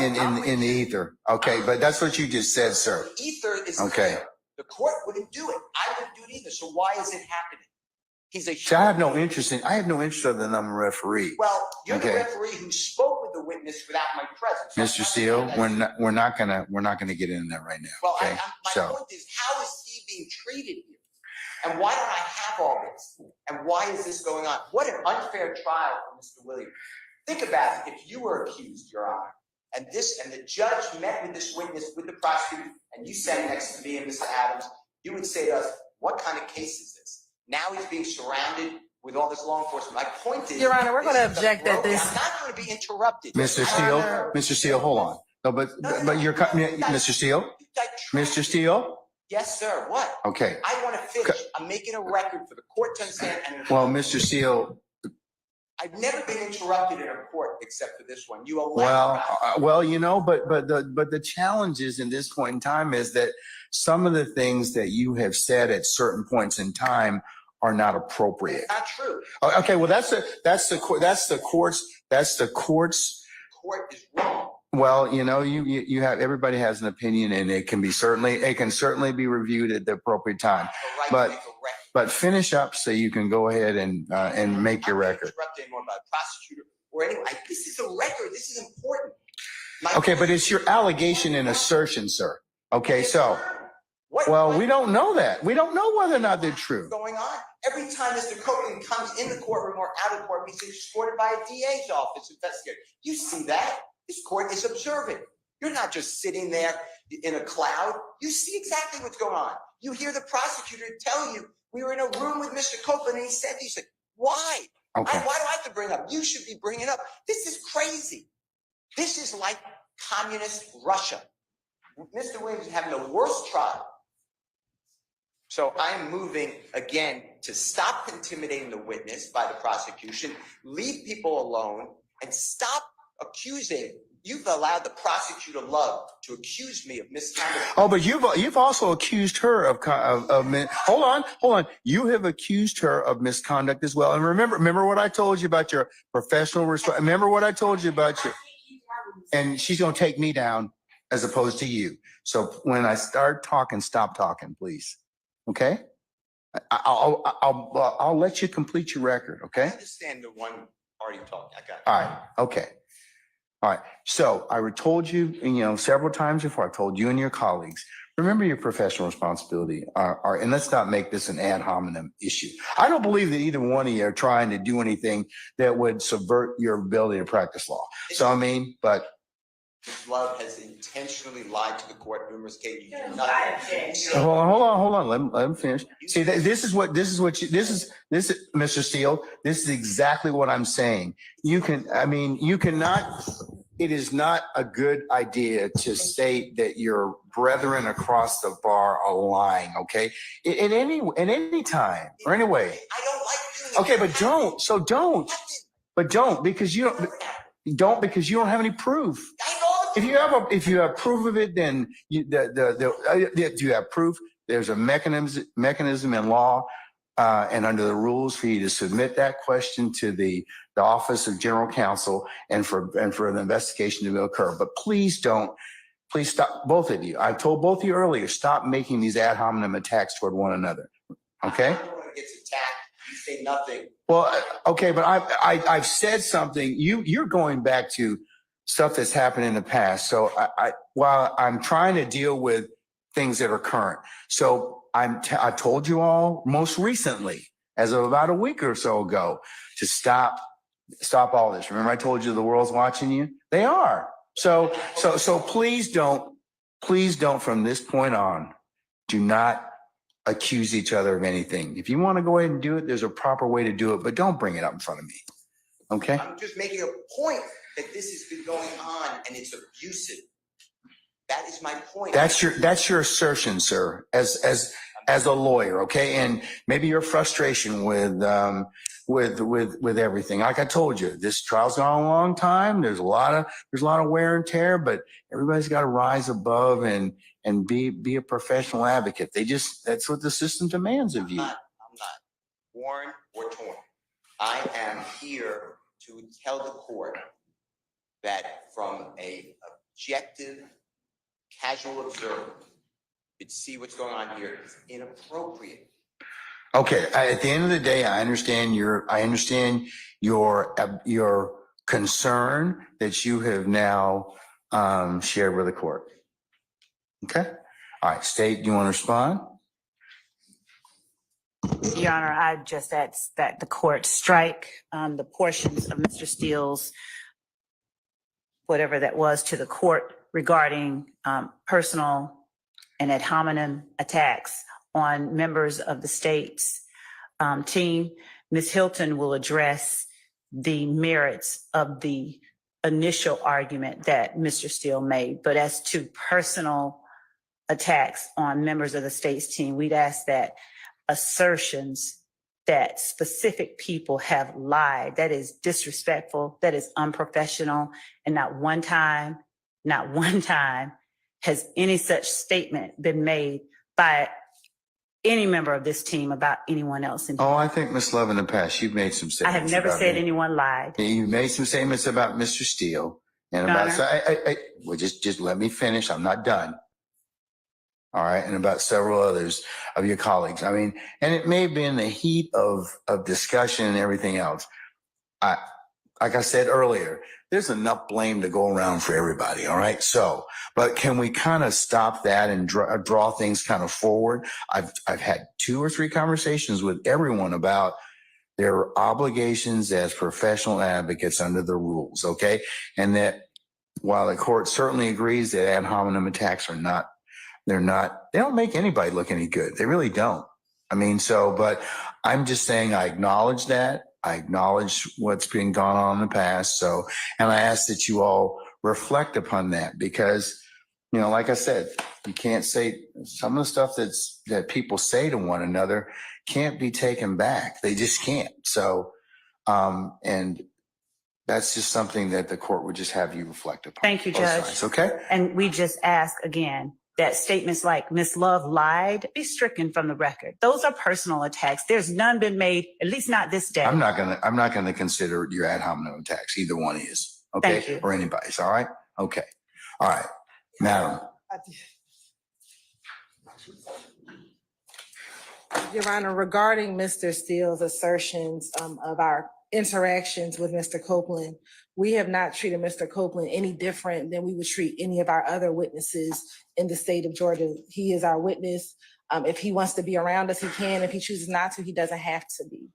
in the ether. Okay, but that's what you just said, sir. The ether is okay. Clear. The court wouldn't do it. I wouldn't do it either. So why is it happening? He's a. See, I have no interest other than I'm a referee. Well, you're the referee who spoke with the witness without my presence. Mr. Steele, we're not gonna get into that right now. Well, okay? my point is, how is he being treated here? And why don't I have all this? And why is this going on? What an unfair trial for Mr. Williams. Think about it. If you were accused, Your Honor, and the judge met with this witness, with the prosecutor, and you sat next to me and Mr. Adams, you would say to us, what kind of case is this? Now he's being surrounded with all this law enforcement. My point is, Your Honor, we're going to object that this. I'm not going to be interrupted. Mr. Steele, hold on. No, but you're Mr. Steele? Mr. Steele? Yes, sir. What? Okay. I want to finish. I'm making a record for the court to understand. Well, Mr. Steele. I've never been interrupted in a court except for this one. You allow. Well, you know, but the challenge is in this point in time is that some of the things that you have said at certain points in time are not appropriate. It's not true. Okay. Well, that's the court's. The court is wrong. Well, you know, you have, everybody has an opinion, and it can certainly be reviewed at the appropriate time. But finish up so you can go ahead and make your record. Interrupted anymore by a prosecutor or anyone. This is a record. This is important. Okay, but it's your allegation and assertion, sir. Okay, so we don't know that. We don't know whether or not they're true. What's going on? Every time Mr. Copeland comes in the courtroom or out of the courtroom, he's escorted by a DA's office investigator. You see that? This court is observant. You're not just sitting there in a cloud. You see exactly what's going on. You hear the prosecutor tell you, we were in a room with Mr. Copeland and he said, why? Okay. Why do I have to bring up? You should be bringing up. This is crazy. This is like communist Russia. Mr. Williams is having the worst trial. So I'm moving again to stop intimidating the witness by the prosecution, leave people alone, and stop accusing. You've allowed the prosecutor Love to accuse me of misconduct. Oh, but you've also accused her of hold on. You have accused her of misconduct as well. And remember what I told you about your professional response. Remember what I told you about your. And she's going to take me down as opposed to you. So when I start talking, stop talking, please. Okay. I'll let you complete your record. Okay. I understand the one already talked. I got it. All right. Okay. All right. So I told you, several times before, I told you and your colleagues, remember your professional responsibility and let's not make this an ad hominem issue. I don't believe that either one of you are trying to do anything that would subvert your ability to practice law. So, but. Love has intentionally lied to the court numerous cases. Hold on. Let him finish. See, this is Mr. Steele. This is exactly what I'm saying. You cannot, it is not a good idea to state that your brethren across the bar are lying, okay? In any time or any way. I don't like doing it. Okay, but don't. So don't. But don't because you don't have any proof. If you have proof of it, then you have proof. There's a mechanism in law and under the rules for you to submit that question to the Office of General Counsel and for the investigation to occur. But please stop, both of you. I told both of you earlier, stop making these ad hominem attacks toward one another. Okay? Everyone gets attacked. You say nothing. Well, okay, but I've said something. You're going back to stuff that's happened in the past. So while I'm trying to deal with things that are current. So I told you all most recently, as of about a week or so ago, to stop all this. Remember I told you the world's watching you? They are. So please don't from this point on, do not accuse each other of anything. If you want to go ahead and do it, there's a proper way to do it, but don't bring it up in front of me. Okay? I'm just making a point that this has been going on and it's abusive. That is my point. That's your assertion, sir, as a lawyer, okay? And maybe your frustration with everything. Like I told you, this trial's gone a long time. There's a lot of wear and tear, but everybody's got to rise above and be a professional advocate. That's what the system demands of you. I'm not worn or torn. I am here to tell the court that from a objective, casual observer, could see what's going on here is inappropriate. Okay. At the end of the day, I understand your concern that you have now shared with the court. Okay. All right. State, do you want to respond? Your Honor, I just ask that the court strike the portions of Mr. Steele's, whatever that was, to the court regarding personal and ad hominem attacks on members of the state's team. Ms. Hilton will address the merits of the initial argument that Mr. Steele made. But as to personal attacks on members of the state's team, we'd ask that assertions that specific people have lied, that is disrespectful, that is unprofessional, and not one time has any such statement been made by any member of this team about anyone else. Oh, I think, Ms. Love, in the past, you've made some I statements. have never said me. anyone lied. You've made some statements about Mr. Steele and Your about, Honor. well, just let me finish. I'm not done. All right. And about several others of your colleagues. I mean, and it may have been the heat of discussion and everything else. Like I said earlier, there's enough blame to go around for everybody. All right. So, but can we kind of stop that and draw things kind of forward? I've had 2 or 3 conversations with everyone about their obligations as professional advocates under the rules. Okay. And that while the court certainly agrees that ad hominem attacks they don't make anybody look any good. They really don't. I mean, but I'm just saying I acknowledge that. I acknowledge what's been gone on in the past. So, and I ask that you all reflect upon that because, like I said, you can't say some of the stuff that people say to one another can't be taken back. They just can't. So, and that's just something that the court would just have you reflect upon. Thank you, Both Judge. sides, okay? And we just ask again that statements like Ms. Love lied be stricken from the record. Those are personal attacks. There's none been made, at least not this day. I'm not gonna consider your ad hominem attacks. Either one is, okay? Thank you. Or anybody's, all right? Okay. All right, Madam. Your Honor, regarding Mr. Steele's assertions of our interactions with Mr. Copeland, we have not treated Mr. Copeland any different than we would treat any of our other witnesses in the state of Georgia. He is our witness. If he wants to be around us, he can. If he chooses not to, he doesn't have to be.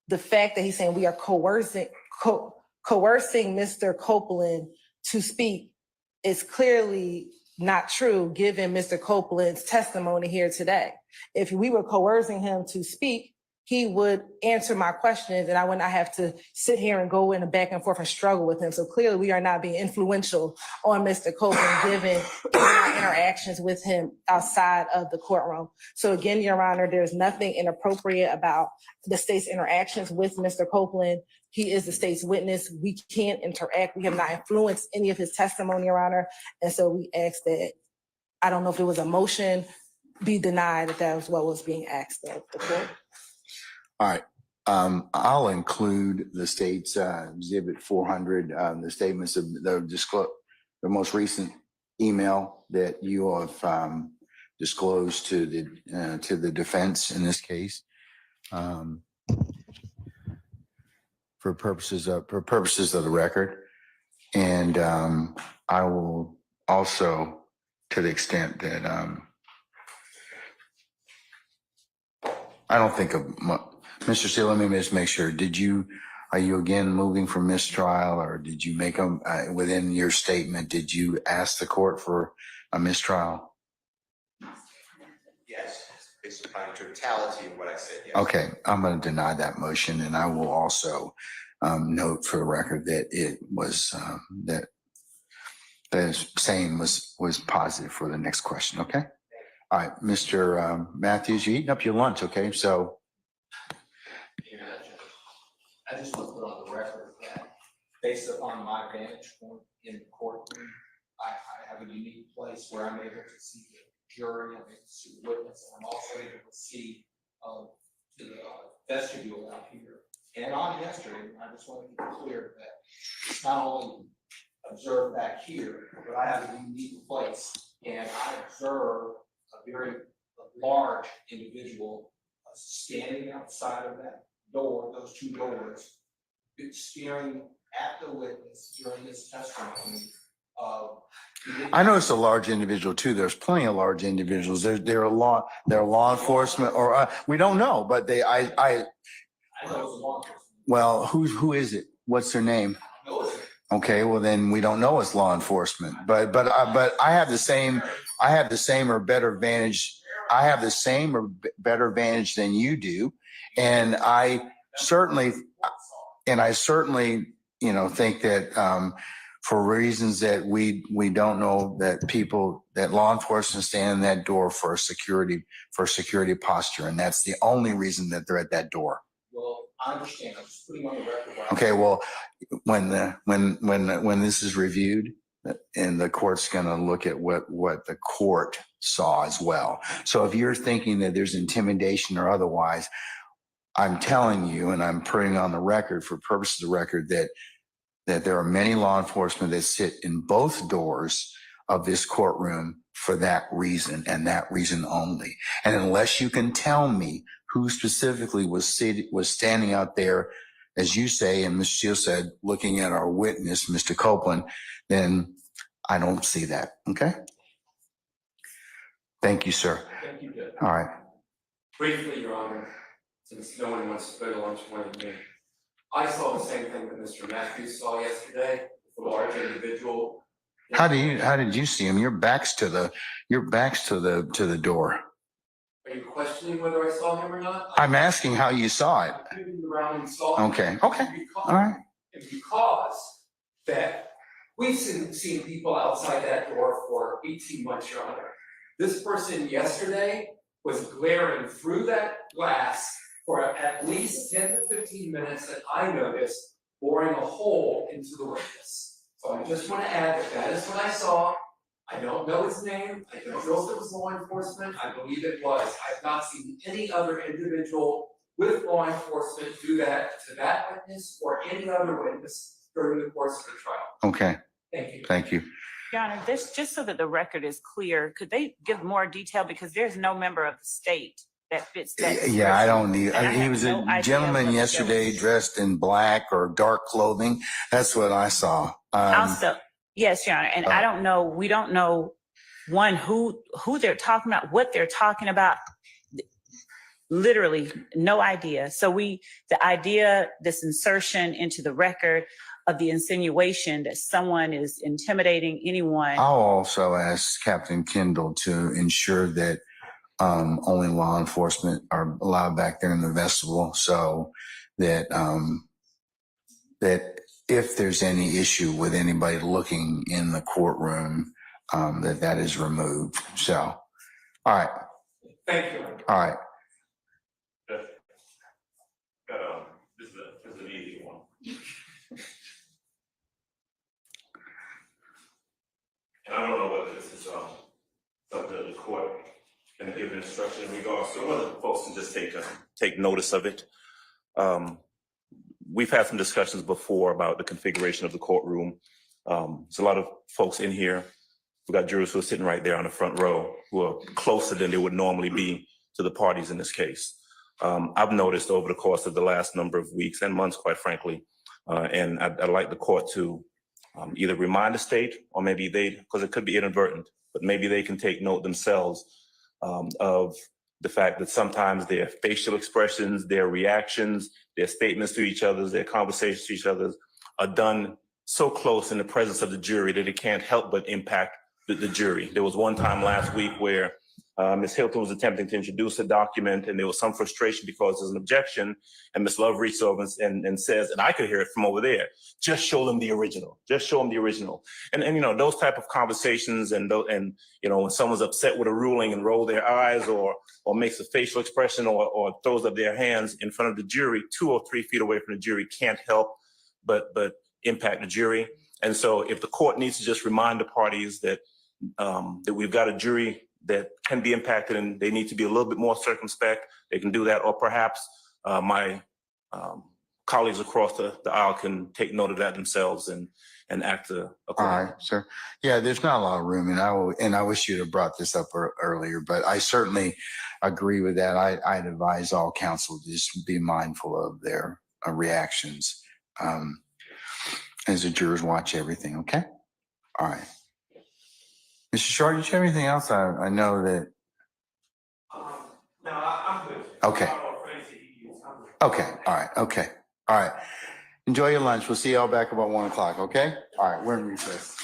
The fact that he's saying we are coercing Mr. Copeland to speak is clearly not true given Mr. Copeland's testimony here today. If we were coercing him to speak, he would answer my questions and I would not have to sit here and go in a back and forth and struggle with him. So clearly we are not being influential on Mr. Copeland given our interactions with him outside of the courtroom. So again, Your Honor, there's nothing inappropriate about the state's interactions with Mr. Copeland. He is the state's witness. We can't interact. We have not influenced any of his testimony, Your Honor. And so we ask that, I don't know if it was a motion, be denied that that was what was being asked of the court. All right. I'll include the state's exhibit 400, the statements of the most recent email that you have disclosed to the defense in this case, for purposes of the record. And I will also to the extent that, I don't think of, Mr. Steele, let me just make sure, are you again moving for mistrial, or did you make them, within your statement, did you ask the court for a mistrial? Yes, based upon totality of what I said, yes. Okay, I'm going to deny that motion, and I will also note for the record that it was, that the same was positive for the next question, okay? All right, Mr. Matthews, you're eating up your lunch, okay? So. I just want to put on the record that based upon my vantage point in the courtroom, I have a unique place where I'm able to see the jury, I'm able to see the witness, and I'm also able to see the vestibule out here. And on yesterday, I just want to be clear that it's not only observed back here, but I have a unique place, and I observe a very large individual standing outside of that door, those two doors, staring at the witness during this testimony. I know it's a large individual too. There's plenty of large individuals. They're law enforcement, or we don't know, but I know it's a law enforcement. well, who is it? What's their name? Okay, well then we don't know it's law enforcement, but I have the same or better vantage. I have the same or better vantage than you do, and I certainly, think that for reasons that we don't know, that law enforcement stand in that door for security posture, and that's the only reason that they're at that door. Well, I understand. I'm just putting on the record. Okay, well, when this is reviewed, and the court's going to look at what the court saw as well. So if you're thinking that there's intimidation or otherwise, I'm telling you, and I'm putting on the record for purposes of the record, that there are many law enforcement that sit in both doors of this courtroom for that reason and that reason only. And unless you can tell me who specifically was standing out there, as you say, and Ms. Shields said, looking at our witness, Mr. Copeland, then I don't see that. Okay. Thank you, sir. Thank you, Judge. All right. Briefly, Your Honor, since no one wants to go to lunch with me, I saw the same thing that Mr. Matthews saw yesterday, the large individual. How did you see him? Your back's to the door. Are you questioning whether I saw him or not? I'm asking how you saw it. I turned around and saw him. Okay. Because, All right. and because that we've seen people outside that door for 18 months, Your Honor. This person yesterday was glaring through that glass for at least 10 to 15 minutes that I noticed, boring a hole into the witness. So I just want to add that is what I saw. I don't know his name. I don't know if it was law enforcement. I believe it was. I've not seen any other individual with law enforcement do that to that witness or any other witness during the course of the trial. Okay. Thank you. Thank you. Your Honor, this, just so that the record is clear, could they give more detail? Because there's no member of the state that fits that. Yeah, I don't need, And I he have was no a idea gentleman what yesterday that was. dressed in black or dark clothing. That's what I saw. Also, yes, Your Honor, and I don't know, we don't know, one, who they're talking about, what they're talking about. Literally no idea. So the idea, this insertion into the record of the insinuation that someone is intimidating anyone. I'll also ask Captain Kendall to ensure that only law enforcement are allowed back there in the vestibule, so that that if there's any issue with anybody looking in the courtroom, that is removed. So, all right. Thank you. All right. This is an easy one. And I don't know whether this is something that the court can give instruction in regards to, whether folks can just take notice of it. We've had some discussions before about the configuration of the courtroom. There's a lot of folks in here. We've got jurors who are sitting right there on the front row who are closer than they would normally be to the parties in this case. I've noticed over the course of the last number of weeks and months, quite frankly, and I'd like the court to either remind the state or maybe because it could be inadvertent, but maybe they can take note themselves of the fact that sometimes their facial expressions, their reactions, their statements to each other, their conversations to each other are done so close in the presence of the jury that it can't help but impact the jury. There was one time last week where Ms. Hilton was attempting to introduce a document and there was some frustration because there's an objection, and Ms. Love reaches over and says, and I could hear it from over there, just show them the original, just show them the original. And you know, those type of conversations and you know, when someone's upset with a ruling and roll their eyes or makes a facial expression or throws up their hands in front of the jury, 2 or 3 feet away from the jury, can't help but impact the jury. And so if the court needs to just remind the parties that that we've got a jury that can be impacted and they need to be a little bit more circumspect, they can do that. Or perhaps my colleagues across the aisle can take note of that themselves and act All accordingly. right, sir. Yeah, there's not a lot of room, and I wish you'd have brought this up earlier, but I certainly agree with that. I'd advise all counsel to just be mindful of their reactions as the jurors watch everything. Okay. All right. Mr. Short, did you have anything else? I know that. No, I'm good. Okay. Okay. All right. Okay. All right. Enjoy your lunch. We'll see y'all back about 1 o'clock. Okay. All right. We're in recess.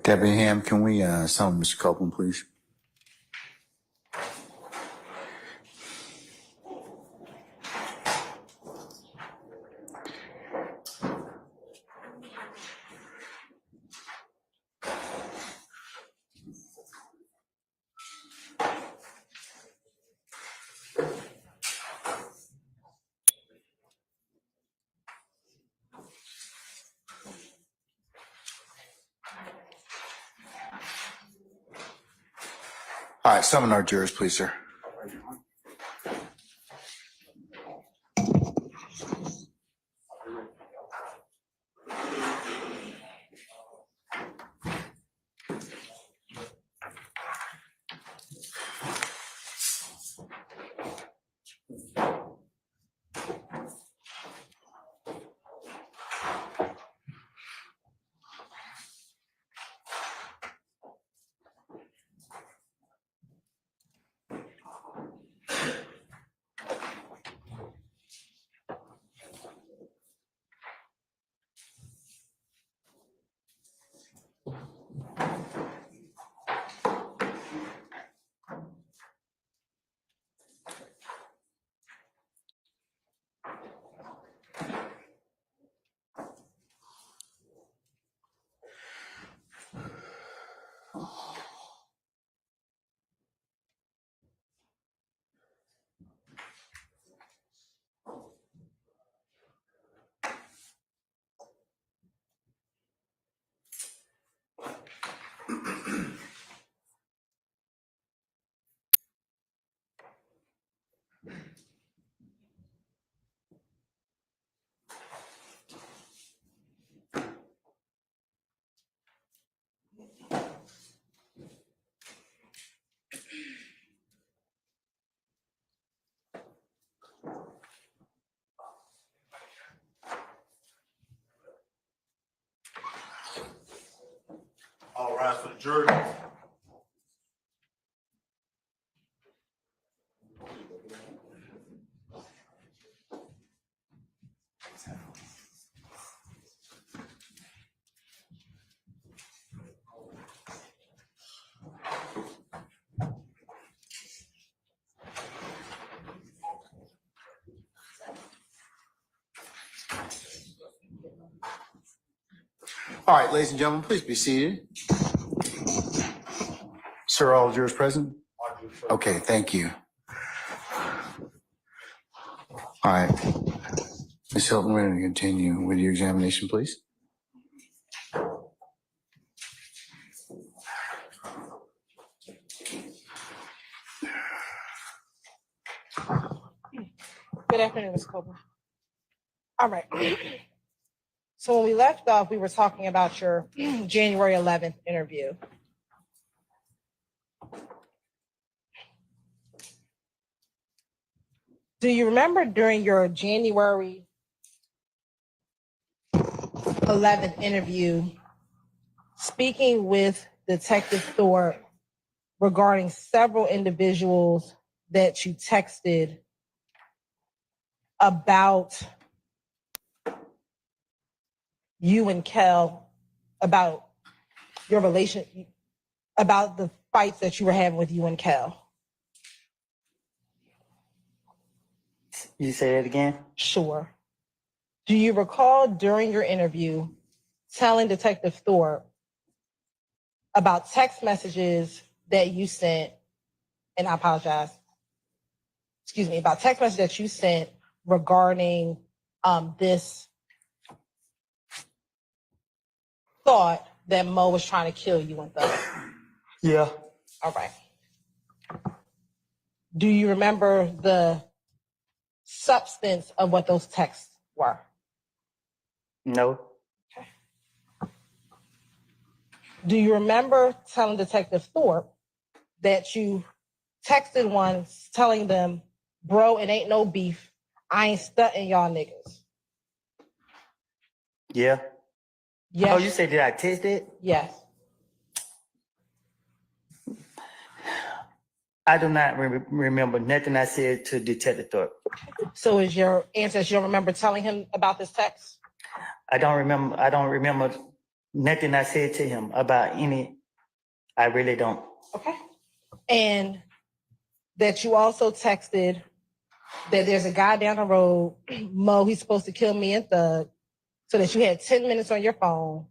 Deputy Ham, can we summon Mr. Copeland, please? All right, summon our jurors, please, sir. All rise for the jury. All right, ladies and gentlemen, please be seated. Sir, all jurors present? Okay, thank you. All right. Ms. Hilton, we're going to continue with your examination, please. Good afternoon, Ms. Copeland. All right. So when we left off, we were talking about your January 11th interview. Do you remember during your January 11th interview, speaking with Detective Thorpe regarding several individuals that you texted about you and Kel, about your relation, about the fights that you were having with you and Kel? You say that again? Sure. Do you recall during your interview telling Detective Thorpe about text messages that you sent, and I apologize, excuse me, about text messages that you sent regarding this thought that Mo was trying to kill you and Thug? Yeah. All right. Do you remember the substance of what those texts were? No. Do you remember telling Detective Thorpe that you texted one telling them, bro, it ain't no beef. I ain't stunting y'all niggas? Yeah. Yes. Oh, you said did I text it? Yes. I do not remember nothing I said to Detective Thorpe. So is your answer, you don't remember telling him about this text? I don't remember nothing I said to him about any. I really don't. Okay. And that you also texted that there's a guy down the road, Mo, he's supposed to kill me and Thug, so that you had 10 minutes on your phone,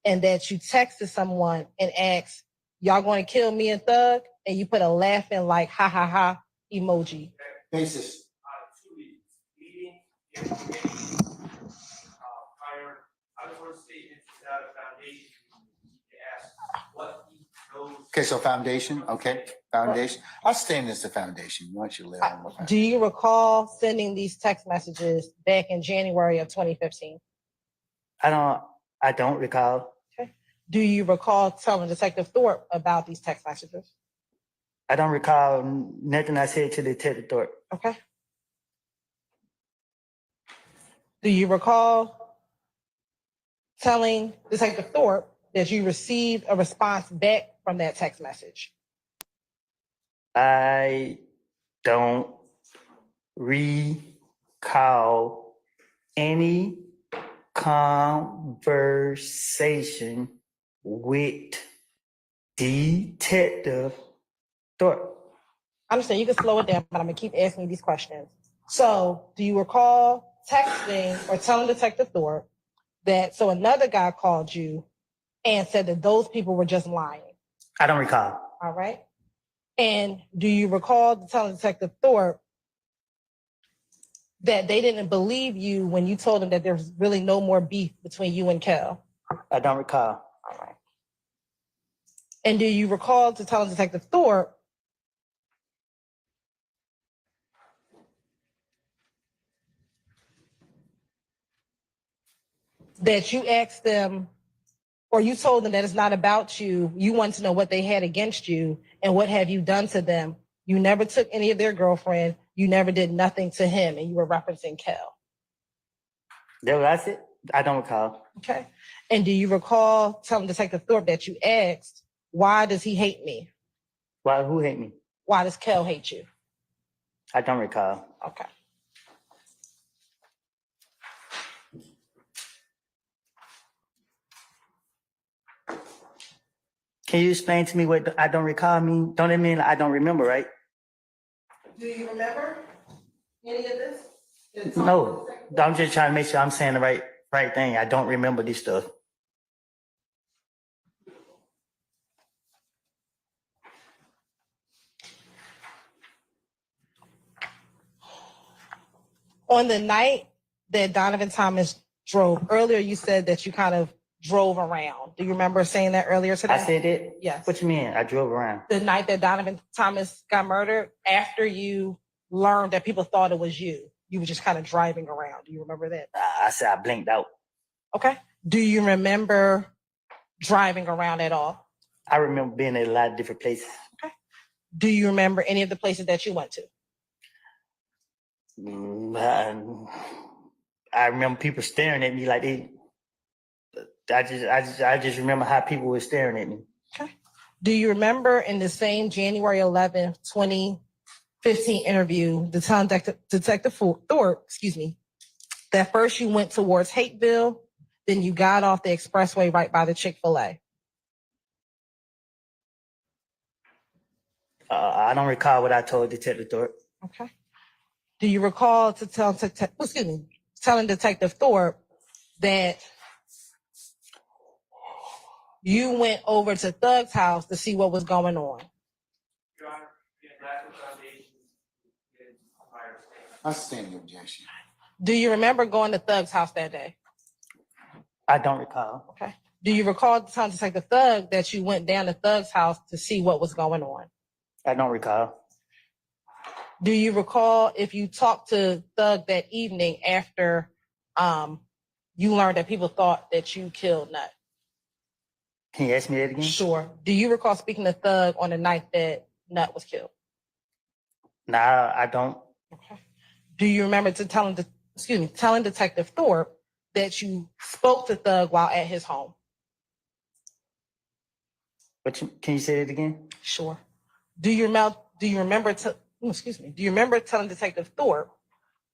and that you texted someone and asked, y'all going to kill me and Thug? And you put a laughing like ha ha ha emoji. Basis. 2 weeks, meeting, prior, out-of-court statements without a foundation. You ask what he knows. Okay, so foundation, okay, foundation. I'll stand as the foundation. Why don't you lay on the Do you recall sending these text messages back in January of 2015? I don't recall. Do you recall telling Detective Thorpe about these text messages? I don't recall nothing I said to Detective Thorpe. Okay. Do you recall telling Detective Thorpe that you received a response back from that text message? I don't recall any conversation with Detective Thorpe. I'm just saying you can slow it down, but I'm gonna keep asking you these questions. So, do you recall texting or telling Detective Thorpe that another guy called you and said that those people were just lying? I don't recall. All right. And do you recall telling Detective Thorpe that they didn't believe you when you told them that there's really no more beef between you and Kel? I don't recall. All right. And do you recall telling Detective Thorpe that you asked them, or you told them that it's not about you, you want to know what they had against you and what have you done to them? You never took any of their girlfriend. You never did nothing to him, and you were referencing Kel. That's it? I don't recall. Okay. And do you recall telling Detective Thorpe that you asked, why does he hate me? Why? Who hate me? Why does Kel hate you? I don't recall. Okay. Can you explain to me what I don't recall mean? Don't it mean I don't remember, right? Do you remember any of this? No, I'm just trying to make sure I'm saying the right thing. I don't remember this stuff. On the night that Donovan Thomas drove, earlier you said that you kind of drove around. Do you remember saying that earlier today? I said it? Yes. What you mean? I drove around. The night that Donovan Thomas got murdered, after you learned that people thought it was you, you were just kind of driving around. Do you remember that? I said I blinked out. Okay. Do you remember driving around at all? I remember being at a lot of different places. Okay. Do you remember any of the places that you went to? I remember people staring at me like they. I just remember how people were staring at me. Okay. Do you remember in the same January 11th, 2015 interview, the time Detective Thorpe, that first you went towards Hateville, then you got off the expressway right by the Chick-fil-A? I don't recall what I told Detective Thorpe. Okay. Do you recall telling Detective Thorpe that you went over to Thug's house to see what was going on? Your Honor, lack of foundation in prior statements. I'll stand the objection. Do you remember going to Thug's house that day? I don't recall. Okay. Do you recall telling Detective Thug that you went down to Thug's house to see what was going on? I don't recall. Do you recall if you talked to Thug that evening after you learned that people thought that you killed Nut? Can you ask me that again? Sure. Do you recall speaking to Thug on the night that Nut was killed? Nah, I don't. Okay. Do you remember telling Detective Thorpe that you spoke to Thug while at his home? Can you say it again? Sure. Do you remember telling Detective Thorpe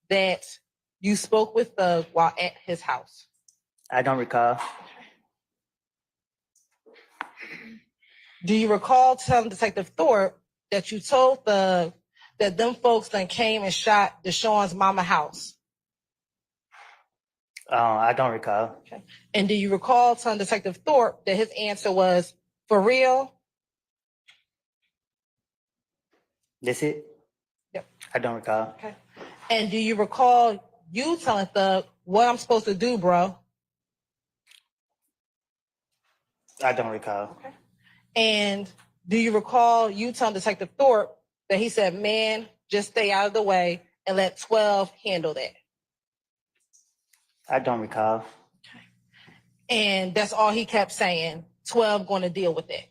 that you spoke with Thug while at his house? I don't recall. Do you recall telling Detective Thorpe that you told Thug that them folks then came and shot Deshaun's mama house? I don't recall. Okay. And do you recall telling Detective Thorpe that his answer was, for real? That's it? Yep. I don't recall. Okay. And do you recall you telling Thug what I'm supposed to do, bro? I don't recall. Okay. And do you recall you telling Detective Thorpe that he said, man, just stay out of the way and let 12 handle that? I don't recall. And that's all he kept saying, 12 going to deal with it.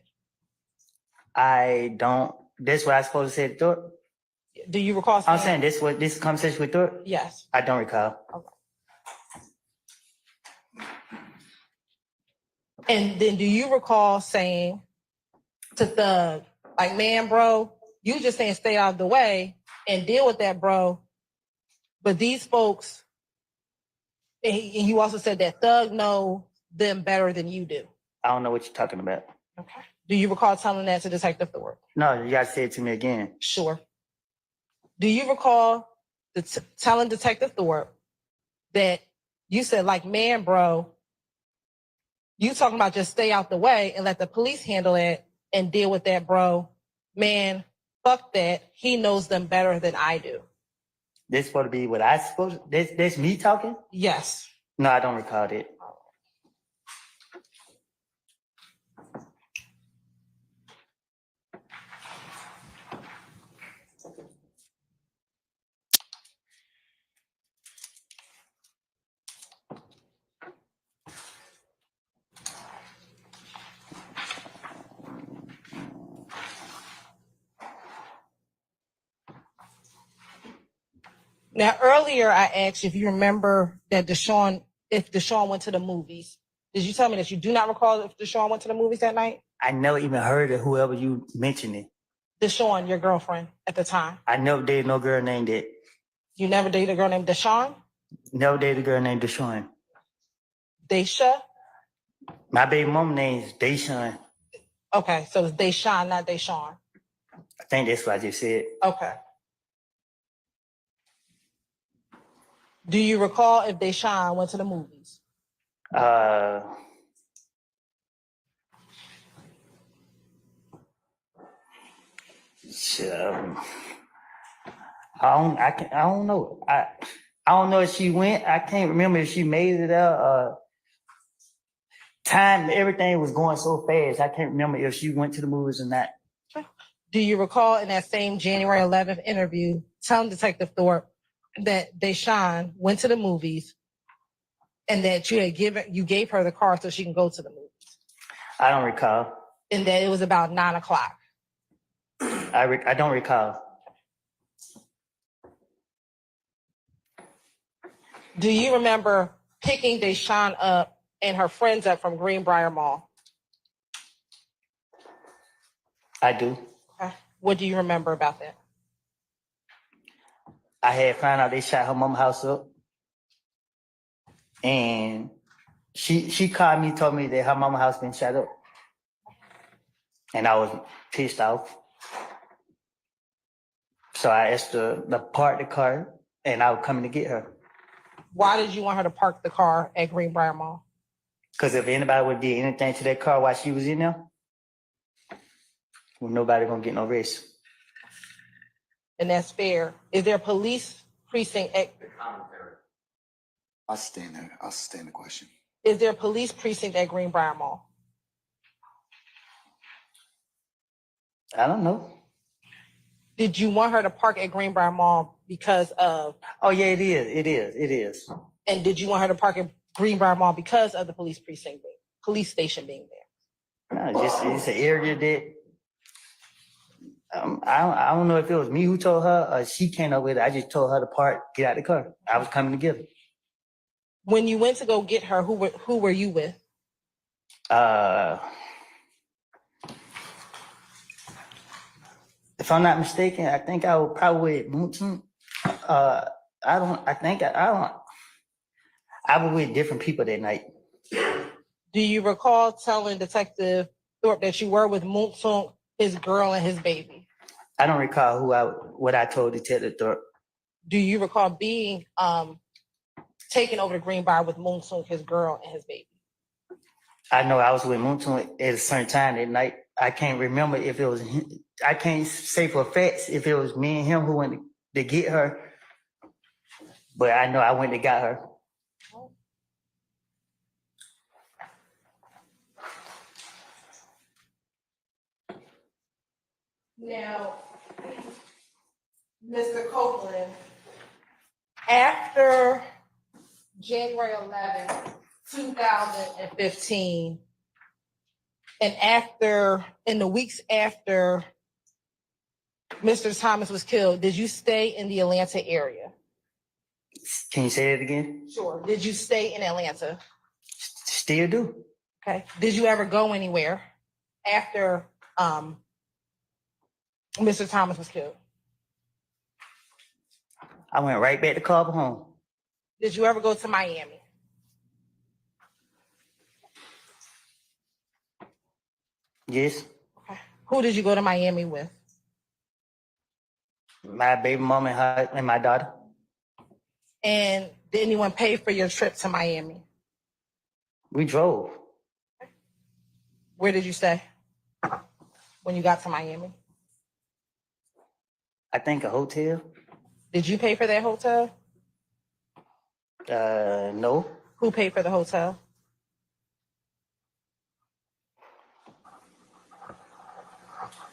I don't. That's what I supposed to say to Thorpe? Do you recall I'm saying this conversation with Thorpe? Yes. I don't recall. Okay. And then do you recall saying to Thug, like, man, bro, you just saying stay out of the way and deal with that, bro. But these folks, and you also said that Thug know them better than you do. I don't know what you're talking about. Okay. Do you recall telling that to Detective Thorpe? No, you gotta say it to me again. Sure. Do you recall telling Detective Thorpe that you said, like, man, bro, you talking about just stay out the way and let the police handle it and deal with that, bro? Man, fuck that. He knows them better than I do. This supposed to be what I supposed. This me talking? Yes. No, I don't recall it. Now, earlier I asked if you remember that if Deshaun went to the movies. Did you tell me that you do not recall if Deshaun went to the movies that night? I never even heard of whoever you mentioned it. Deshaun, your girlfriend at the time. I never dated no girl named that. You never dated a girl named Deshaun? Never dated a girl named Deshaun. Desha? My baby mom name is Deshaun. Okay, so it's Deshaun, not Deshaun. I think that's what I just said. Okay. Do you recall if Deshaun went to the movies? I don't know. I don't know if she went. I can't remember if she made it out. Time, everything was going so fast. I can't remember if she went to the movies or not. Do you recall in that same January 11th interview telling Detective Thorpe that Deshaun went to the movies and that you gave her the car so she can go to the movies? I don't recall. And that it was about 9 o'clock. I don't recall. Do you remember picking Deshaun up and her friends up from Greenbrier Mall? I do. Okay. What do you remember about that? I had found out they shot her mama's house up. And she called me, told me that her mama's house been shot up. And I was pissed off. So I asked her to park the car and I was coming to get her. Why did you want her to park the car at Greenbrier Mall? Because if anybody would do anything to that car while she was in there, well, nobody gonna get no rest. And that's fair. Is there a police precinct I'll stand the question. Is there a police precinct at Greenbrier Mall? I don't know. Did you want her to park at Greenbrier Mall because of? Oh yeah, it is. And did you want her to park at Greenbrier Mall because of the police station being there? No, it's an area that I don't know if it was me who told her or she came up with it. I just told her to park, get out the car. I was coming to get her. When you went to go get her, who were you with? If I'm not mistaken, I think I was probably with Fulton. I was with different people that night. Do you recall telling Detective Thorpe that you were with Moonsung, his girl, and his baby? I don't recall what I told Detective Thorpe. Do you recall being taken over to Greenbrier with Moonsung, his girl, and his baby? I know I was with Moonton at a certain time that night. I can't remember if it was him. I can't say for a fact if it was me and him who went to get her, but I know I went and got her. Now, Mr. Copeland, after January 11th, 2015, and in the weeks after Mr. Thomas was killed, did you stay in the Atlanta area? Can you say it again? Sure. Did you stay in Atlanta? Still do. Okay. Did you ever go anywhere after Mr. Thomas was killed? I went right back to Cobb home. Did you ever go to Miami? Yes. Okay. Who did you go to Miami with? My baby mom and my daughter. And did anyone pay for your trip to Miami? We drove. Where did you stay when you got to Miami? I think a hotel. Did you pay for that hotel? No. Who paid for the hotel?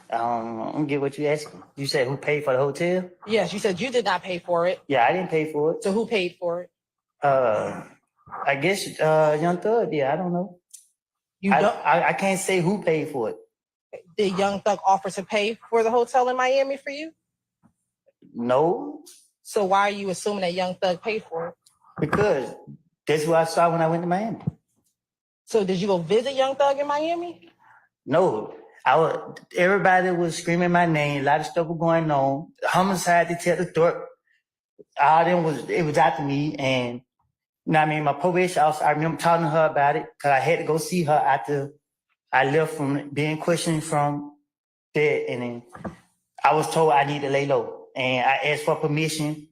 I don't get what you asking. You said who paid for the hotel? Yes, you said you did not pay for it. Yeah, I didn't pay for it. So who paid for it? I guess Young Thug. Yeah, I don't know. I can't say who paid for it. Did Young Thug offer to pay for the hotel in Miami for you? No. So why are you assuming that Young Thug paid for it? Because that's who I saw when I went to Miami. So did you go visit Young Thug in Miami? No. Everybody was screaming my name. A lot of stuff was going on. Homicide detective Thorpe, it was after me. And you know what I mean, my probation officer, I remember talking to her about it because I had to go see her after I left from being questioned from there. And then I was told I need to lay low. And I asked for permission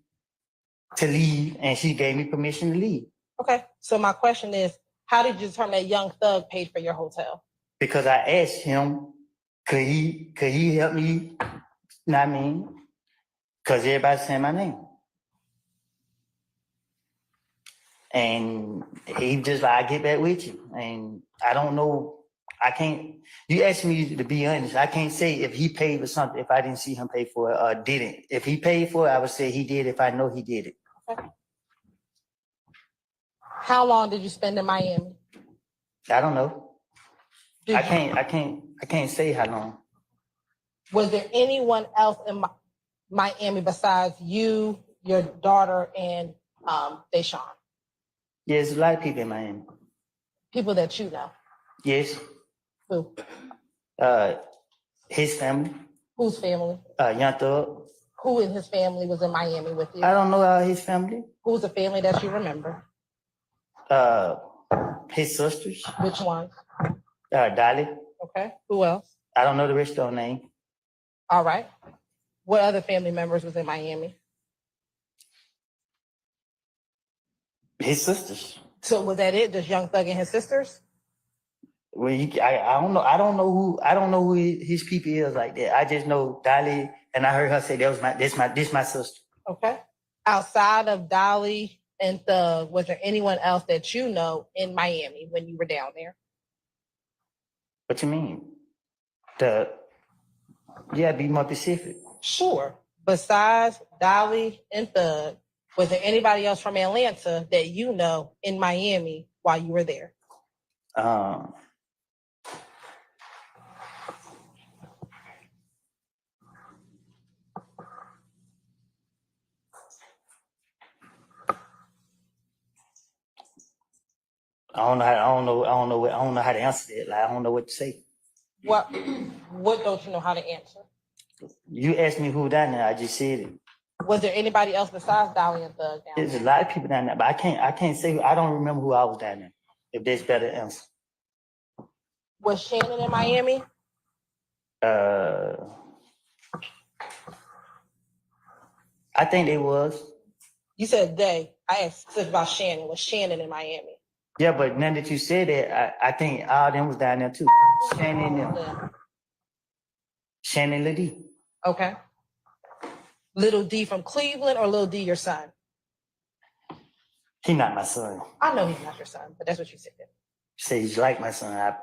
to leave, and she gave me permission to leave. Okay. So my question is, how did you determine that Young Thug paid for your hotel? Because I asked him, could he help me? You know what I mean? Because everybody's saying my name. And he just like, I get back with you. And I don't know, you asked me to be honest, I can't say if he paid for something if I didn't see him pay for it or didn't. If he paid for it, I would say he did if I know he did it. Okay. How long did you spend in Miami? I don't know. I can't say how long. Was there anyone else in Miami besides you, your daughter, and Deshaun? Yes, a lot of people in Miami. People that you know. Yes. Who? His family. Whose family? Young Thug. Who in his family was in Miami with you? I don't know his family. Who's the family that you remember? His sisters. Which ones? Dolly. Okay. Who else? I don't know the rest of their name. All right. What other family members was in Miami? His sisters. So was that it? Just Young Thug and his sisters? Well, I don't know. I don't know who his people is like that. I just know Dolly, and I heard her say this my sister. Okay. Outside of Dolly and Thug, was there anyone else that you know in Miami when you were down there? What you mean? Be more specific. Sure. Besides Dolly and Thug, was there anybody else from Atlanta that you know in Miami while you were there? I don't know how to answer that. Like, I don't know what to say. What don't you know how to answer? You asked me who down there, I just said it. Was there anybody else besides Dolly and Thug down There's there? a lot of people down there, but I can't say I don't remember who I was down there. If that's better answer. Was Shannon in Miami? I think they was. You said they. I asked about Shannon. Was Shannon in Miami? Yeah, but now that you said that, I think all them was down there too. Shannon Liddy. Okay. Little D from Cleveland or Little D your son? He not my son. I know he's not your son, but that's what you said. Say he's like my son.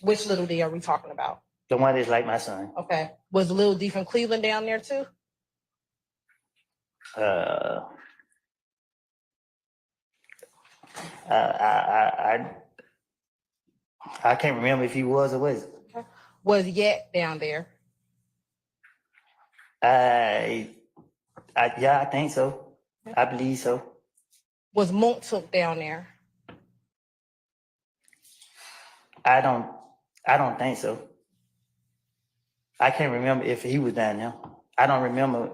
Which Little D are we talking about? The one that's like my son. Okay. Was Little D from Cleveland down there too? I can't remember if he was or wasn't. Okay. Was Yak down there? Yeah, I think so. I believe so. Was Montauk down there? I don't think so. I can't remember if he was down there. I don't remember.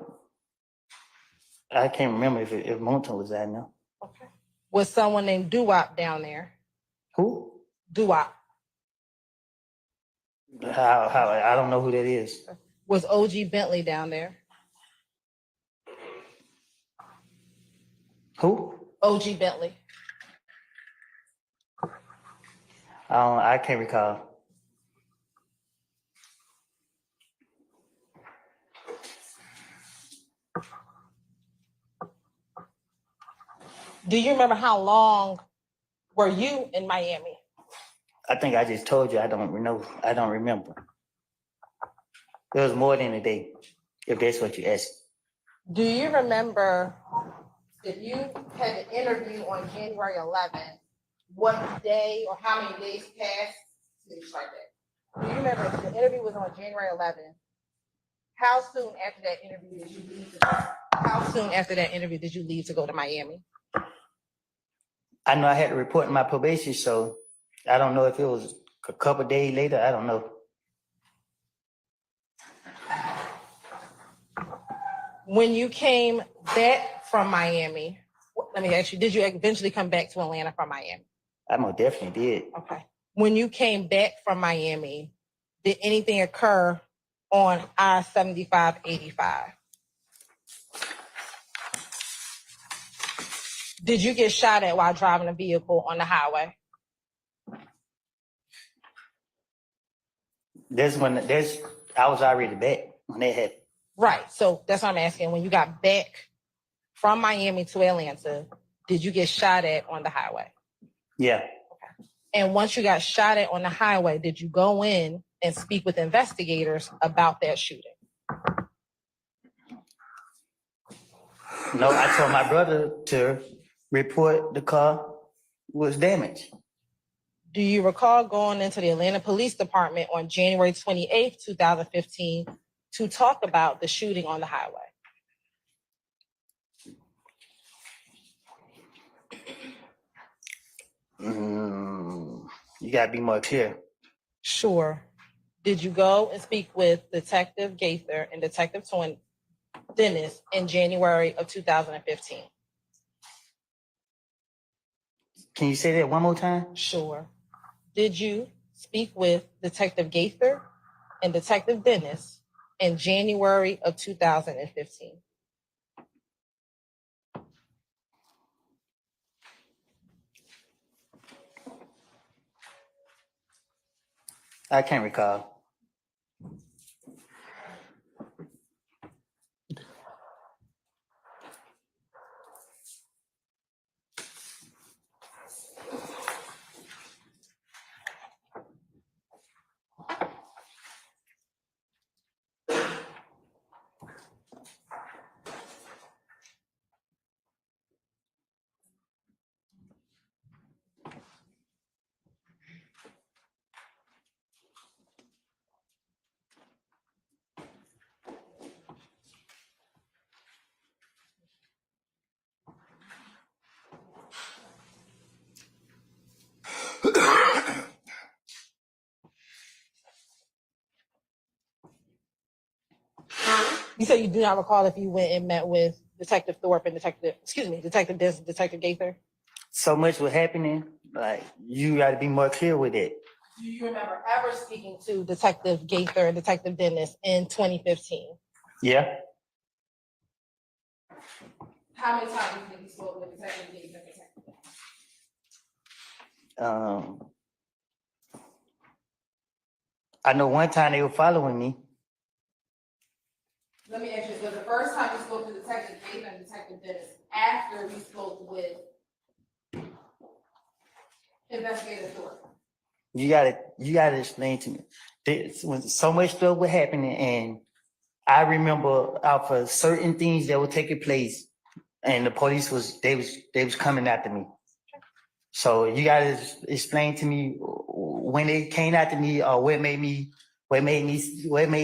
I can't remember if Montauk was down there. Okay. Was someone named Duwop down there? Who? Duwop. How? I don't know who that is. Was OG Bentley down there? Who? OG Bentley. I can't recall. Do you remember how long were you in Miami? I think I just told you I don't know. I don't remember. It was more than a day, if that's what you asked. Do you remember if you had an interview on January 11th, what day or how many days passed since like that? Do you remember if the interview was on January 11th? How soon after that interview did you leave? How soon after that interview did you leave to go to Miami? I know I had to report my probation, so I don't know if it was a couple days later. I don't know. When you came back from Miami, let me ask you, did you eventually come back to Atlanta from Miami? I most definitely did. Okay. When you came back from Miami, did anything occur on I-75/85? Did you get shot at while driving a vehicle on the highway? I was already back when that happened. Right. So that's what I'm asking. When you got back from Miami to Atlanta, did you get shot at on the highway? Yeah. Okay. And once you got shot at on the highway, did you go in and speak with investigators about that shooting? No, I told my brother to report the car was damaged. Do you recall going into the Atlanta Police Department on January 28th, 2015 to talk about the shooting on the highway? You gotta be more clear. Sure. Did you go and speak with Detective Gaither and Detective Dennis in January of 2015? Can you say that one more time? Sure. Did you speak with Detective Gaither and Detective Dennis in January of 2015? I can't recall. You said you do not recall if you went and met with Detective Thorpe and Detective Dennis and Detective Gaither? So much was happening. Like, you gotta be more clear with it. Do you remember ever speaking to Detective Gaither and Detective Dennis in 2015? Yeah. How many times do you think you spoke with Detective Gaither and Detective Dennis? I know one time they were following me. Let me ask you, was the first time you spoke to Detective Gaither and Detective Dennis after you spoke with Investigator Thorpe? You gotta explain to me. When so much stuff was happening, and I remember for certain things that were taking place, and the police was coming after me. So you gotta explain to me when they came after me, or what made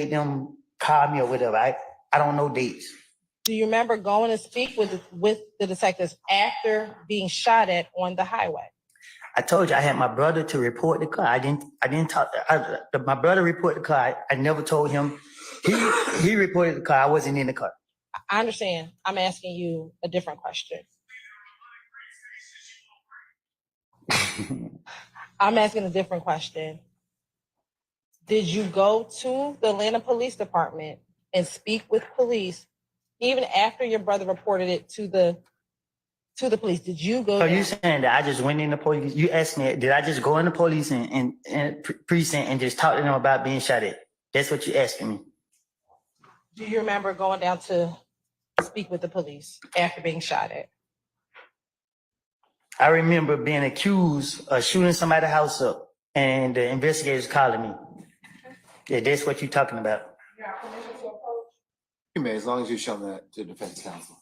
them call me or whatever. I don't know dates. Do you remember going to speak with the detectives after being shot at on the highway? I told you I had my brother to report the car. I didn't talk. My brother reported the car. I never told him. He reported the car. I wasn't in the car. I understand. I'm asking you a different question. I'm asking a different question. Did you go to the Atlanta Police Department and speak with police even after your brother reported it to the police? Did you go? So you saying that I just went in the police? You asked me, did I just go in the police and precinct and just talk to them about being shot at? That's what you asking me. Do you remember going down to speak with the police after being shot at? I remember being accused of shooting somebody's house up, and the investigators calling me. Yeah, that's what you're talking about. You have permission to approach? You may, as long as you show that to defense counsel.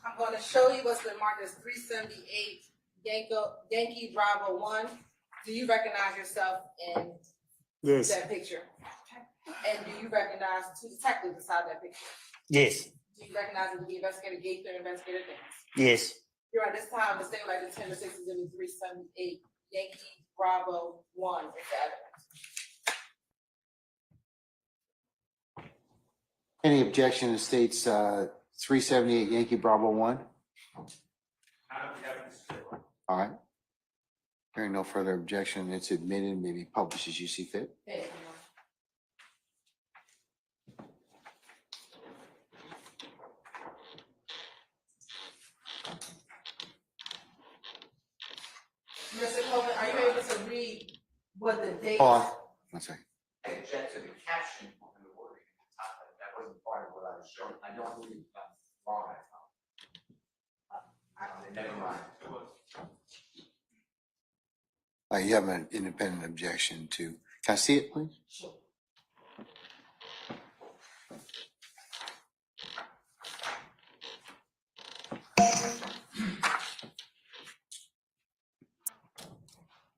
I'm going to show you what's been marked as 378 Yankee Bravo 1. Do you recognize yourself in that picture? And do you recognize two detectives inside that picture? Yes. Do you recognize it to be Investigator Gaither and Investigator Dennis? Yes. Here at this time, the state would like to 10 to 6 is in 378 Yankee Bravo 1 is the evidence. Any objection to states 378 Yankee Bravo 1? All right. Hearing no further objection, it's admitted, maybe published as you see fit. Thank you. Mr. Copeland, are you able to read what the date? Hold on, one second. I object to the caption and the wording at the top. That wasn't part of what I was showing. I don't believe that's wrong. Never mind. You have an independent objection to, can I see it, please? Sure.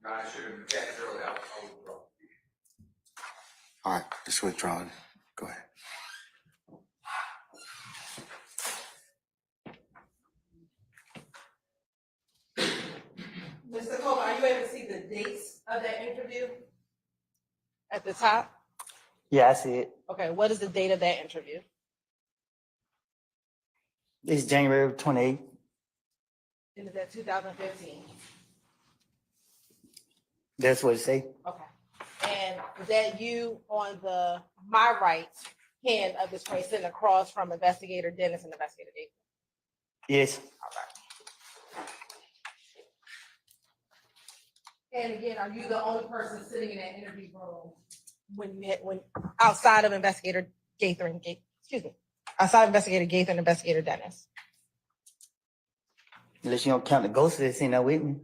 No, I should have objected earlier. I'll withdraw. All right, it's withdrawn. Go ahead. Mr. Copeland, are you able to see the dates of that interview at the top? Yeah, I see it. Okay, what is the date of that interview? It's January 28th. And is that 2015? That's what it say. Okay. And is that you on the my right hand of this person sitting across from Investigator Dennis and Investigator Gates? Yes. And again, are you the only person sitting in that interview room when outside of Investigator Gaither and outside of Investigator Gaither and Investigator Dennis? Unless you don't count the ghosts that's in there with me.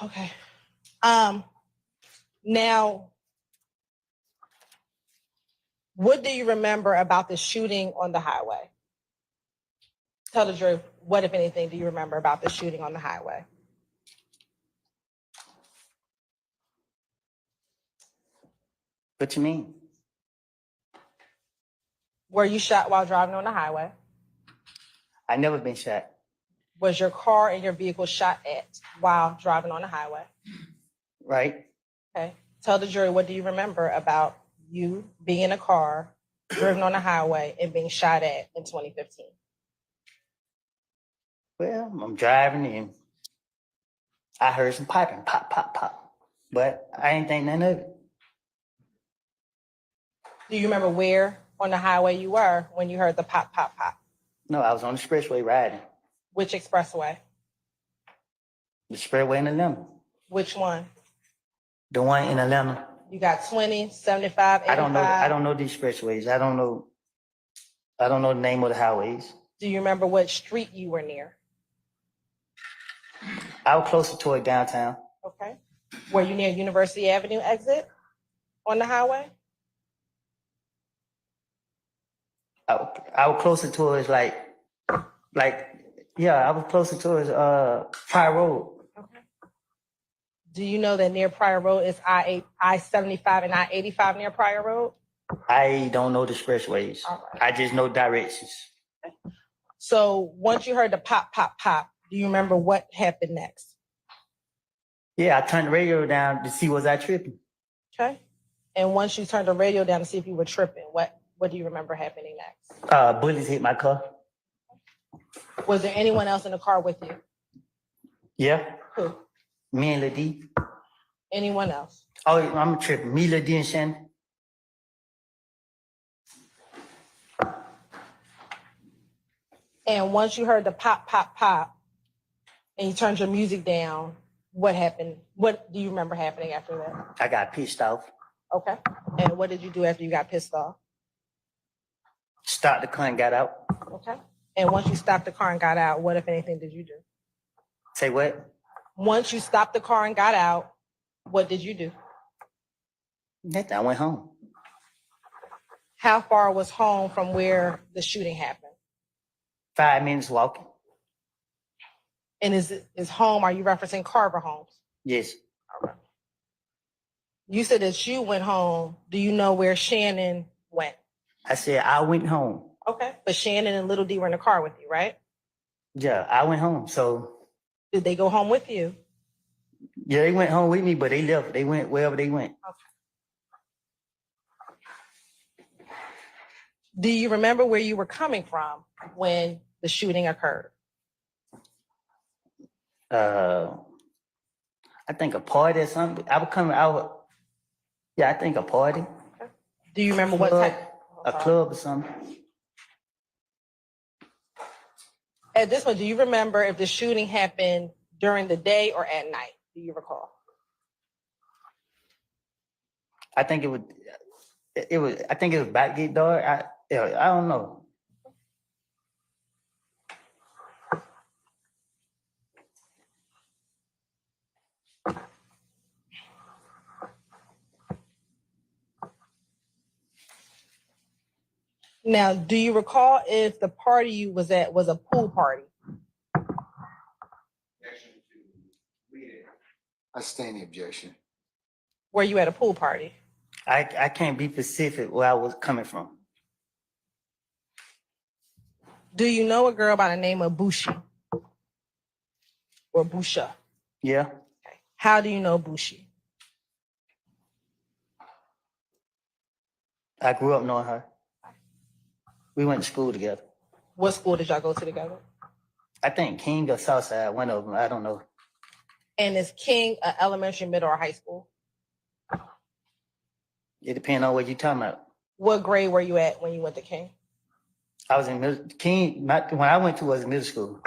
Okay. Now, what do you remember about the shooting on the highway? Tell the jury, what, if anything, do you remember about the shooting on the highway? What you mean? Were you shot while driving on the highway? I never been shot. Was your car and your vehicle shot at while driving on the highway? Right? Okay. Tell the jury, what do you remember about you being in a car, driven on the highway, and being shot at in 2015? Well, I'm driving and I heard some piping, pop, pop, pop. But I ain't think nothing of it. Do you remember where on the highway you were when you heard the pop, pop, pop? No, I was on the expressway riding. Which expressway? The expressway in Atlanta. Which one? The one in Atlanta. You got 20, 75, 85? I don't know the expressways. I don't know the name of the highways. Do you remember what street you were near? I was closer toward downtown. Okay. Were you near University Avenue exit on the highway? I was closer towards I was closer towards Pryor Road. Okay. Do you know that near Pryor Road is I-75 and I-85 near Pryor Road? I don't know the expressways. All right. I just know directions. So once you heard the pop, pop, pop, do you remember what happened next? Yeah, I turned the radio down to see was I tripping. Okay. And once you turned the radio down to see if you were tripping, what do you remember happening next? Bullets hit my car. Was there anyone else in the car with you? Yeah, Who? me and Ladie. Anyone else? Oh, I'm tripping. Me, Ladie, and Shannon. And once you heard the pop, pop, pop, and you turned your music down, what happened? What do you remember happening after that? I got pissed off. Okay. And what did you do after you got pissed off? Stopped the car and got out. Okay. And once you stopped the car and got out, what, if anything, did you do? Say what? Once you stopped the car and got out, what did you do? Nothing. I went home. How far was home from where the shooting happened? 5 minutes walking. And is home, are you referencing Carver Homes? Yes. You said that you went home. Do you know where Shannon went? I said I went home. Okay. But Shannon and Little D were in the car with you, right? Yeah, I went home. So Did they go home with you? yeah, they went home with me, but they left. They went wherever they went. Do you remember where you were coming from when the shooting occurred? I think a party or something. I was coming out. Yeah, I think a party. Do you remember what Club. type? A club or something. At this point, do you remember if the shooting happened during the day or at night? Do you recall? I think it was. I think it was about to get dark. I don't know. Now, do you recall if the party you was at was a pool party? I stand the objection. Were you at a pool party? I can't be specific where I was coming from. Do you know a girl by the name of Bushi? Or Busha? Yeah. How do you know Bushi? I grew up knowing her. We went to school together. What school did y'all go to together? I think King or Southside, one of them. I don't know. And is King an elementary, middle, or high school? It depends on what you're talking about. What grade were you at when you went to King? I was in King, when I went to was middle school.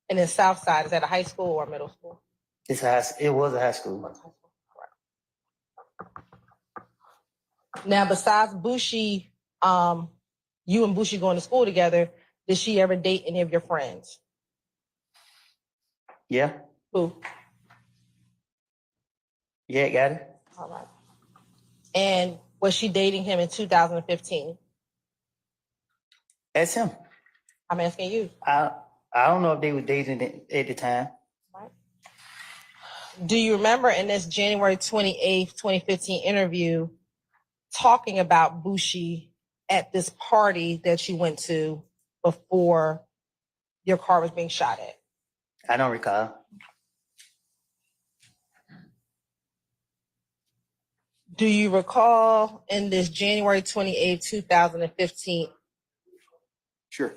And then South Side, is that a high school or middle school? It was a high school. Now, besides Bushi, you and Bushi going to school together, did she ever date any of your friends? Yeah, Who? yeah, got it. All right. And was she dating him in 2015? That's him. I'm asking you. I don't know if they were dating at the time. Right. Do you remember in this January 28th, 2015 interview talking about Bushi at this party that you went to before your car was being shot at? I don't recall. Do you recall in this January 28th, 2015? Sure.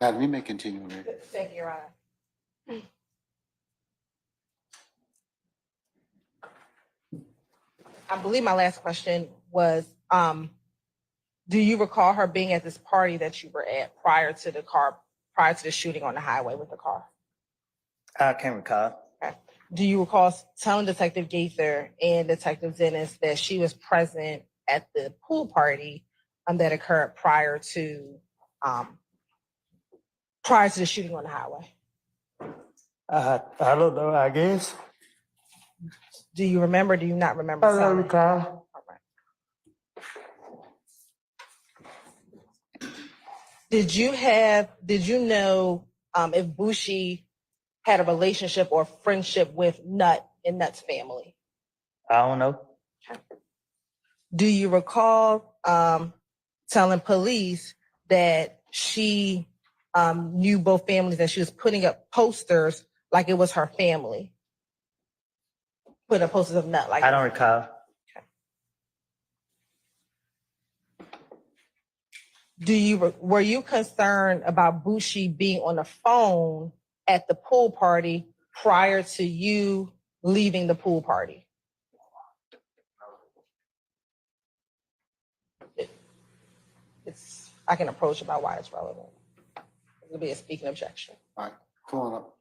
Madam, you may continue. Mary. Thank you, Your Honor. I believe my last question was, Do you recall her being at this party that you were at prior to the shooting on the highway with the car? I can't recall. Okay. Do you recall telling Detective Gaither and Detective Dennis that she was present at the pool party that occurred prior to the shooting on the highway? I don't know, I guess. Do you remember? Do you not remember? I don't telling? recall. All right. Did you know if Bushi had a relationship or friendship with Nut and Nut's family? I don't know. Do you recall telling police that she knew both families and she was putting up posters like it was her family? Putting up posters of Nut like I don't recall. Were you concerned about Bushi being on the phone at the pool party prior to you leaving the pool party? I can approach about why it's relevant. It'll be a speaking objection. All right, come on up.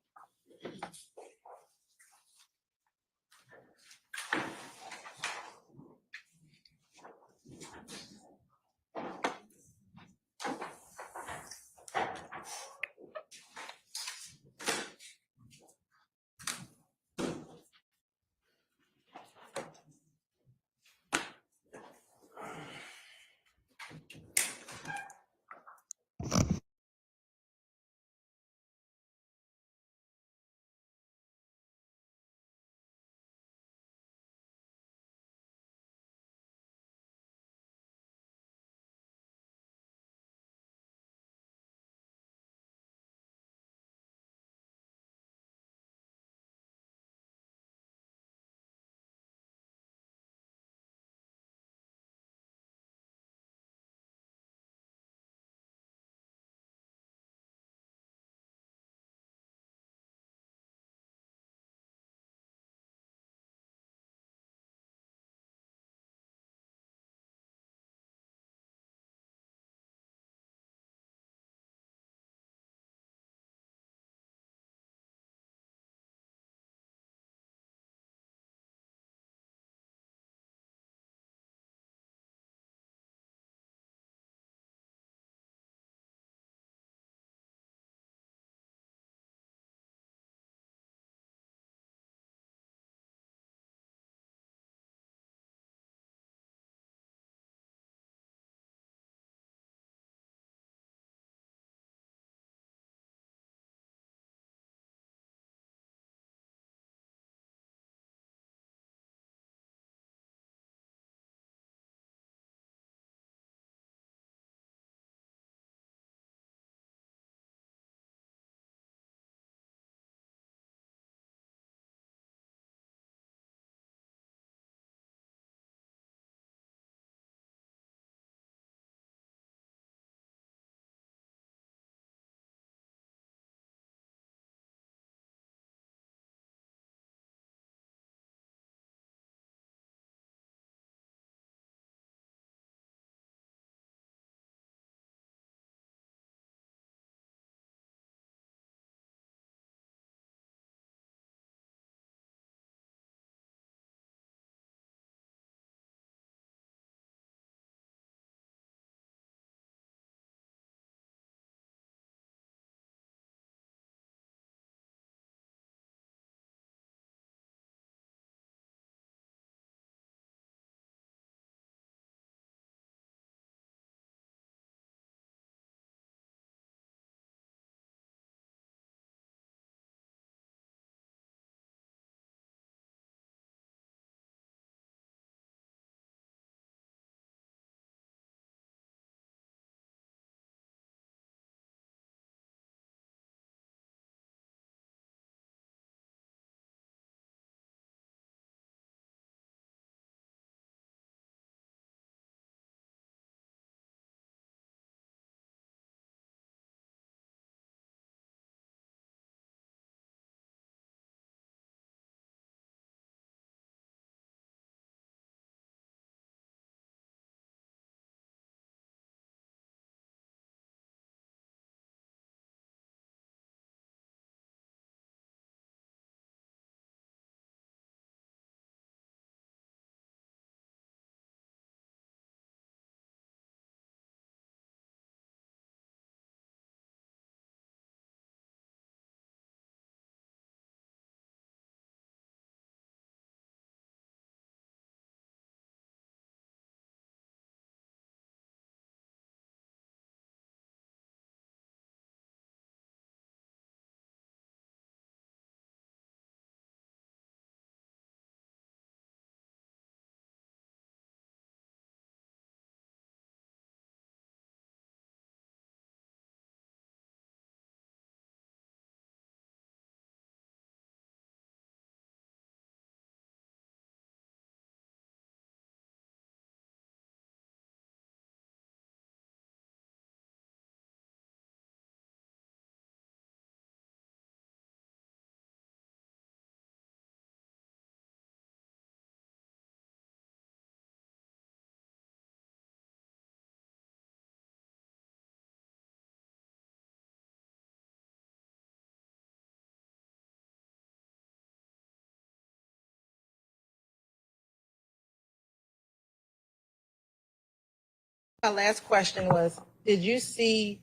My last question was, did you see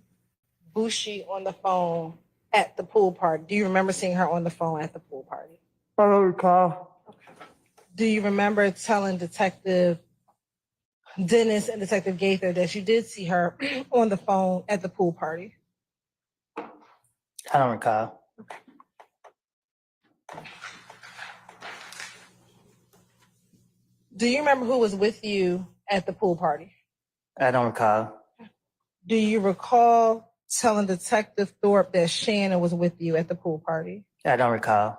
Bushi on the phone at the pool party? Do you remember seeing her on the phone at the pool party? I don't recall. Do you remember telling Detective Dennis and Detective Gaither that you did see her on the phone at the pool party? I don't recall. Do you remember who was with you at the pool party? I don't recall. Do you recall telling Detective Thorpe that Shannon was with you at the pool party? I don't recall.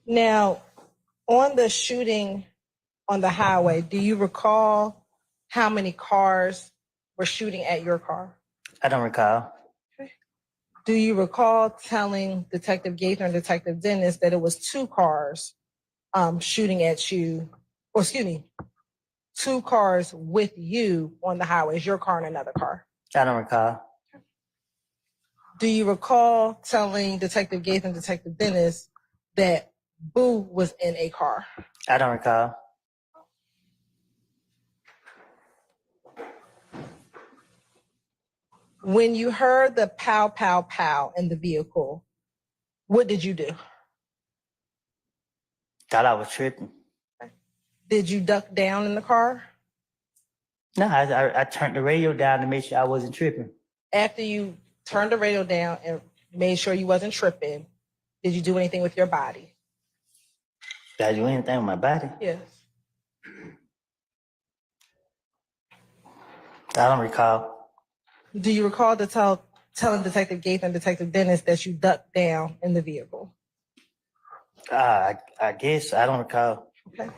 Now, on the shooting on the highway, do you recall how many cars were shooting at your car? I don't recall. Do you recall telling Detective Gaither and Detective Dennis that it was 2 cars shooting at you, or excuse me, 2 cars with you on the highway, your car and another car? I don't recall. Do you recall telling Detective Gaither and Detective Dennis that Boo was in a car? I don't recall. When you heard the pow, pow, pow in the vehicle, what did you do? Thought I was tripping. Did you duck down in the car? No, I turned the radio down to make sure I wasn't tripping. After you turned the radio down and made sure you wasn't tripping, did you do anything with your body? Did I do anything with my body? Yes. I don't recall. Do you recall telling Detective Gaither and Detective Dennis that you ducked down in the vehicle? I guess I don't recall. Okay.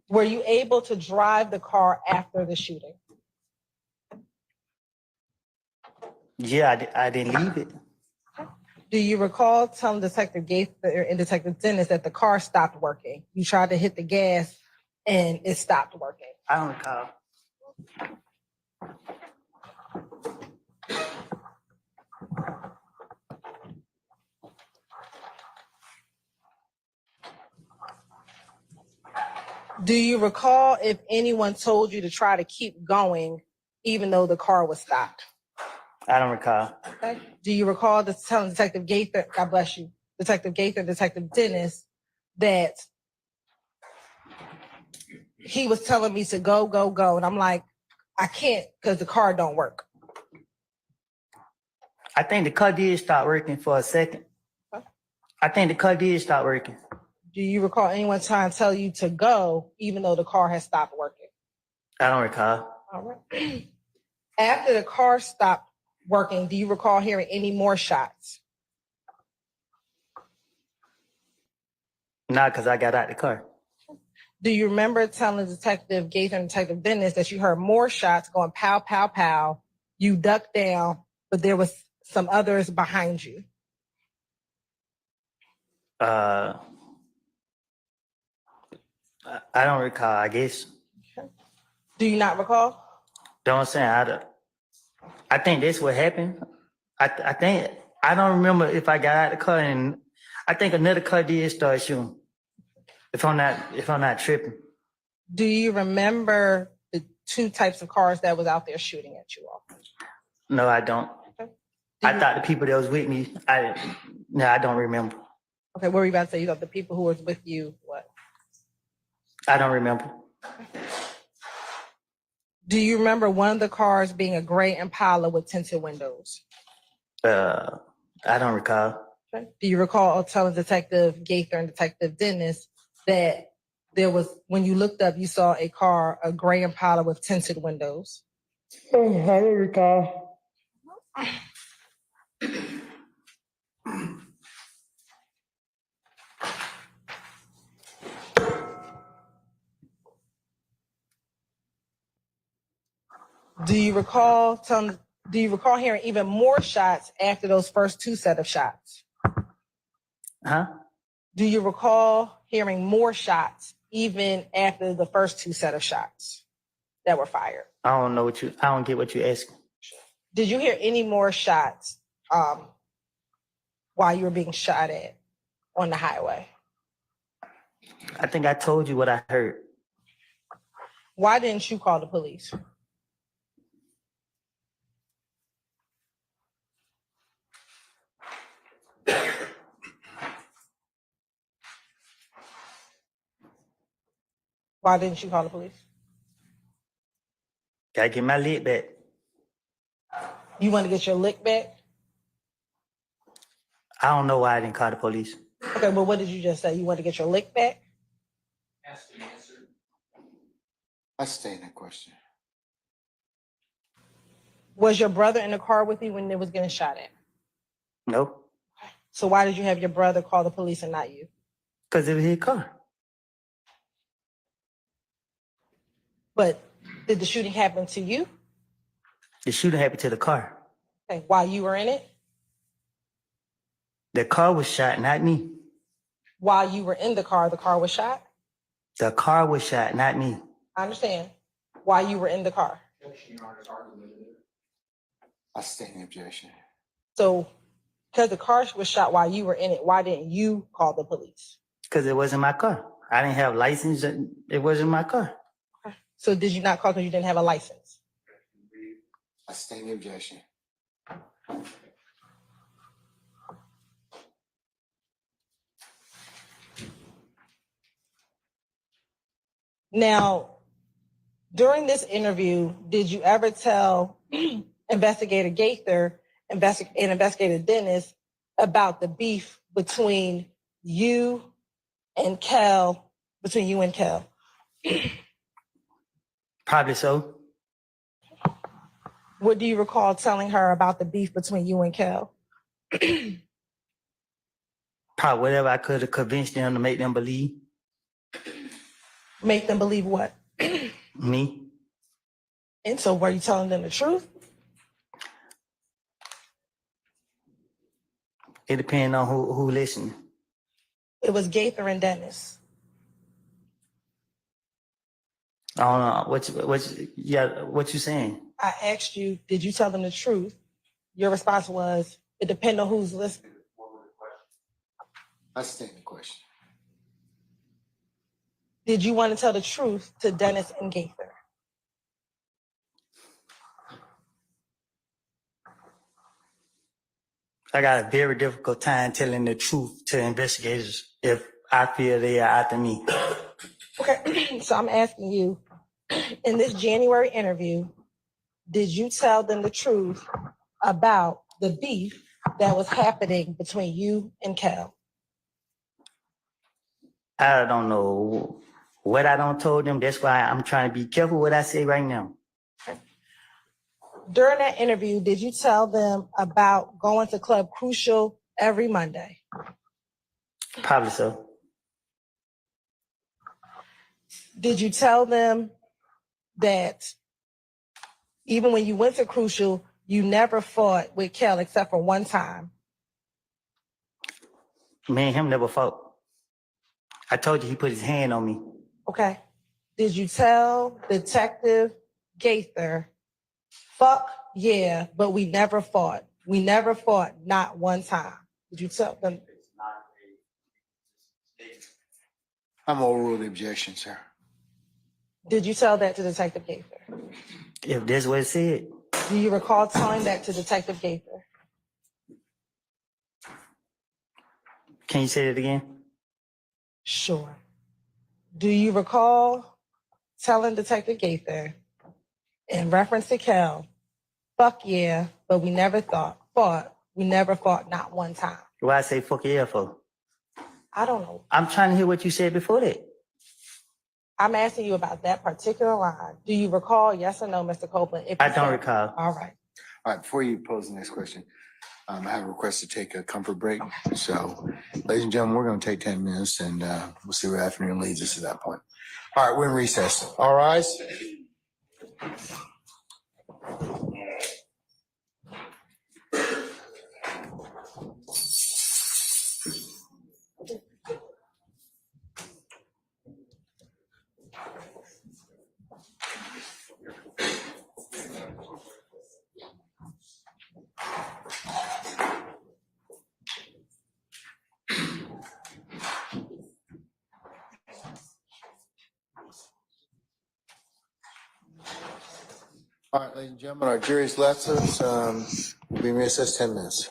Were you able to drive the car after the shooting? Yeah, I didn't leave it. Do you recall telling Detective Gaither and Detective Dennis that the car stopped working? You tried to hit the gas and it stopped working. I don't recall. Do you recall if anyone told you to try to keep going even though the car was stopped? I don't recall. Okay. Do you recall telling Detective Gaither, God bless you, Detective Gaither and Detective Dennis that he was telling me to go, go, go, and I'm like, I can't because the car don't work? I think the car did start working for a second. Huh? I think the car did start working. Do you recall anyone trying to tell you to go even though the car has stopped working? I don't recall. All right. After the car stopped working, do you recall hearing any more shots? Not because I got out the car. Do you remember telling Detective Gaither and Detective Dennis that you heard more shots going pow, pow, pow? You ducked down, but there was some others behind you. I don't recall, I guess. Okay. Do you not recall? Don't say I think that's what happened. I think I don't remember if I got out the car, and I think another car did start shooting. If I'm not tripping. Do you remember the 2 types of cars that was out there shooting at you all? No, I don't. Okay. I thought the people that was with me, I don't remember. Okay, what were you about to say? You thought the people who was with you, what? I don't remember. Do you remember one of the cars being a gray Impala with tinted windows? I don't recall. Okay. Do you recall telling Detective Gaither and Detective Dennis that there was, when you looked up, you saw a car, a gray Impala with tinted windows? Oh, I don't recall. Do you recall hearing even more shots after those first 2 set of shots? Huh? Do you recall hearing more shots even after the first 2 set of shots that were fired? I don't get what you're asking. Did you hear any more shots while you were being shot at on the highway? I think I told you what I heard. Why didn't you call the police? Why didn't you call the police? Gotta get my lid back. You want to get your lick back? I don't know why I didn't call the police. Okay, but what did you just say? You want to get your lick back? I stay in that question. Was your brother in the car with you when it was getting shot at? No, So why did you have your brother call the police and not you? because it was his car. But did the shooting happen to you? The shooting happened to the car. Okay, while you were in it? The car was shot, not me. While you were in the car was shot? The car was shot, not me. I understand. While you were in the car. I stay in the objection. So, because the car was shot while you were in it, why didn't you call the police? Because it wasn't my car. I didn't have license. It wasn't my car. So did you not call because you didn't have a license? I stay in the objection. Now, during this interview, did you ever tell Investigator Gaither and Investigator Dennis about the beef between you and Kel, Probably so. What do you recall telling her about the beef between you and Kel? Probably whatever I could have convinced them to make them believe Make them believe what? me. And so were you telling them the truth? It depends on who listened. It was Gaither and Dennis. I don't know what you saying. I asked you, did you tell them the truth? Your response was, it depends on who's listening. I stay in the question. Did you want to tell the truth to Dennis and Gaither? I got a very difficult time telling the truth to investigators if I feel they are after me. Okay, so I'm asking you, in this January interview, did you tell them the truth about the beef that was happening between you and Kel? I don't know what I don't told them. That's why I'm trying to be careful what I say right now. During that interview, did you tell them about going to Club Crucial every Monday? Probably so. Did you tell them that even when you went to Crucial, you never fought with Kel except for one time? Me and him never fought. I told you he put his hand on me. Okay. Did you tell Detective Gaither, fuck yeah, but we never fought? We never fought, not one time. Did you tell them? I'm overruled the objection, sir. Did you tell that to Detective Gaither? If that's what it said. Do you recall telling that to Detective Gaither? Can you say it again? Sure. Do you recall telling Detective Gaither in reference to Kel, fuck yeah, but we never fought, not one time? Why I say fuck yeah for? I don't know. I'm trying to hear what you said before that. I'm asking you about that particular line. Do you recall, yes or no, Mr. Copeland? If you I don't said- recall. All right. All right, before you pose the next question, I have a request to take a comfort break. So, ladies and gentlemen, we're going to take 10 minutes and we'll see where afternoon leads us at that point. All right, we're in recess. All rise. All right, ladies and gentlemen, our jury's left us. We'll be in recess 10 minutes.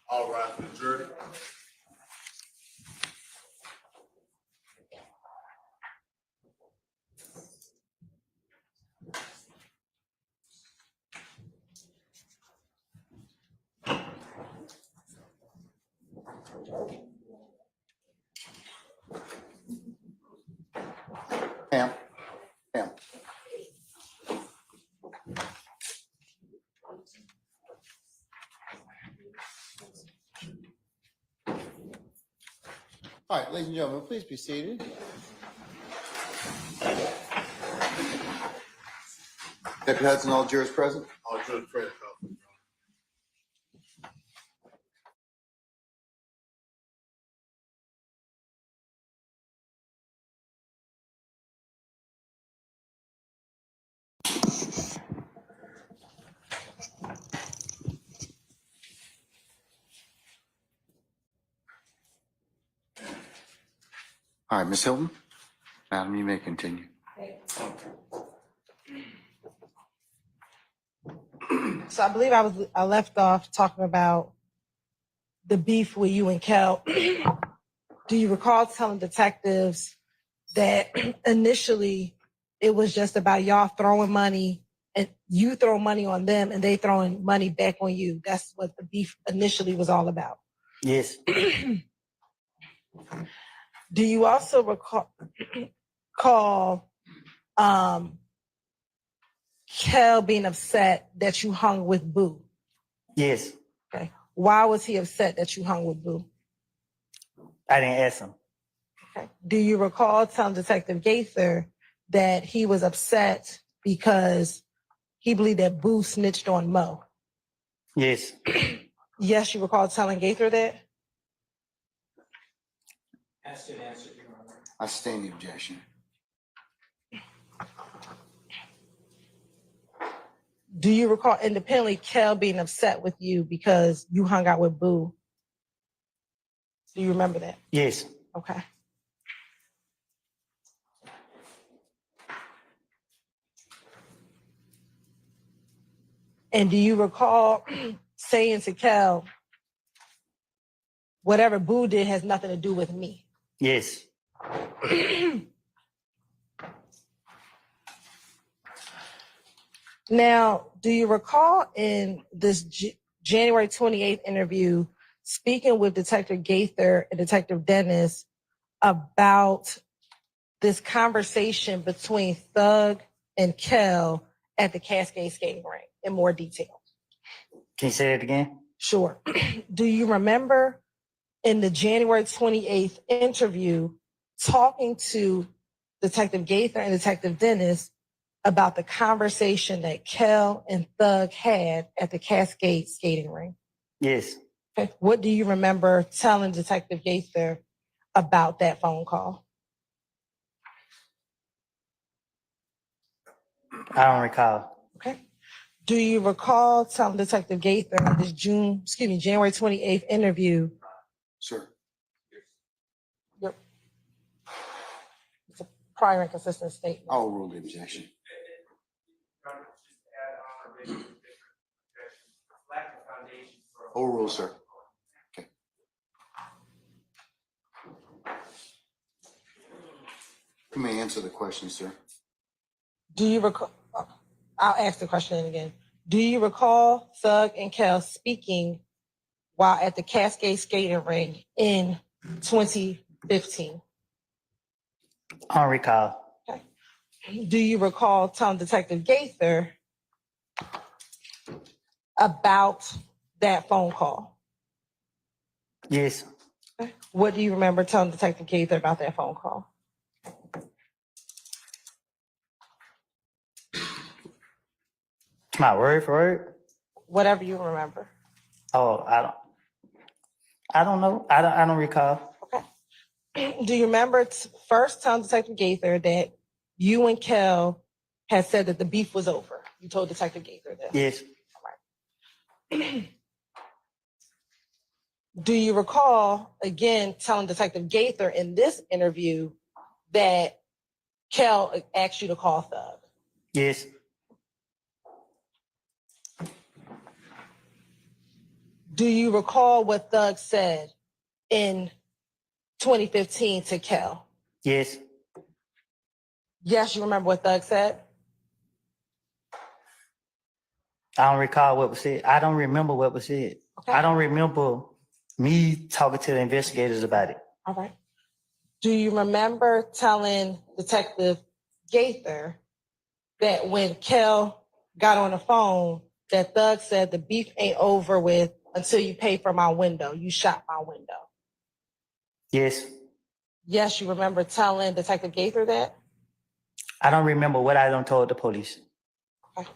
All rise for the jury. Pam, Pam. All right, ladies and gentlemen, please be seated. Deputy Hudson, all jurors present? All jurors present. All right, Ms. Hilton, madam, you may continue. So I believe I left off talking about the beef with you and Kel. Do you recall telling detectives that initially it was just about y'all throwing money and you throw money on them and they throwing money back on you? That's what the beef initially was all about. Yes. Do you also recall Kel being upset that you hung with Boo? Yes. Okay. Why was he upset that you hung with Boo? I didn't ask him. Okay. Do you recall telling Detective Gaither that he was upset because he believed that Boo snitched on Mo? Yes. Yes, you recall telling Gaither that? Asked and answered, Your Honor. I sustain the objection. Do you recall independently Kel being upset with you because you hung out with Boo? Do you remember that? Yes. Okay. And do you recall saying to Kel, whatever Boo did has nothing to do with me? Yes. Now, do you recall in this January 28th interview, speaking with Detective Gaither and Detective Dennis about this conversation between Thug and Kel at the Cascade skating rink in more detail? Can you say it again? Sure. Do you remember in the January 28th interview talking to Detective Gaither and Detective Dennis about the conversation that Kel and Thug had at the Cascade skating rink? Yes. Okay. What do you remember telling Detective Gaither about that phone call? I don't recall. Okay. Do you recall telling Detective Gaither in this January 28th interview? Sir. Yep. It's a prior and consistent statement. I'll rule the objection. Overrule, sir. Okay. You may answer the question, sir. Do you recall? I'll ask the question again. Do you recall Thug and Kel speaking while at the Cascade skating rink in 2015? I don't recall. Okay. Do you recall telling Detective Gaither about that phone call? Yes. Okay. What do you remember telling Detective Gaither about that phone call? My word for word? Whatever you remember. Oh, I don't know. I don't recall. Do you remember first telling Detective Gaither that you and Kel had said that the beef was over? You told Detective Gaither this. Yes. Do you recall, again, telling Detective Gaither in this interview that Kel asked you to call Thug? Yes. Do you recall what Thug said in 2015 to Kel? Yes. Yes, you remember what Thug said? I don't recall what was said. I don't remember what was said. Okay. I don't remember me talking to the investigators about it. All right. Do you remember telling Detective Gaither that when Kel got on the phone, that Thug said the beef ain't over with until you pay for my window? You shot my window. Yes. Yes, you remember telling Detective Gaither that? I don't remember what I done told the police. Okay.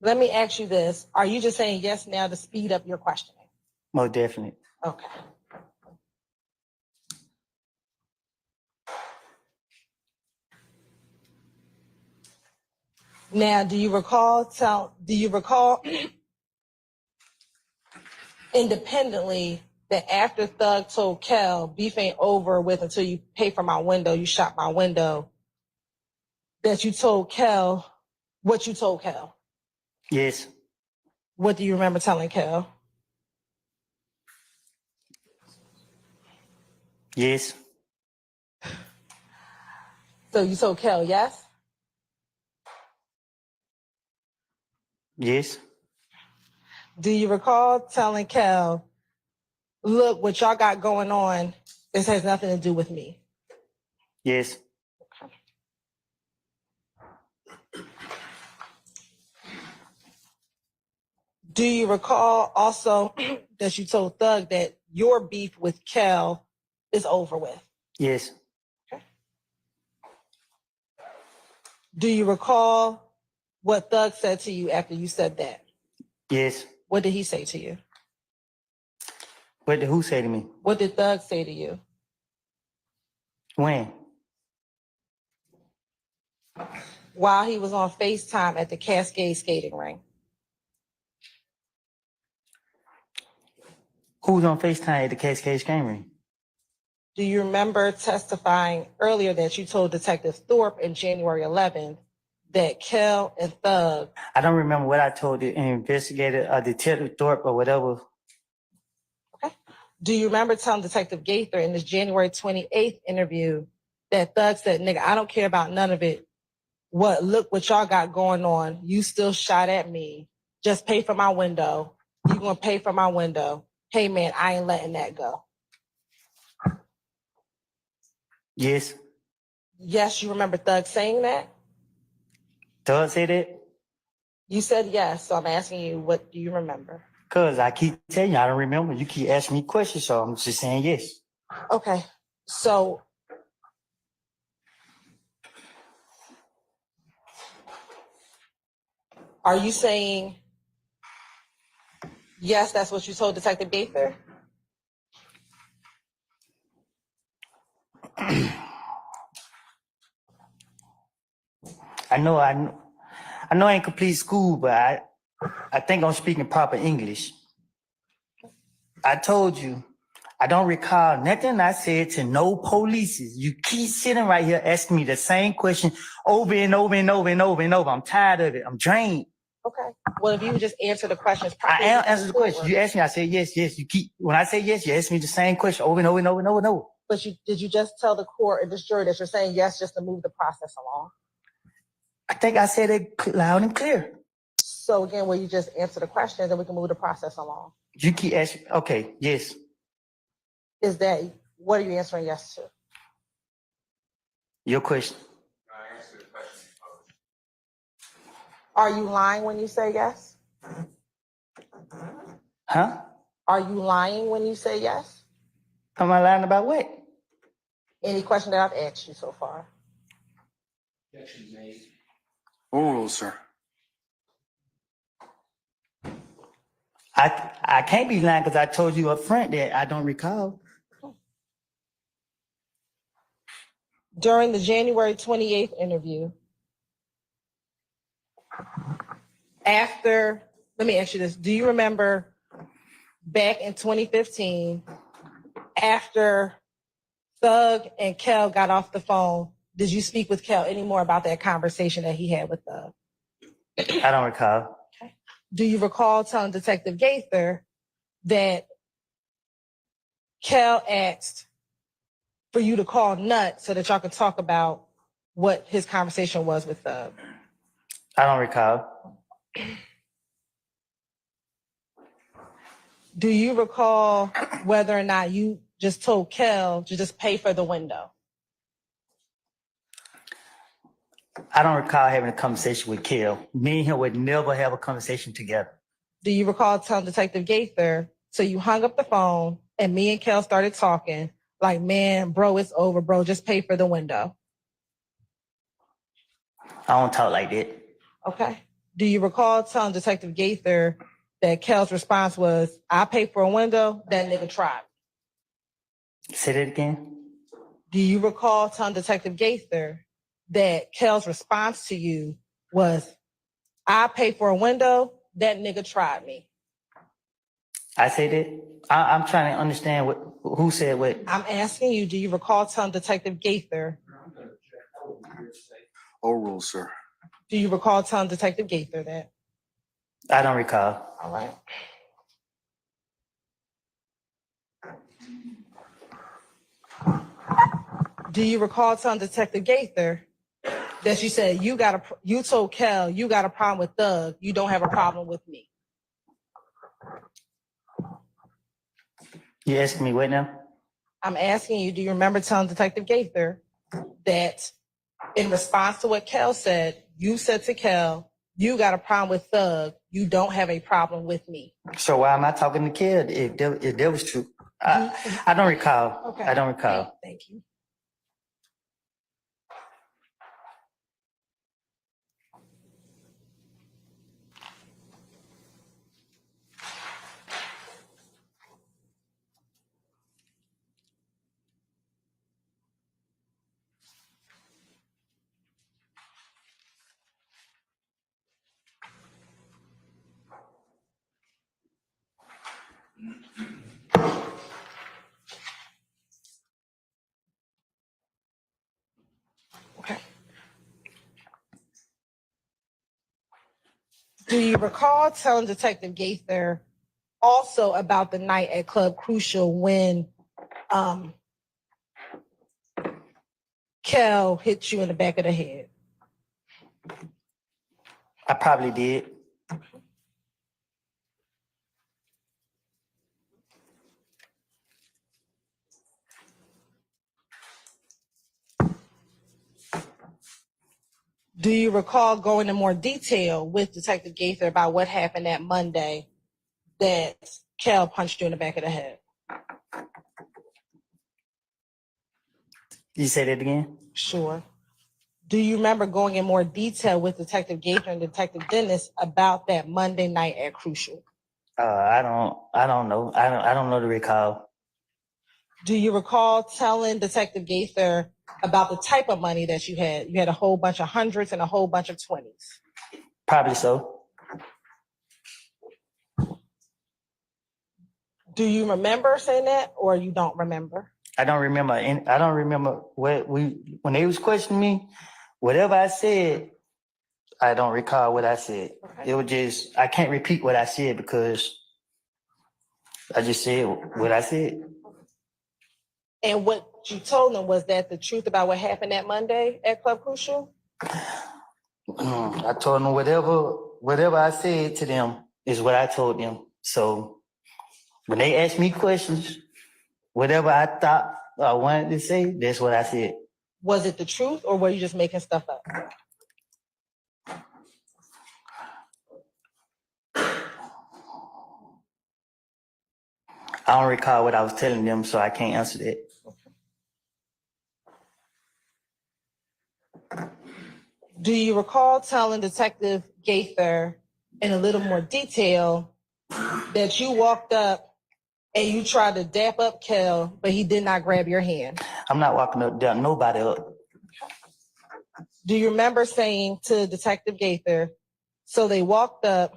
Let me ask you this. Are you just saying yes now to speed up your questioning? Most definitely. Okay. Now, do you recall independently that after Thug told Kel, beef ain't over with until you pay for my window, you shot my window, that you told Kel what you told Kel? Yes. What do you remember telling Kel? Yes. So you told Kel, yes? Yes. Do you recall telling Kel, look, what y'all got going on, this has nothing to do with me? Yes. Do you recall also that you told Thug that your beef with Kel is over with? Yes. Do you recall what Thug said to you after you said that? Yes. What did he say to you? What did who say to me? What did Thug say to you? When? While he was on FaceTime at the Cascade skating ring. Who was on FaceTime at the Cascade game ring? Do you remember testifying earlier that you told Detective Thorpe in January 11th that Kel and Thug... I don't remember what I told the investigator, Detective Thorpe or whatever. Okay. Do you remember telling Detective Gaither in this January 28th interview that Thug said, nigga, I don't care about none of it. Look what y'all got going on. You still shot at me. Just pay for my window. You gonna pay for my window. Hey man, I ain't letting that go. Yes. Yes, you remember Thug saying that? Thug say that? You said yes, so I'm asking you, what do you remember? Cause I keep telling you, I don't remember. You keep asking me questions, so I'm just saying yes. Okay, so are you saying yes, that's what you told Detective Gaither? I know I ain't complete school, but I think I'm speaking proper English. I told you, I don't recall nothing I said to no police. You keep sitting right here asking me the same question over and over and over and over and over. I'm tired of it. I'm drained. Okay. Well, if you would just answer the questions I properly. am answering the question. You asked me, I said yes, yes. When I say yes, you ask me the same question over and over and over and over and over. But did you just tell the court or this jury that you're saying yes just to move the process along? I think I said it loud and clear. So again, will you just answer the questions and we can move the process along? You keep asking, okay, yes. What are you answering yes to? Your question. Are you lying when you say yes? Huh? Are you lying when you say yes? Am I lying about what? Any question that I've asked you so far? Objection made. Overruled, sir. I can't be lying because I told you up front that I don't recall. During the January 28th interview, let me ask you this. Do you remember back in 2015, after Thug and Kel got off the phone, did you speak with Kel any more about that conversation that he had with Thug? I don't recall. Do you recall telling Detective Gaither that Kel asked for you to call Nut so that y'all could talk about what his conversation was with Thug? I don't recall. Do you recall whether or not you just told Kel to just pay for the window? I don't recall having a conversation with Kel. Me and him would never have a conversation together. Do you recall telling Detective Gaither, so you hung up the phone and me and Kel started talking like, man, bro, it's over, bro, just pay for the window? I don't talk like that. Okay. Do you recall telling Detective Gaither that Kel's response was, I pay for a window, that nigga tried? Say that again. Do you recall telling Detective Gaither that Kel's response to you was, I pay for a window, that nigga tried me? I said that. I'm trying to understand who said what. I'm asking you, do you recall telling Detective Gaither? Overruled, sir. Do you recall telling Detective Gaither that? I don't recall. All right. Do you recall telling Detective Gaither that you said you told Kel you got a problem with Thug, you don't have a problem with me? You asking me what now? I'm asking you, do you remember telling Detective Gaither that in response to what Kel said, you said to Kel, you got a problem with Thug, you don't have a problem with me? So why am I talking to Kel if that was true? I don't recall. Okay. I don't recall. Thank you. Okay. Do you recall telling Detective Gaither also about the night at Club Crucial when Kel hit you in the back of the head? I probably did. Do you recall going in more detail with Detective Gaither about what happened that Monday that Kel punched you in the back of the head? You say that again? Sure. Do you remember going in more detail with Detective Gaither and Detective Dennis about that Monday night at Crucial? I don't know. I don't know the recall. Do you recall telling Detective Gaither about the type of money that you had? You had a whole bunch of hundreds and a whole bunch of 20s. Probably so. Do you remember saying that or you don't remember? I don't remember. I don't remember when they was questioning me. Whatever I said, I don't recall what I said. Okay. It was just I can't repeat what I said because I just said what I said. And what you told them, was that the truth about what happened that Monday at Club Crucial? I told them whatever I said to them is what I told them. So when they asked me questions, whatever I thought I wanted to say, that's what I said. Was it the truth or were you just making stuff up? I don't recall what I was telling them, so I can't answer that. Do you recall telling Detective Gaither in a little more detail that you walked up and you tried to dap up Kel, but he did not grab your hand? I'm not walking up there, nobody up. Do you remember saying to Detective Gaither, so they walked up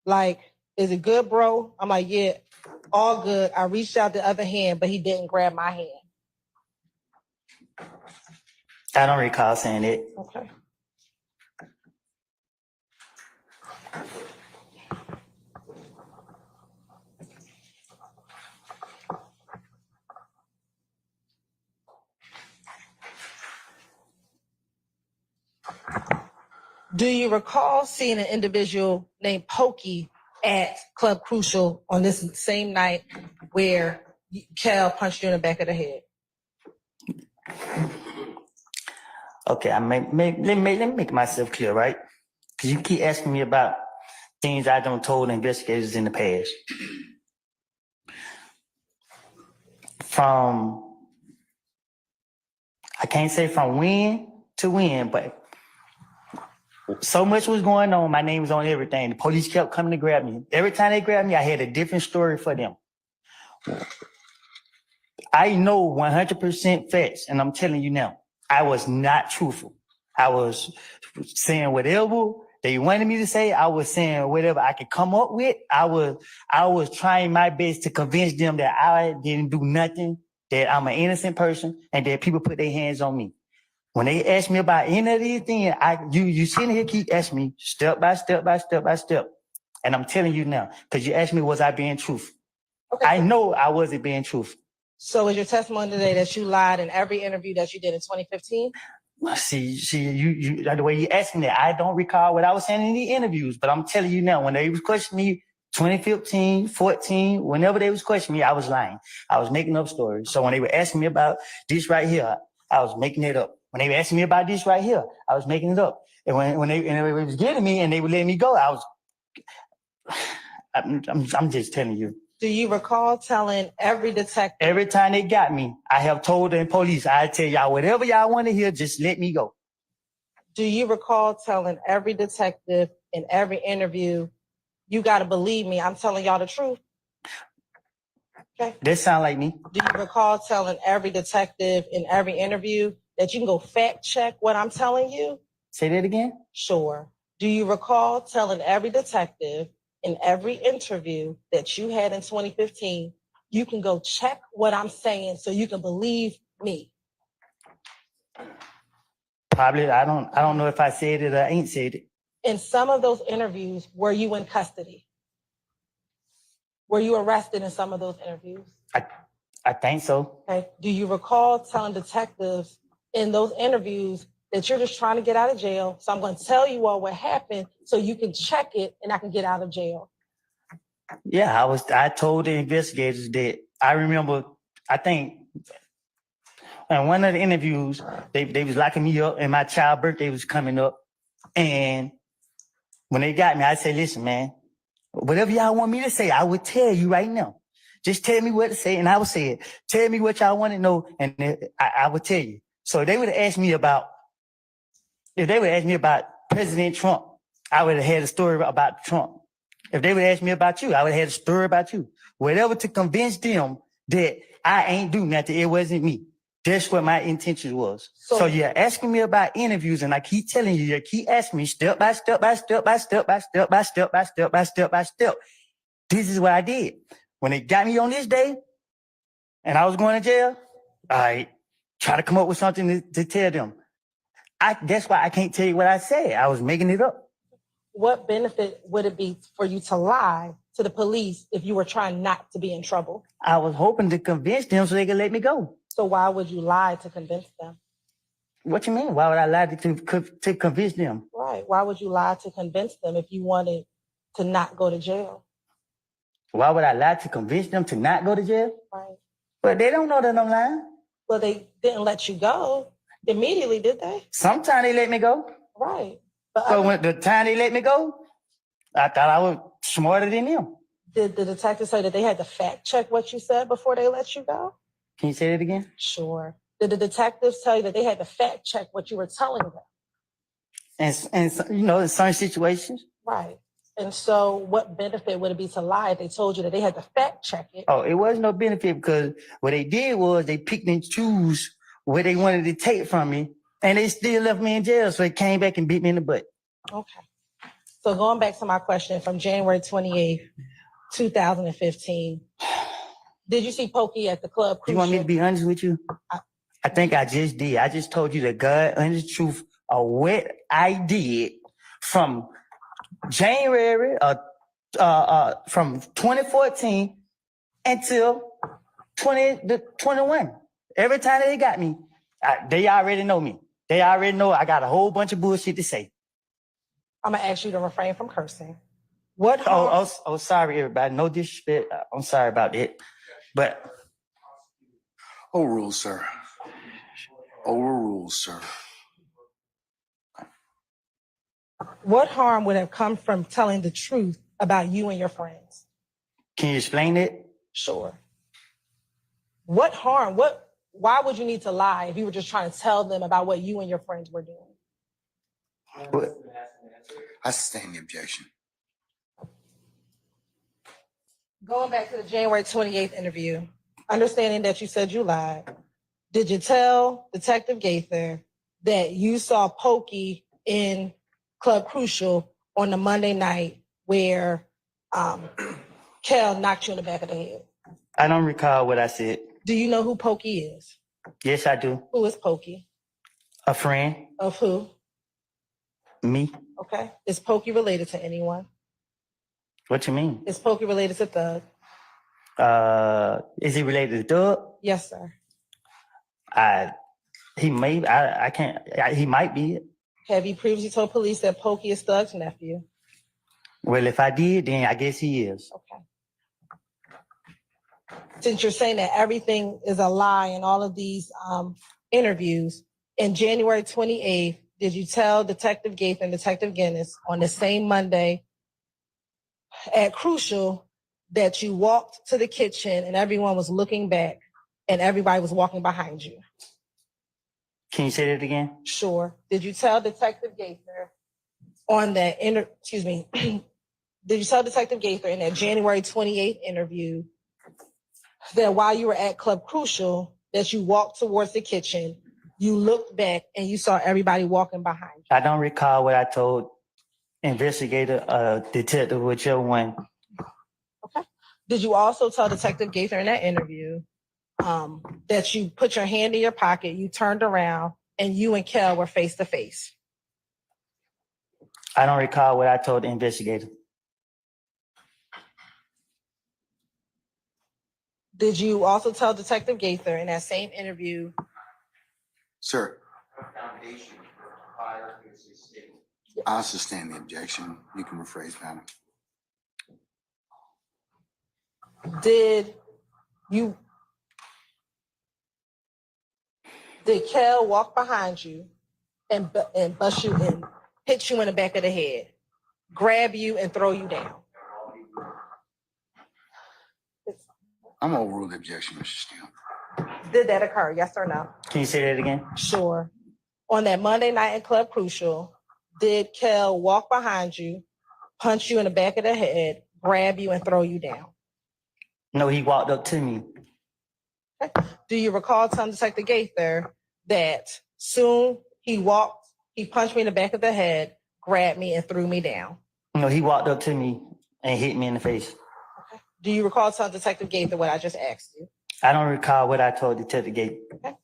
like, is it good, bro? I'm like, yeah, all good. I reached out the other hand, but he didn't grab my hand. I don't recall saying it. Okay. Do you recall seeing an individual named Pokey at Club Crucial on this same night where Kel punched you in the back of the head? Okay, let me make myself clear, right? Because you keep asking me about things I don't told investigators in the past. I can't say from when to when, but so much was going on. My name was on everything. The police kept coming to grab me. Every time they grabbed me, I had a different story for them. I know 100% facts, and I'm telling you now, I was not truthful. I was saying whatever they wanted me to say. I was saying whatever I could come up with. I was trying my best to convince them that I didn't do nothing, that I'm an innocent person, and that people put their hands on me. When they ask me about any of these things, you sitting here keep asking me step by step by step by step. And I'm telling you now, because you asked me, was I being truthful? Okay. I know I wasn't being truthful. So is your testimony today that you lied in every interview that you did in 2015? See, you the way you asked me that, I don't recall what I was saying in the interviews, but I'm telling you now, when they was questioning me, 2015, 14, whenever they was questioning me, I was lying. I was making up stories. So when they were asking me about this right here, I was making it up. When they were asking me about this right here, I was making it up. And when they was getting me and they would let me go, I'm just telling you. Do you recall telling every detective? Every time they got me, I have told the police, I tell y'all whatever y'all want to hear, just let me go. Do you recall telling every detective in every interview, you got to believe me, I'm telling y'all the truth? Okay. That sound like me. Do you recall telling every detective in every interview that you can go fact check what I'm telling you? Say that again? Sure. Do you recall telling every detective in every interview that you had in 2015, you can go check what I'm saying so you can believe me? Probably. I don't know if I said it or I ain't said it. In some of those interviews, were you in custody? Were you arrested in some of those interviews? I think so. Okay. Do you recall telling detectives in those interviews that you're just trying to get out of jail, so I'm going to tell you all what happened so you can check it and I can get out of jail? Yeah, I told the investigators that I remember, I think in one of the interviews, they was locking me up and my child's birthday was coming up. And when they got me, I said, listen, man, whatever y'all want me to say, I would tell you right now. Just tell me what to say and I would say it. Tell me what y'all want to know and I would tell you. So if they would have asked me about President Trump, I would have had a story about Trump. If they would ask me about you, I would have had a story about you. Whatever to convince them that I ain't do nothing, it wasn't me. That's what my intention was. So you're asking me about interviews and I keep telling you keep asking me step by step by step by step by step by step by step by step by step. This is what I did. When they got me on this day and I was going to jail, I try to come up with something to tell them. That's why I can't tell you what I said. I was making it up. What benefit would it be for you to lie to the police if you were trying not to be in trouble? I was hoping to convince them so they could let me go. So why would you lie to convince them? What you mean? Why would I lie to convince them? Right. Why would you lie to convince them if you wanted to not go to jail? Why would I lie to convince them to not go to jail? Right. But they don't know that I'm lying. Well, they didn't let you go immediately, did they? Sometimes they let me go. Right. So when the time they let me go, I thought I was smarter than them. Did the detective say that they had to fact check what you said before they let you go? Can you say that again? Sure. Did the detectives tell you that they had to fact check what you were telling them? And you know, in certain situations. Right. And so what benefit would it be to lie if they told you that they had to fact check it? Oh, it was no benefit because what they did was they picked and choose where they wanted to take from me, and they still left me in jail. So they came back and beat me in the butt. Okay. So going back to my question from January 28th, 2015, did you see Pokey at the club? You want me to be honest with you? I think I just did. I just told you the God honest truth of what I did from January from 2014 until 2021. Every time they got me, they already know me. They already know I got a whole bunch of bullshit to say. I'm gonna ask you to refrain from cursing. What harm? Oh, sorry, everybody. No disrespect. I'm sorry about that. But Overruled, sir. Overruled, sir. What harm would have come from telling the truth about you and your friends? can you explain it? Sure. What harm? Why would you need to lie if you were just trying to tell them about what you and your friends were doing? What? I sustain the objection. Going back to the January 28th interview, understanding that you said you lied, did you tell Detective Gaither that you saw Pokey in Club Crucial on the Monday night where Kel knocked you in the back of the head? I don't recall what I said. Do you know who Pokey is? Yes, I do. Who is Pokey? A friend, Of who? me. Okay. Is Pokey related to anyone? What you mean? Is Pokey related to Thug? Is he related to Doug? Yes, sir. He may. I can't. He might be. Have you previously told police that Pokey is Thug's nephew? Well, if I did, then I guess he is. Okay. Since you're saying that everything is a lie in all of these interviews, in January 28th, did you tell Detective Gaither and Detective Guinness on the same Monday at Crucial that you walked to the kitchen and everyone was looking back and everybody was walking behind you? Can you say that again? Sure. Did you tell Detective Gaither on that did you tell Detective Gaither in that January 28th interview that while you were at Club Crucial, that you walked towards the kitchen, you looked back and you saw everybody walking behind you? I don't recall what I told investigator, detective, whichever one. Okay. Did you also tell Detective Gaither in that interview that you put your hand in your pocket, you turned around, and you and Kel were face to face? I don't recall what I told the investigator. Did you also tell Detective Gaither in that same interview? Sir, I'll sustain the objection. You can rephrase, madam. Did Kel walk behind you and bust you and hit you in the back of the head, grab you and throw you down? I'm gonna overrule the objection, Mr. Steele. Did that occur? Yes or no? Can you say that again? Sure. On that Monday night in Club Crucial, did Kel walk behind you, punch you in the back of the head, grab you and throw you down? No, he walked up to me. Okay. Do you recall telling Detective Gaither that soon he punched me in the back of the head, grabbed me and threw me down? No, he walked up to me and hit me in the face. Okay. Do you recall telling Detective Gaither what I just asked you? I don't recall what I told Detective Gaither. Okay.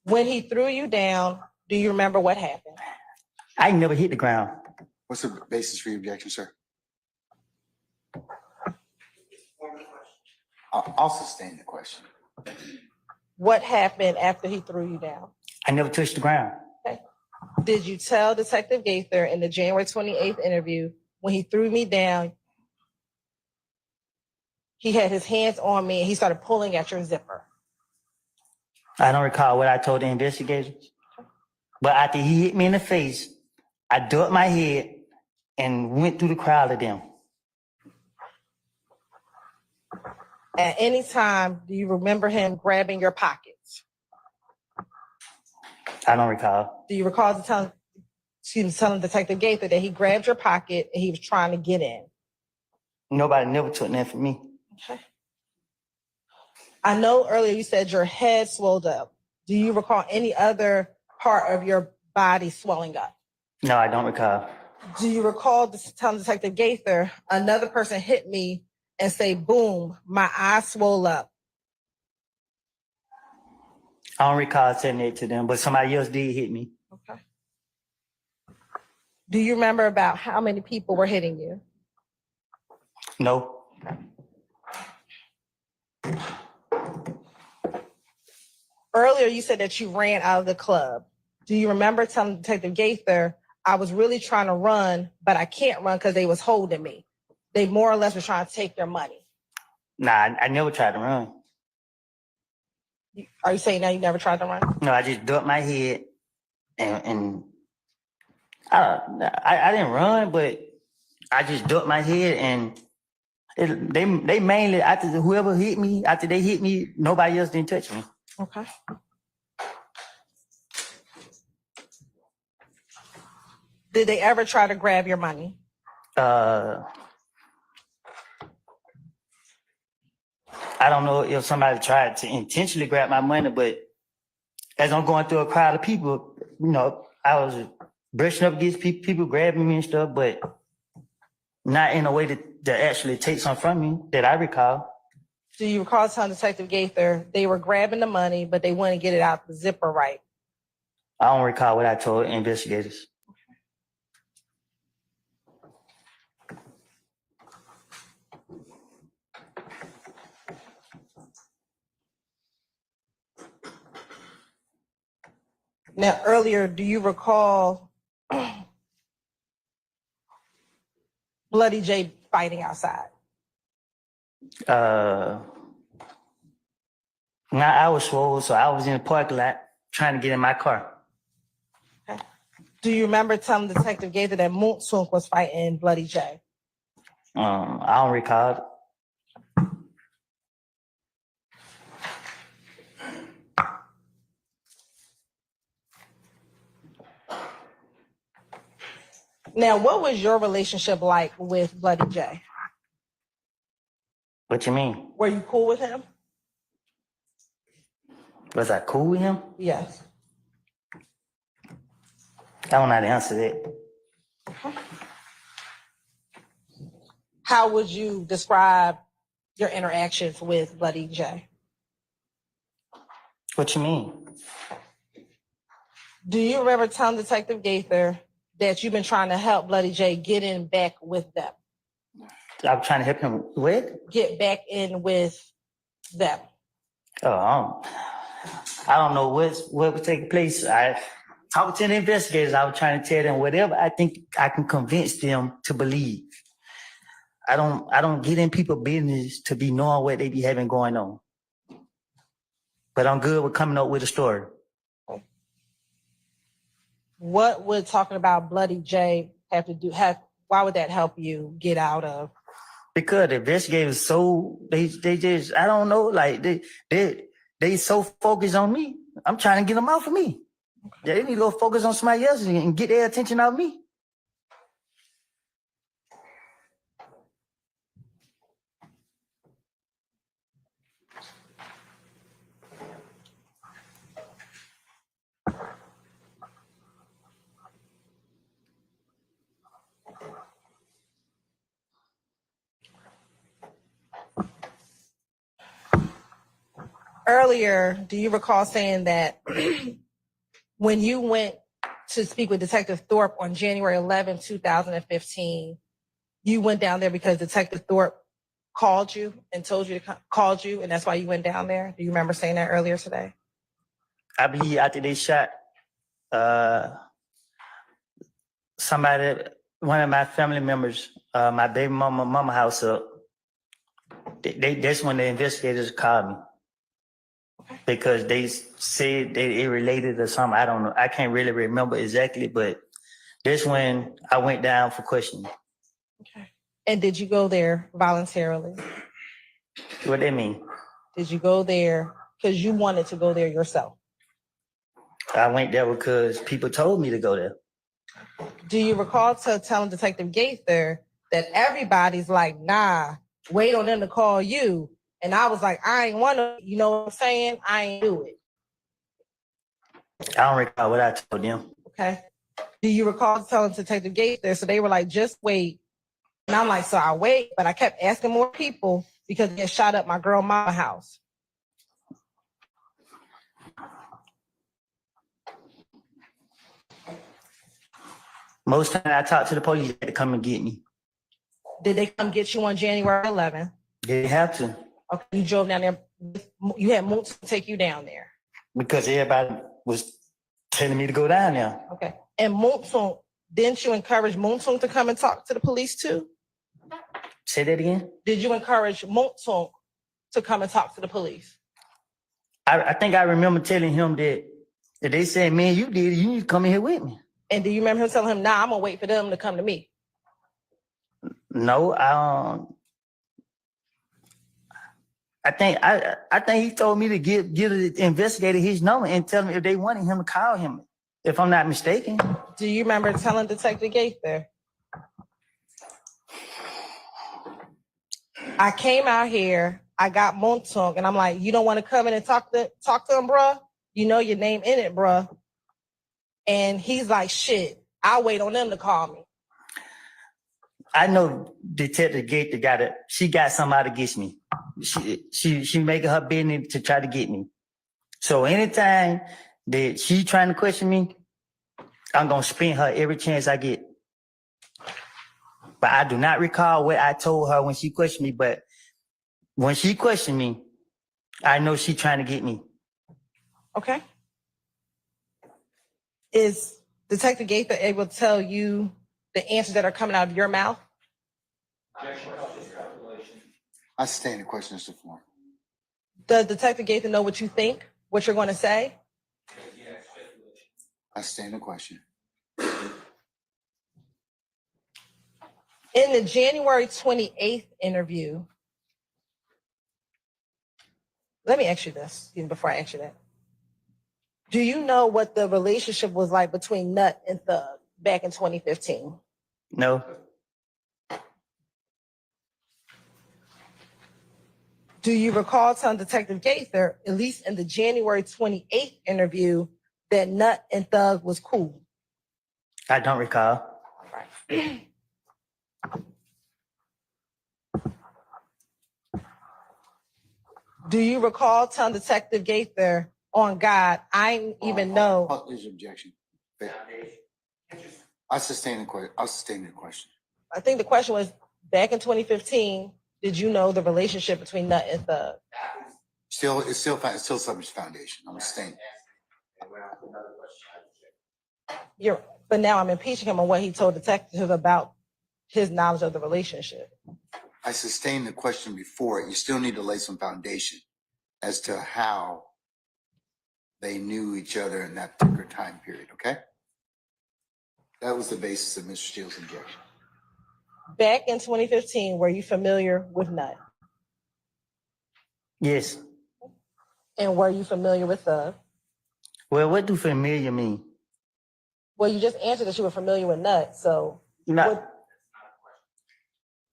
When he threw you down, do you remember what happened? I never hit the ground. What's the basis for your objection, sir? I'll sustain the question. What happened after he threw you down? I never touched the ground. Okay. Did you tell Detective Gaither in the January 28th interview, when he threw me down, he had his hands on me and he started pulling at your zipper? I don't recall what I told the investigators. But after he hit me in the face, I ducked my head and went through the crowd of them. At any time, do you remember him grabbing your pockets? I don't recall. Do you recall telling telling Detective Gaither that he grabbed your pocket and he was trying to get in. Nobody never took that from me. Okay. I know earlier you said your head swelled up. Do you recall any other part of your body swelling up? No, I don't recall. Do you recall telling Detective Gaither, another person hit me and say, boom, my eye swole up? I don't recall saying that to them, but somebody else did hit me. Okay. Do you remember about how many people were hitting you? No. Earlier, you said that you ran out of the club. Do you remember telling Detective Gaither, I was really trying to run, but I can't run because they was holding me? They more or less were trying to take their money. Nah, I never tried to run. Are you saying now you never tried to run? No, I just ducked my head and I didn't run, but I just ducked my head and they mainly, after whoever hit me, after they hit me, nobody else didn't touch me. Okay. Did they ever try to grab your money? I don't know if somebody tried to intentionally grab my money, but as I'm going through a crowd of people, you know, I was brushing up against people grabbing me and stuff, but not in a way that actually take something from me that I recall. Do you recall telling Detective Gaither they were grabbing the money, but they wouldn't get it out the zipper right? I don't recall what I told investigators. Now, earlier, do you recall Bloody J fighting outside? Now I was swole, so I was in the parking lot trying to get in my car. Okay. Do you remember telling Detective Gaither that Moonsunk was fighting Bloody J? I don't recall. Now, what was your relationship like with Bloody J? What you mean? Were you cool with him? Was I cool with him? Yes. I don't know how to answer that. How would you describe your interactions with Bloody J? What you mean? Do you remember telling Detective Gaither that you've been trying to help Bloody J get in back with them? I'm trying to help him with? Get back in with them. Oh, I don't know what was taking place. I talked to the investigators. I was trying to tell them whatever I think I can convince them to believe. I don't get in people's business to be knowing what they be having going on. But I'm good with coming up with a story. What would talking about Bloody J have to do? Why would that help you get out of? Because the investigators they just, I don't know, like they so focused on me. I'm trying to get them off of me. They need to go focus on somebody else and get their attention off me. Earlier, do you recall saying that when you went to speak with Detective Thorpe on January 11, 2015, you went down there because Detective Thorpe called you and told you called you, and that's why you went down there? Do you remember saying that earlier today? I believe after they shot somebody, one of my family members, my baby mama house up, that's when the investigators called me. Because they said that it related to something. I don't know. I can't really remember exactly, but that's when I went down for questioning. Okay. And did you go there voluntarily? What they mean? Did you go there because you wanted to go there yourself? I went there because people told me to go there. Do you recall telling Detective Gaither that everybody's like, nah, wait on them to call you? And I was like, I ain't want to, you know what I'm saying? I ain't do it. I don't recall what I told them. Okay. Do you recall telling Detective Gaither? So they were like, just wait. And I'm like, so I wait, but I kept asking more people because they had shot up my girl mama house. Most time I talk to the police, they had to come and get me. Did they come get you on January 11th? They have to, Okay, you drove down there. You had Moons take you down there. because everybody was telling me to go down there. Okay. And Moonsung, didn't you encourage Moonsung to come and talk to the police too? Say that again? Did you encourage Moonsung to come and talk to the police? I think I remember telling him that they said, man, you did it. You need to come in here with me. And do you remember him telling him, nah, I'm gonna wait for them to come to me? No, I think he told me to give the investigator his number and tell him if they wanted him to call him, if I'm not mistaken. Do you remember telling Detective Gaither? I came out here, I got Montung, and I'm like, you don't want to come in and talk to him, bruh? You know your name in it, bruh. And he's like, shit, I'll wait on them to call me. I know Detective Gaither she got somebody against me. She making her business to try to get me. So anytime that she trying to question me, I'm gonna spin her every chance I get. But I do not recall what I told her when she questioned me, but when she questioned me, I know she trying to get me. Okay. Is Detective Gaither able to tell you the answers that are coming out of your mouth? I stand the question, Mr. Floor. Does Detective Gaither know what you think, what you're going to say? I stand the question. In the January 28th interview, let me ask you this even before I ask you that. Do you know what the relationship was like between Nut and Thug back in 2015? No. Do you recall telling Detective Gaither, at least in the January 28th interview, that Nut and Thug was cool? I don't recall. Right. Do you recall telling Detective Gaither, on God, I didn't even know? There's objection. I sustain the question. I'll sustain the question. I think the question was, back in 2015, did you know the relationship between Nut and Thug? It's still subject to foundation. I'm staying. But now I'm impeaching him on what he told detectives about his knowledge of the relationship. I sustained the question before. You still need to lay some foundation as to how they knew each other in that particular time period, okay? That was the basis of Mr. Steele's objection. Back in 2015, were you familiar with Nut? Yes. And were you familiar with Thug? Well, what do familiar mean? Well, you just answered that you were familiar with Nut, so. No.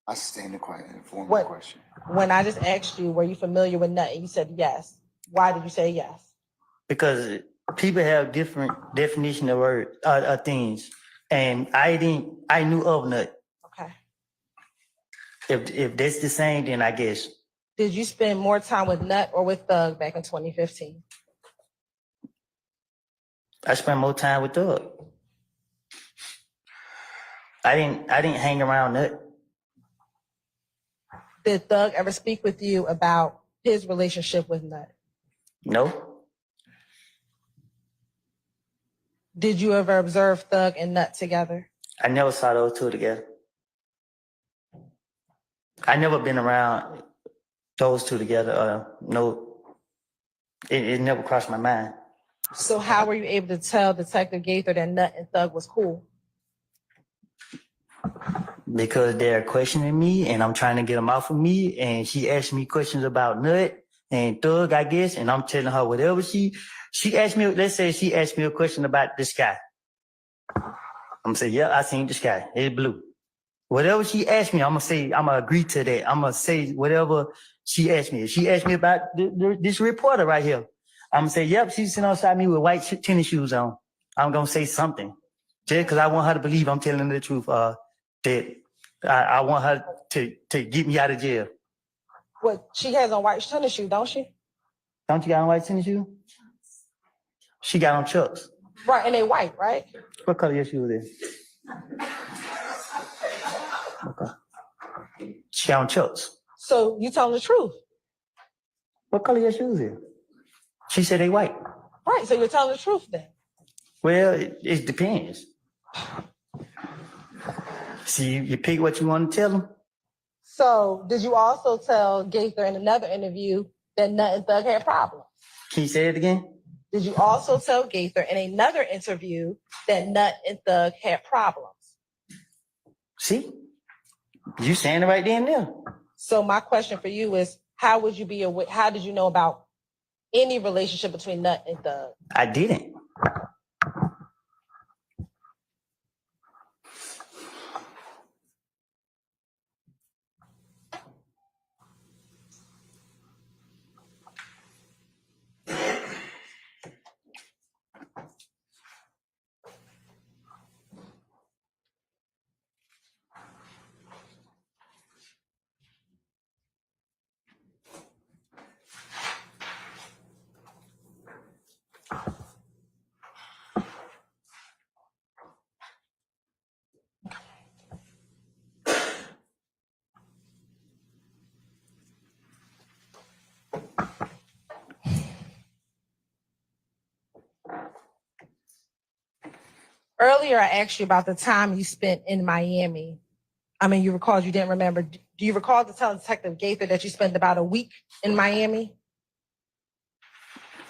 I sustain the question, inform the What? question. When I just asked you, were you familiar with Nut, and you said yes. Why did you say yes? Because people have different definition of words, things, and I knew of Nut. Okay. If that's the same, then I guess. Did you spend more time with Nut or with Thug back in 2015? I spent more time with Thug. I didn't hang around Nut. Did Thug ever speak with you about his relationship with Nut? No. Did you ever observe Thug and Nut together? I never saw those two together. I never been around those two together. No, it never crossed my mind. So how were you able to tell Detective Gaither that Nut and Thug was cool? Because they're questioning me and I'm trying to get them off of me. And she asked me questions about Nut and Thug, I guess. And I'm telling her whatever she asked me, let's say she asked me a question about this guy. I'm gonna say, yeah, I seen the sky. It's blue. Whatever she asked me, I'm gonna say, I'm gonna agree to that. I'm gonna say whatever she asked me. If she asked me about this reporter right here, I'm gonna say, yep, she's sitting outside me with white tennis shoes on. I'm gonna say something. Just because I want her to believe I'm telling her the truth, that I want her to get me out of jail. What, she has on white tennis shoes, don't she? Don't you got on white tennis shoes? She got on Chucks. Right, and they white, right? What color your shoes is? Okay. She got on Chucks. So you telling the truth, What color your shoes is? She said they white. right? So you're telling the truth then. Well, it depends. See, you pick what you want to tell them. So did you also tell Gaither in another interview that Nut and Thug had problems? Can you say it again? Did you also tell Gaither in another interview that Nut and Thug had problems? See, you saying it right there and there. So my question for you is, how would you be aware? How did you know about any relationship between Nut and Thug? I didn't. Earlier, I asked you about the time you spent in Miami. I mean, you recalled you didn't remember. Do you recall to tell Detective Gaither that you spent about a week in Miami?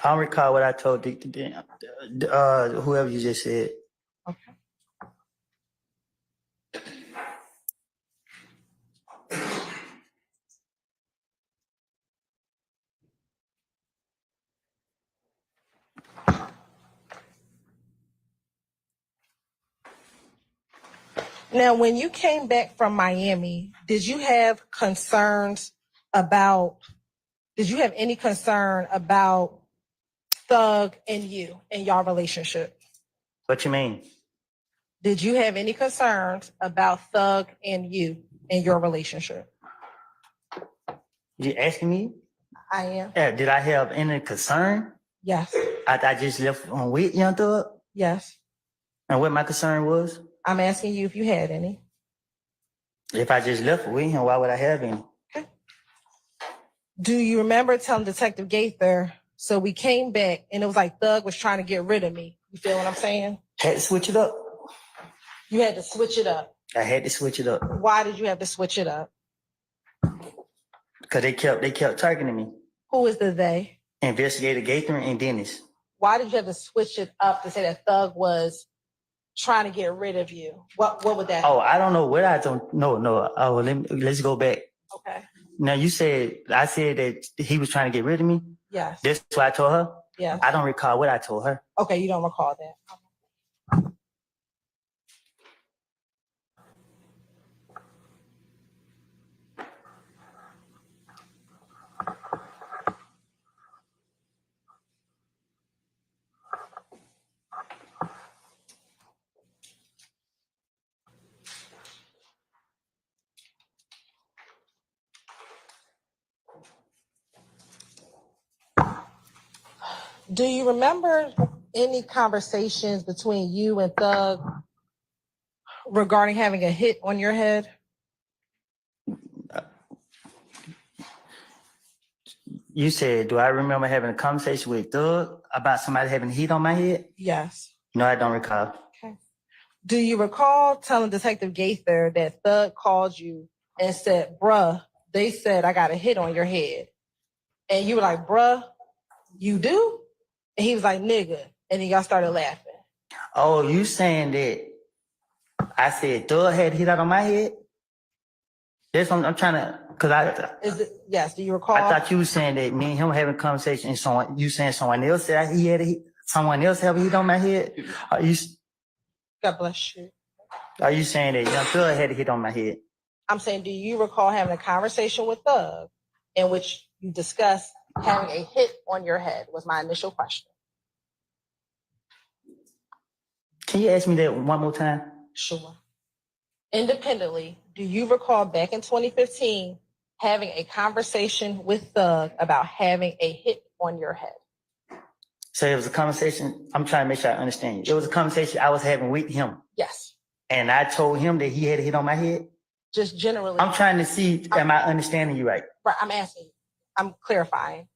I don't recall what I told whoever you just said. Okay. Now, when you came back from Miami, did you have any concern about Thug and you and your relationship? What you mean? Did you have any concerns about Thug and you and your relationship? You asking me? I am. Yeah, did I have any concern? Yes. I just left on with Young Thug? Yes. And what my concern was? I'm asking you if you had any. If I just left with him, why would I have any? Okay. Do you remember telling Detective Gaither, so we came back and it was like Thug was trying to get rid of me? You feel what I'm saying? Had to switch it up. You had to switch it up. I had to switch it up. Why did you have to switch it up? Because they kept targeting me. Who is the they? Investigator Gaither and Dennis. Why did you have to switch it up to say that Thug was trying to get rid of you? What would that? Oh, I don't know what I don't. No. Oh, let's go back. Okay. Now I said that he was trying to get rid of me. Yes. That's what I told her. Yes. I don't recall what I told her. Okay, you don't recall that. Do you remember any conversations between you and Thug regarding having a hit on your head? You said, do I remember having a conversation with Thug about somebody having heat on my head? Yes. No, I don't recall. Okay. Do you recall telling Detective Gaither that Thug called you and said, bruh, they said I got a hit on your head? And you were like, bruh, you do? And he was like, nigga. And then y'all started laughing. Oh, you saying that I said Thug had hit out on my head? That's what I'm trying to, Yes, do you recall? I thought you were saying that me and him having a conversation and you saying someone else said he had a hit, someone else have a hit on my head? God bless you. Are you saying that Young Thug had a hit on my head? I'm saying, do you recall having a conversation with Thug in which you discussed having a hit on your head was my initial question. Can you ask me that one more time? Sure. Independently, do you recall back in 2015 having a conversation with Thug about having a hit on your head? So it was a conversation. I'm trying to make sure I understand you. It was a conversation I was having with him. Yes. And I told him that he had a hit on my head. Just generally. I'm trying to see, am I understanding you right? Right, I'm asking you. I'm clarifying.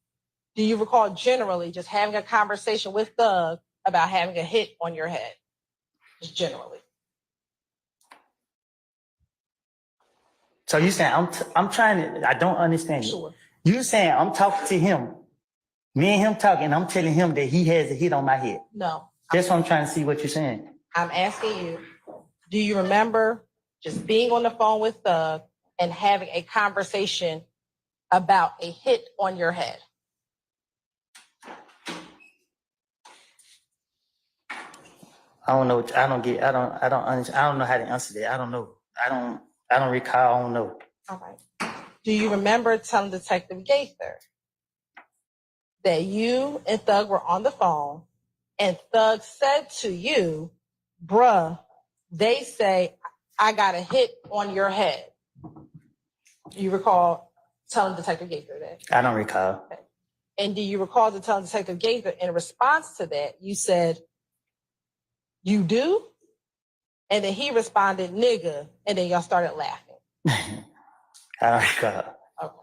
Do you recall generally just having a conversation with Thug about having a hit on your head? Just generally. So you saying I'm trying to, I don't understand you. Sure. You saying I'm talking to him, me and him talking, I'm telling him that he has a hit on my head. No. That's what I'm trying to see what you're saying. I'm asking you, do you remember just being on the phone with Thug and having a conversation about a hit on your head? I don't know. I don't get. I don't understand. I don't know how to answer that. I don't know. I don't recall. I don't know. All right. Do you remember telling Detective Gaither that you and Thug were on the phone and Thug said to you, bruh, they say I got a hit on your head? Do you recall telling Detective Gaither that? I don't recall. Okay. And do you recall to tell Detective Gaither in response to that, you said, you do? And then he responded, nigga, and then y'all started laughing. I don't recall. Okay.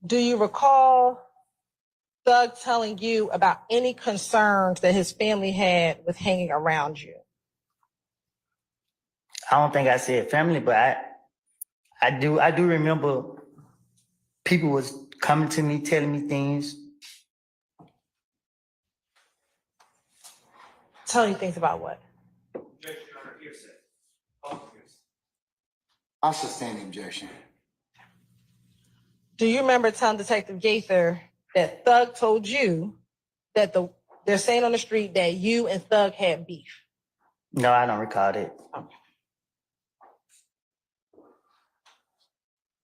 Do you recall Thug telling you about any concerns that his family had with hanging around you? I don't think I said family, but I do remember people was coming to me, telling me things. Telling you things about what? I'll sustain the objection. Do you remember telling Detective Gaither that Thug told you that they're saying on the street that you and Thug had beef? No, I don't recall that. Okay.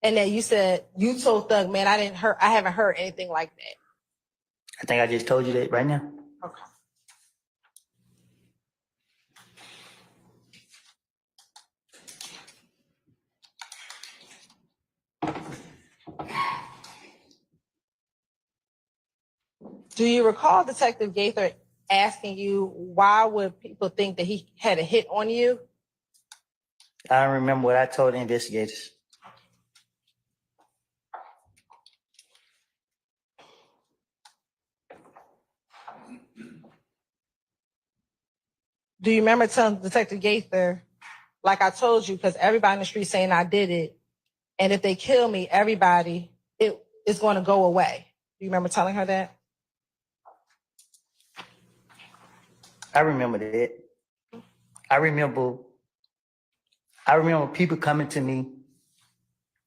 And that you said you told Thug, man, I haven't heard anything like that. I think I just told you that right now. Okay. Do you recall Detective Gaither asking you why would people think that he had a hit on you? I don't remember what I told the investigators. Do you remember telling Detective Gaither, like I told you, because everybody in the street saying I did it, and if they kill me, everybody, it is going to go away. Do you remember telling her that? I remember that. I remember people coming to me,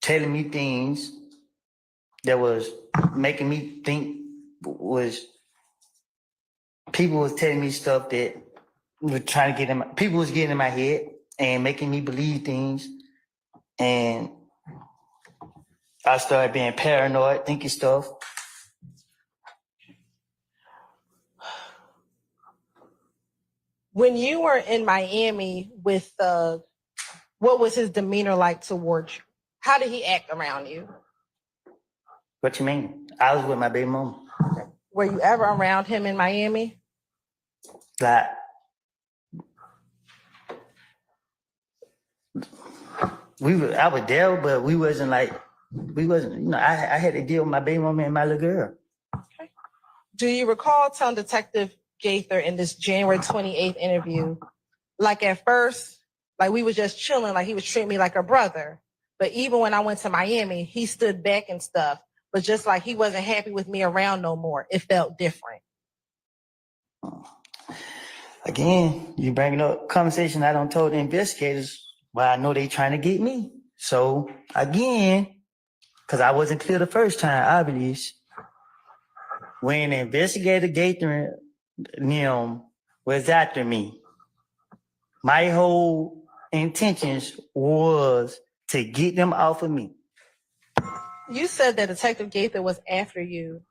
telling me things that was making me think people was telling me stuff that was trying to people was getting in my head and making me believe things. And I started being paranoid, thinking stuff. When you were in Miami with Thug, what was his demeanor like towards you? How did he act around you? What you mean? I was with my baby mama. Were you ever around him in Miami? Like, I was there, but we wasn't, I had to deal with my baby mama and my little girl. Okay. Do you recall telling Detective Gaither in this January 28th interview, like at first, like we was just chilling, like he was treating me like a brother. But even when I went to Miami, he stood back and stuff, but just like he wasn't happy with me around no more. It felt different. Again, you bringing up conversation I don't told the investigators, well, I know they trying to get me. So again, because I wasn't clear the first time, obviously, when investigator Gaither was after me, my whole intentions was to get them off of me. You said that Detective Gaither was after you.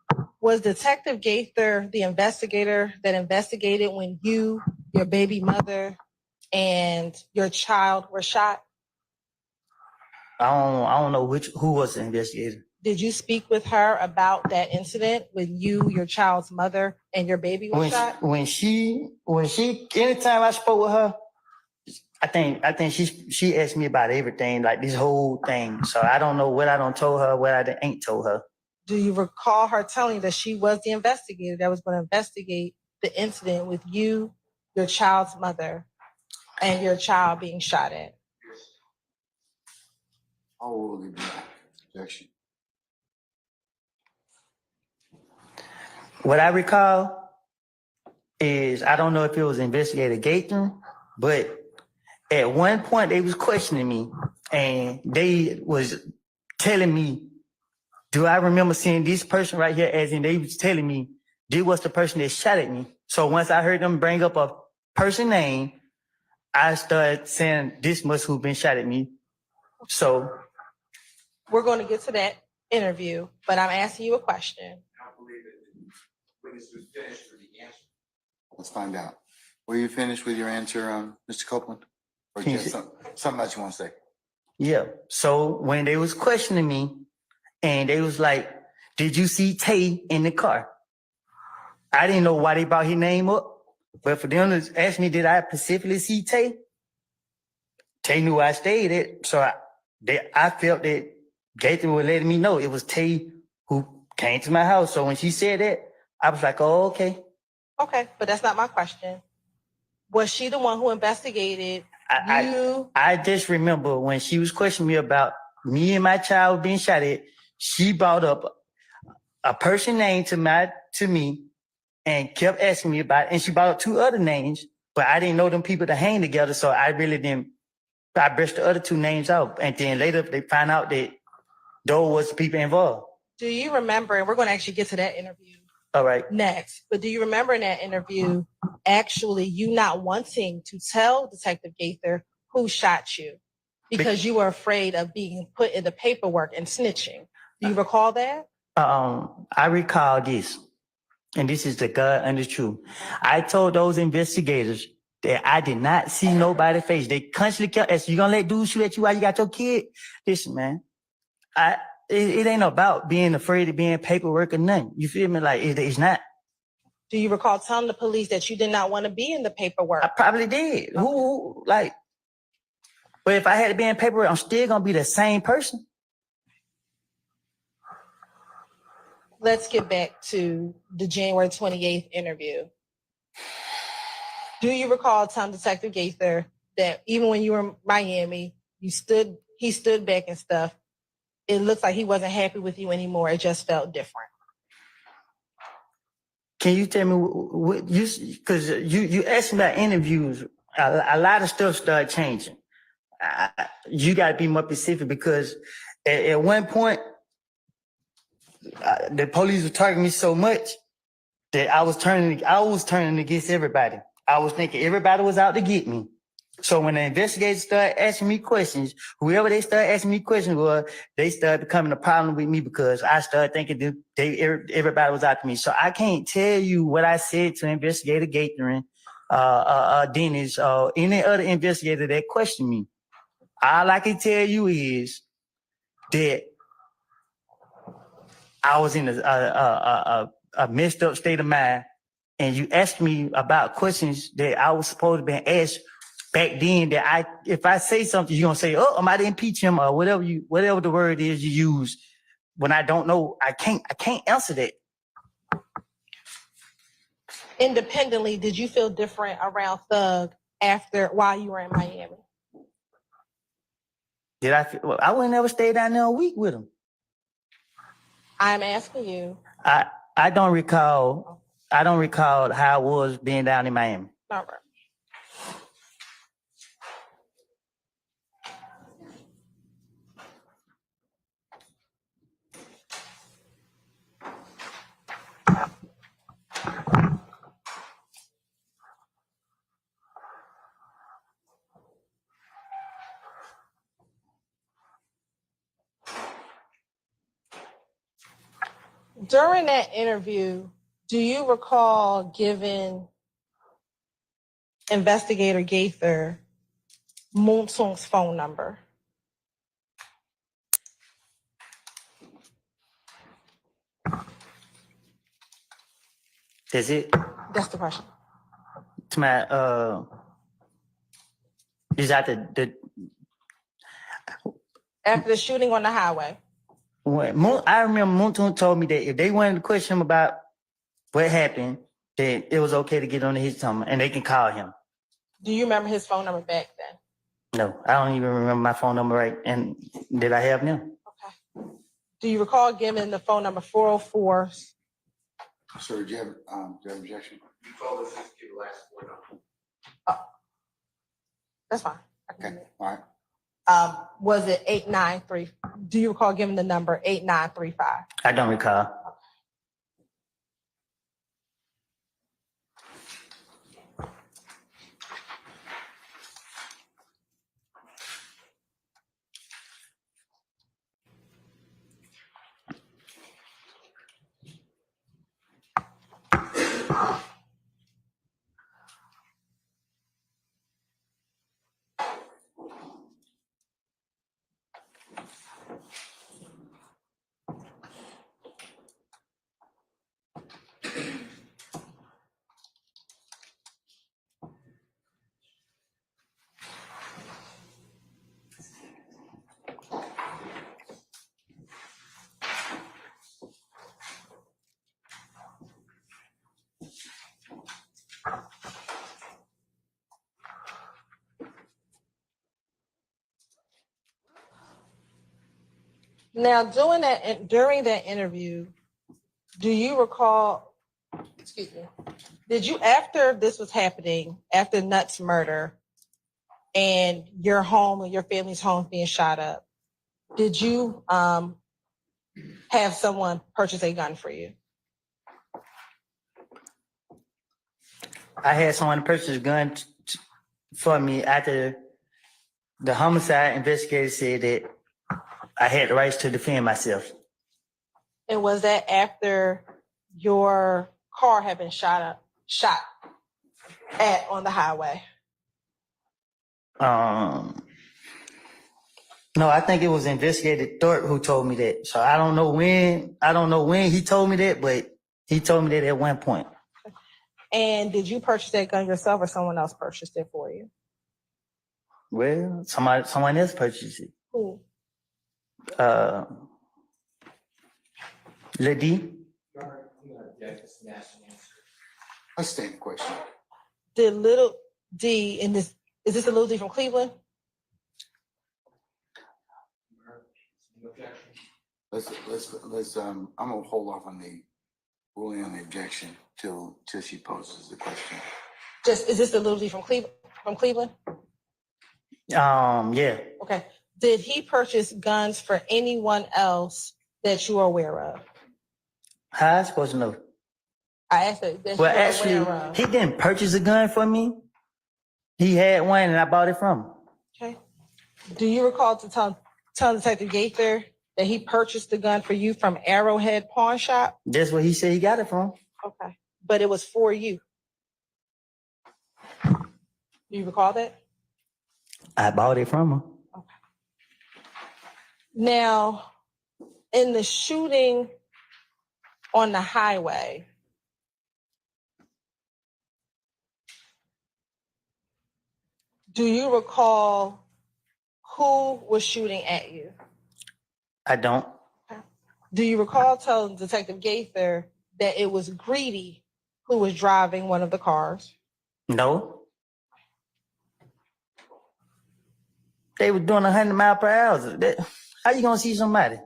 Was Detective Gaither the investigator that investigated when you, your baby mother, and your child were shot? I don't know who was the investigator. Did you speak with her about that incident with you, your child's mother, and your baby was shot? When she, anytime I spoke with her, I think she asked me about everything, like this whole thing. So I don't know what I don't told her, what I ain't told her. Do you recall her telling you that she was the investigator that was going to investigate the incident with you, your child's mother, and your child being shot at? How old will you be? Objection. What I recall is, I don't know if it was Investigator Gaither, but at one point they was questioning me and they was telling me, do I remember seeing this person right here? As in they was telling me, this was the person that shot at me. So once I heard them bring up a person name, I started saying, this must have been shot at me. So we're going to get to that interview, but I'm asking you a question. I don't believe it. When this was finished with the answer. Let's find out. Were you finished with your answer, Mr. Copeland? Or just something else you want to say? yeah. So when they was questioning me and they was like, did you see Tay in the car? I didn't know why they brought his name up, but for them to ask me, did I specifically see Tay? Tay knew I stayed at, so I felt that Gaither was letting me know it was Tay who came to my house. So when she said that, I was like, oh, okay. Okay, but that's not my question. Was she the one who investigated you? I just remember when she was questioning me about me and my child being shot at, she brought up a person name to me and kept asking me about it. And she brought up two other names, but I didn't know them people to hang together. So I really didn't, I brushed the other two names out. And then later they found out that those was the people involved. Do you remember, and we're going to actually get to that interview All right. next, but do you remember in that interview actually you not wanting to tell Detective Gaither who shot you because you were afraid of being put in the paperwork and snitching? Do you recall that? I recall this, and this is the God and the truth. I told those investigators that I did not see nobody's face. They constantly kept asking, you gonna let dudes shoot at you while you got your kid? Listen, man, it ain't about being afraid of being paperwork or nothing. You feel me? Like it's not. Do you recall telling the police that you did not want to be in the paperwork? I probably did. Okay. But if I had to be in paperwork, I'm still gonna be the same person. Let's get back to the January 28th interview. Do you recall telling Detective Gaither that even when you were in Miami, he stood back and stuff? It looks like he wasn't happy with you anymore. It just felt different. Can you tell me what because you asked me about interviews, a lot of stuff started changing. You got to be more specific because at one point, the police were targeting me so much that I was turning against everybody. I was thinking everybody was out to get me. So when the investigators started asking me questions, whoever they started asking me questions was, they started becoming a problem with me because I started thinking that everybody was out to me. So I can't tell you what I said to Investigator Gaither, Dennis, or any other investigator that questioned me. All I can tell you is that I was in a messed up state of mind, and you asked me about questions that I was supposed to be asked back then. That if I say something, you're gonna say, "Oh, I might impeach him," or whatever the word is you use. When I don't know, I can't answer that. Independently, did you feel different around Thug while you were in Miami? Did I feel? Well, I wouldn't ever stay down there a week with him. I'm asking you. I don't recall how I was being down in Miami. All right. During that interview, do you recall giving Investigator Gaither Moonsung's phone number? Is it That's the question. to my is that the After the shooting on the highway. I remember Moon told me that if they wanted to question him about what happened, that it was okay to get on his number and they can call him. Do you remember his phone number back then? No, I don't even remember my phone number right. And did I have them? Okay. Do you recall giving the phone number 404? Sir, do you have objection? You told us to give the last four numbers. That's fine. Okay, all right. Was it 893? Do you recall giving the number 8935? I don't recall. Now, during that interview, do you recall, excuse me, did you, after this was happening, after Nutt's murder and your home and your family's home being shot up, did you have someone purchase a gun for you? I had someone purchase a gun for me after the homicide investigator said that I had the rights to defend myself. And was that after your car had been shot at on the highway? No, I think it was Investigator Thorpe who told me that. So I don't know when he told me that, but he told me that at one point. And did you purchase that gun yourself or someone else purchased it for you? Well, someone else purchased it. Who? Lady. I stand the question. Did Little D in this, is this a Little D from Cleveland? Let's I'm gonna hold off on the ruling on the objection till she poses the question. Is this the Little D from Cleveland? Yeah. Okay. Did he purchase guns for anyone else that you are aware of? How I supposed to know? I asked that. Well, you're actually, aware of. he didn't purchase a gun for me. He had one and I bought it from him. Okay. Do you recall to tell Detective Gaither that he purchased the gun for you from Arrowhead Pawn Shop? That's where he said he got it from. Okay. But it was for you. Do you recall that? I bought it from him. Okay. Now, in the shooting on the highway, do you recall who was shooting at you? I don't. Do you recall telling Detective Gaither that it was Greedy who was driving one of the cars? No. They were doing 100 miles per hour. How you gonna see somebody?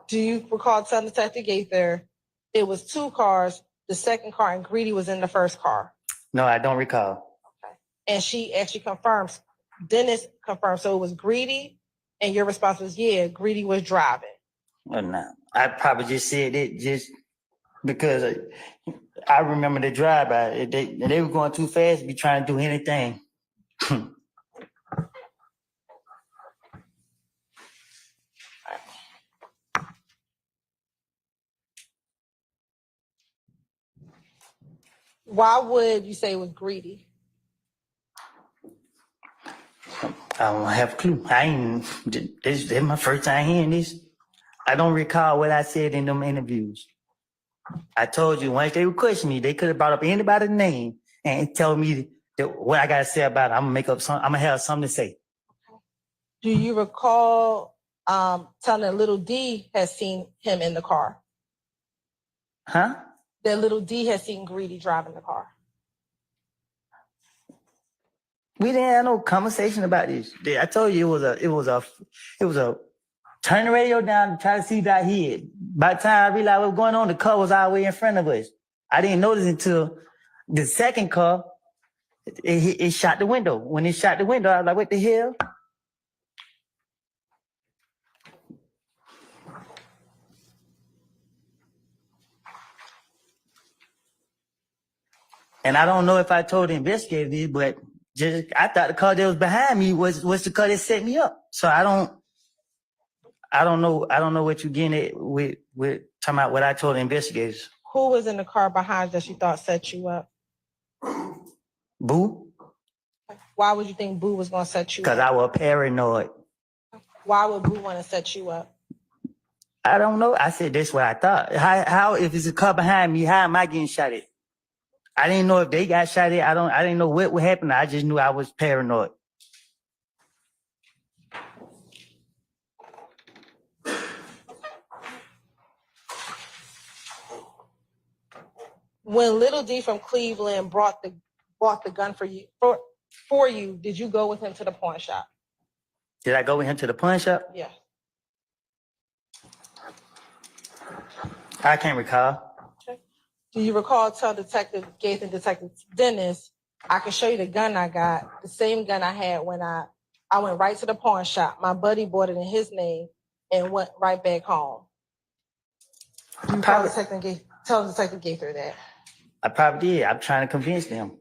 Do you recall telling Detective Gaither it was two cars, the second car, and Greedy was in the first car? No, I don't recall. Okay. And she actually confirms, Dennis confirmed, so it was Greedy, and your response was, yeah, Greedy was driving. Well, no, I probably just said it just because I remember the drive-by. They were going too fast to be trying to do anything. Why would you say it was greedy? I don't have a clue. This is my first time hearing this. I don't recall what I said in them interviews. I told you once they would question me, they could have brought up anybody's name and tell me that what I gotta say about it. I'm gonna make up I'm gonna have something to say. Do you recall telling that Little D has seen him in the car? Huh? That Little D has seen Greedy driving the car? We didn't have no conversation about this. I told you it was a turn the radio down and try to see that head. By the time I realized what was going on, the car was all the way in front of us. I didn't notice until the second car, it shot the window. When it shot the window, I was like, what the hell? And I don't know if I told the investigator this, but I thought the car that was behind me was the car that set me up. So I don't know what you're getting at with talking about what I told the investigators. Who was in the car behind that you thought set you up? Boo? Why would you think Boo was gonna set you up? Because I was paranoid. Why would Boo want to set you up? I don't know. I said that's what I thought. How if it's a car behind me, how am I getting shot at? I didn't know if they got shot at. I didn't know what would happen. I just knew I was paranoid. When Little D from Cleveland bought the gun for you, did you go with him to the pawn shop? Did I go with him to the pawn shop? Yeah. I can't recall. Okay. Do you recall tell Detective Gates and Detective Dennis, I can show you the gun I got, the same gun I had when I went right to the pawn shop. My buddy bought it in his name and went right back home. Do you tell Detective Gaither that? I probably did. I'm trying to convince them.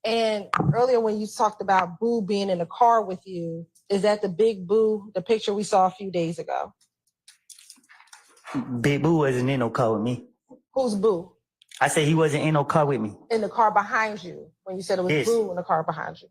And earlier when you talked about Boo being in the car with you, is that the big Boo, the picture we saw a few days ago? Big Boo wasn't in no car with me. Who's Boo? I said he wasn't in no car with me. In the car behind you, when you said it was Yes. Boo in the car behind you.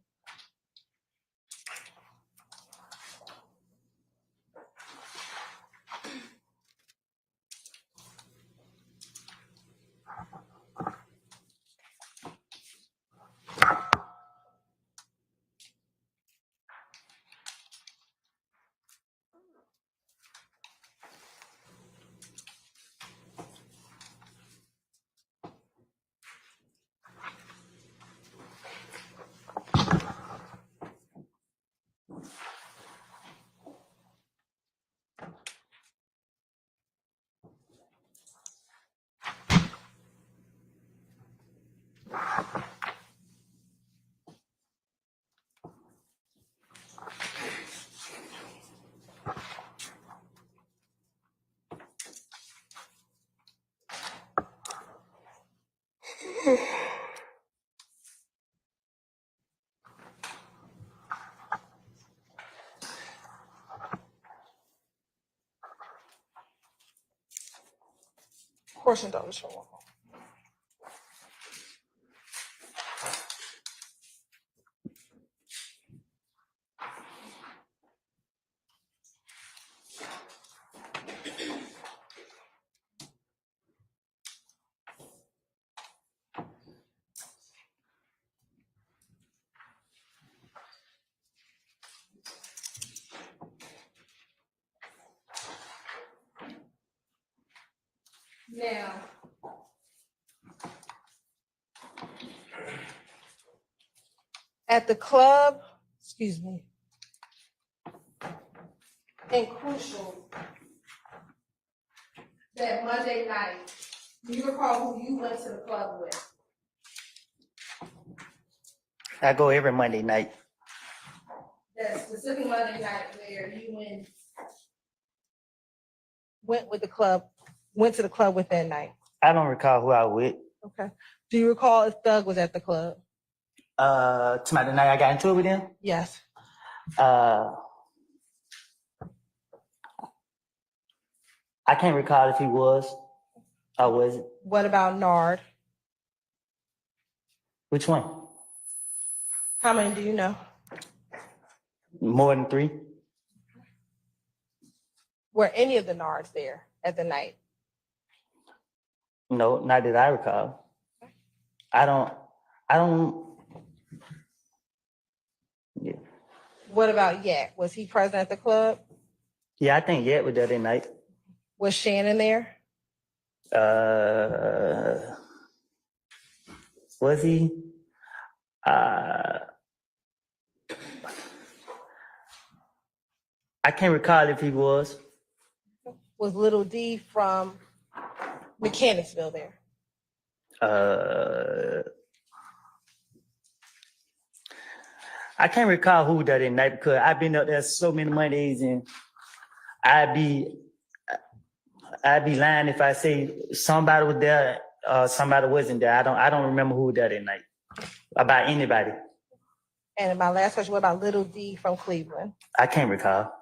Portion dollars for one. Now, at the club, excuse me, and Crucial, that Monday night, do you recall who you went to the club with? I go every Monday night. That specific Monday night where you went to the club with that night. I don't recall who I was with. Okay. Do you recall if Thug was at the club? Tonight the night I got into it with him. Yes. I can't recall if he was or wasn't. What about Nard? Which one? How many do you know? More than 3? Were any of the Nards there at the night? No, not that I recall. I don't, yeah. What about Yak? Was he present at the club? Yeah, I think Yak was there that night. Was Shannon there? Was he? I can't recall if he was. Was Little D from Mechanicsville there? I can't recall who that night because I've been up there so many Mondays and I'd be lying if I say somebody was there, somebody wasn't there. I don't remember who was there that night about anybody. And my last question, what about Little D from Cleveland? I can't recall.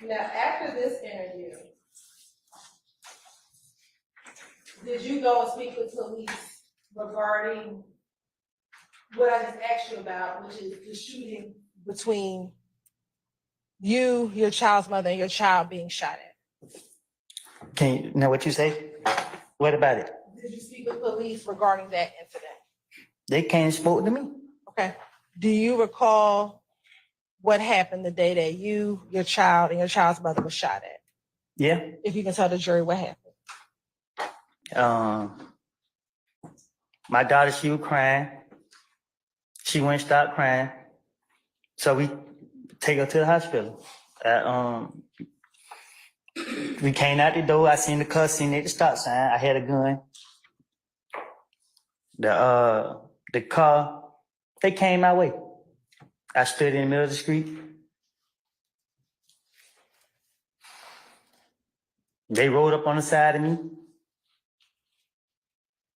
Now, after this interview, did you go and speak with police regarding what I just asked you about, which is the shooting between you, your child's mother, and your child being shot at? Can you know what you say? What about it? Did you speak with police regarding that incident? They came and spoke to me. Okay. Do you recall what happened the day that you, your child, and your child's mother was shot at? Yeah. If you can tell the jury what happened. My daughter, she was crying. She wouldn't stop crying. So we take her to the hospital. We came out the door. I seen the car, seen it at the stop sign. I had a gun. The car, they came my way. I stood in the middle of the street. They rolled up on the side of me.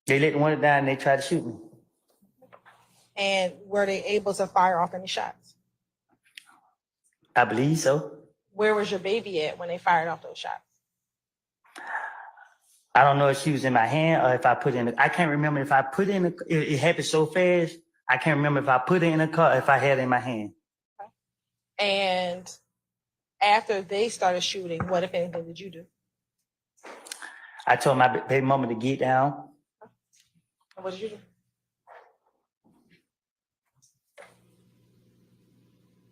They lit the window down and they tried to shoot me. And were they able to fire off any shots? I believe so. Where was your baby at when they fired off those shots? I don't know if she was in my hand or if I put in. I can't remember if I put in. It happened so fast. I can't remember if I put it in a car, if I had it in my hand. And after they started shooting, what, if anything, did you do? I told my baby mama to get down. And what did you do?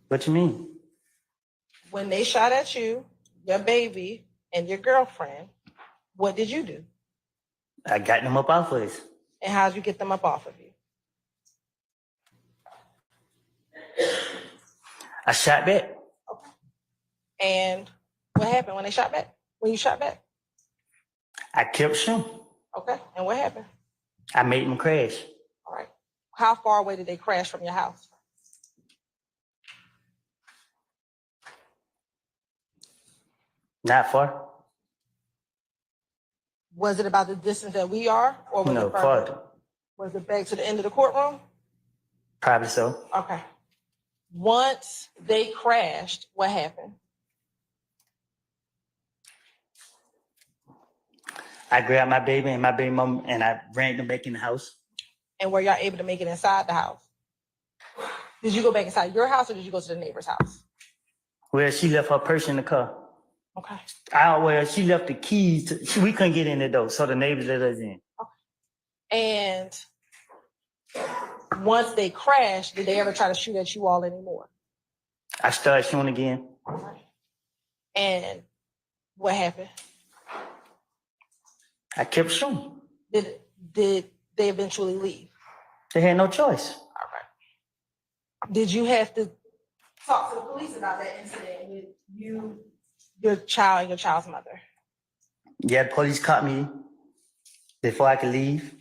What you mean? When they shot at you, your baby, and your girlfriend, what did you do? I got them up off of us. And how did you get them up off of you? I shot back. Okay. And what happened when they shot back? When you shot back? I kept shooting. Okay. And what happened? I made them crash. All right. How far away did they crash from your house? Not far. Was it about the distance that we are? Or was No, it further? farther. Was it back to the end of the courtroom? Probably so. Okay. Once they crashed, what happened? I grabbed my baby and my baby mom and I ran them back in the house. And were y'all able to make it inside the house? Did you go back inside your house or did you go to the neighbor's house? Well, she left her purse in the car. Okay. She left the keys. We couldn't get in the door, so the neighbors let us in. And once they crashed, did they ever try to shoot at you all anymore? I started shooting again. And what happened? I kept shooting. Did they eventually leave? They had no choice. All right. Did you have to talk to the police about that incident with you, your child, and your child's mother? Yeah, the police caught me before I could leave.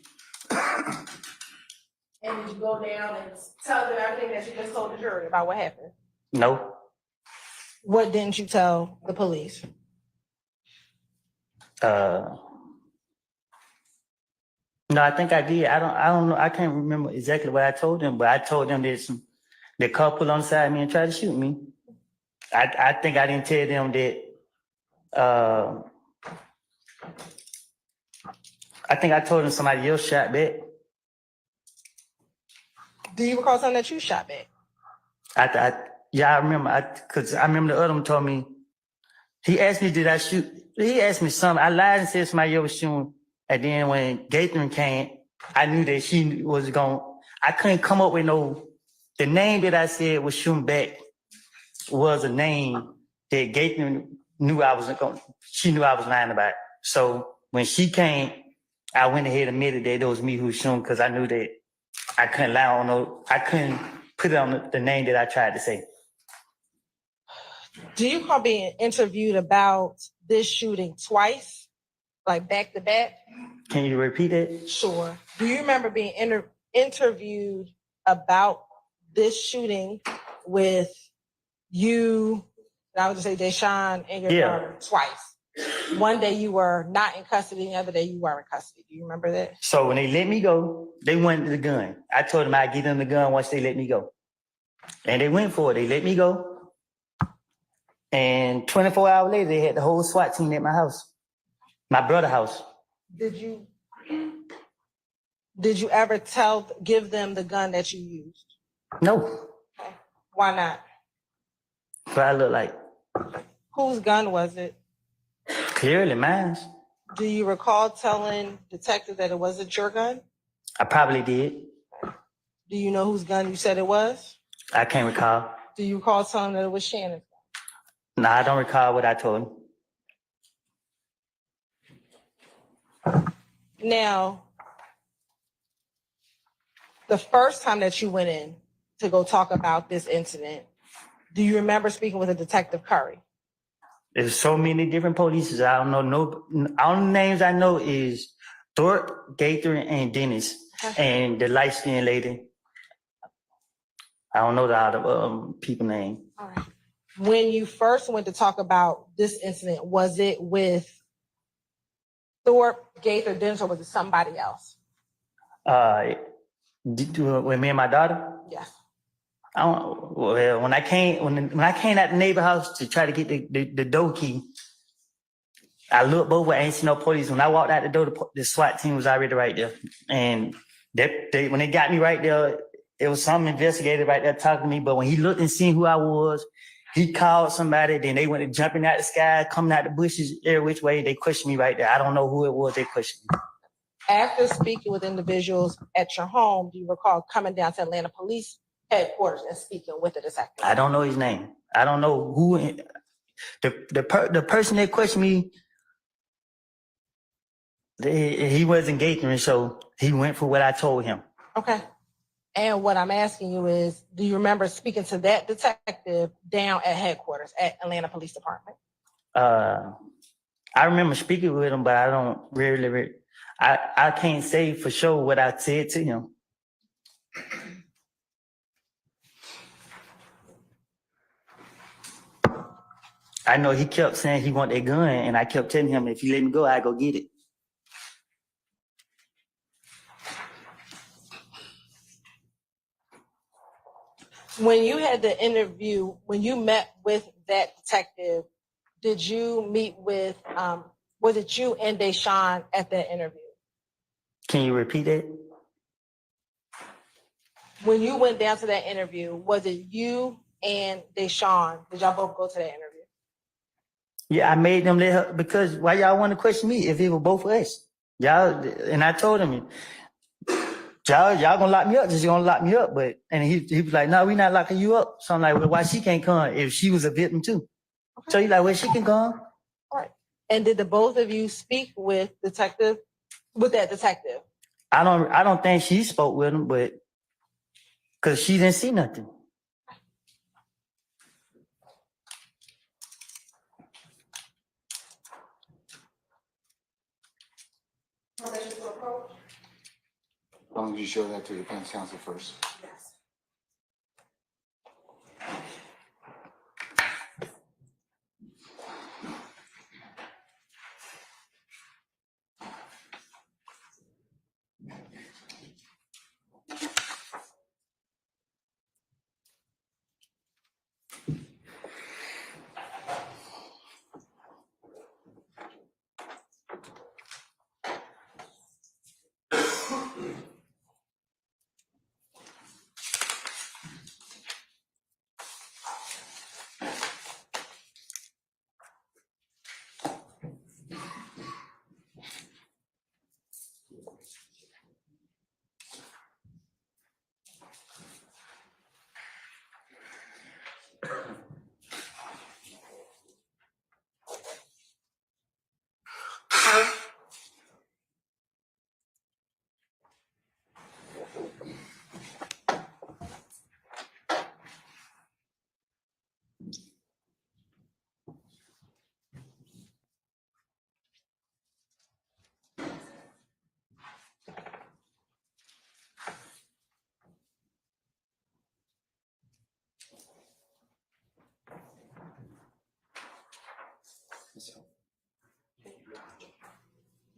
And did you go down and tell them everything that you just told the jury about what happened? No. What didn't you tell the police? No, I think I did. I don't know. I can't remember exactly what I told them, but I told them the couple on the side of me and tried to shoot me. I think I didn't tell them that, I think I told them somebody else shot back. Do you recall something that you shot back? Yeah, I remember. Cause I remember the other one told me, he asked me, did I shoot? He asked me something. I lied and said somebody else was shooting. And then when Gathering came, I knew that she was going, I couldn't come up with the name that I said was shooting back was a name that Gathering knew I wasn't going, she knew I was lying about. So when she came, I went ahead and admitted that it was me who was shooting because I knew that I couldn't lie on I couldn't put it on the name that I tried to say. Do you recall being interviewed about this shooting twice, like back to back? Can you repeat it? Sure. Do you remember being interviewed about this shooting with you, and I would just say Deshaun and your daughter twice? One day you were not in custody, the other day you were in custody. Do you remember that? So when they let me go, they wanted the gun. I told them I'd get them the gun once they let me go. And they went for it. They let me go. And 24 hours later, they had the whole SWAT team at my house, my brother's house. Did you ever give them the gun that you used? No. Okay. Why not? But I look like. Whose gun was it? Clearly mine. Do you recall telling detective that it wasn't your gun? I probably did. Do you know whose gun you said it was? I can't recall. Do you recall telling that it was Shannon's gun? No, I don't recall what I told him. Now, the first time that you went in to go talk about this incident, do you remember speaking with a Detective Curry? There's so many different polices. I don't know. All the names I know is Thorpe, Gaither, and Dennis, and the light-skinned lady. I don't know the other people name. All right. When you first went to talk about this incident, was it with Thorpe, Gaither, Dennis, or was it somebody else? With me and my daughter? Yes. When I came out the neighbor house to try to get the door key, I looked over, I ain't seen no police. When I walked out the door, the SWAT team was already right there. And when they got me right there, it was some investigator right there talking to me. But when he looked and seen who I was, he called somebody. Then they went to jumping out the sky, coming out the bushes, every which way. They questioned me right there. I don't know who it was. They questioned me. After speaking with individuals at your home, do you recall coming down to Atlanta Police Headquarters and speaking with the detective? I don't know his name. I don't know who. The person that questioned me, he wasn't Gathering, so he went for what I told him. Okay. And what I'm asking you is, do you remember speaking to that detective down at headquarters at Atlanta Police Department? I remember speaking with him, but I don't really I can't say for sure what I said to him. I know he kept saying he wanted that gun, and I kept telling him, if you let me go, I go get it. When you had the interview, when you met with that detective, did you meet with, was it you and Deshaun at that interview? Can you repeat that? When you went down to that interview, was it you and Deshaun? Did y'all both go to that interview? Yeah, I made them let her, because why y'all want to question me if it was both of us? Y'all, and I told him, y'all gonna lock me up, just gonna lock me up. And he was like, no, we not locking you up. So I'm like, well, why she can't come if she was a victim too? Okay. So he's like, well, she can come. All right. And did the both of you speak with that detective? I don't think she spoke with him, but because she didn't see nothing. As long as you show that to the defense counsel first. Yes.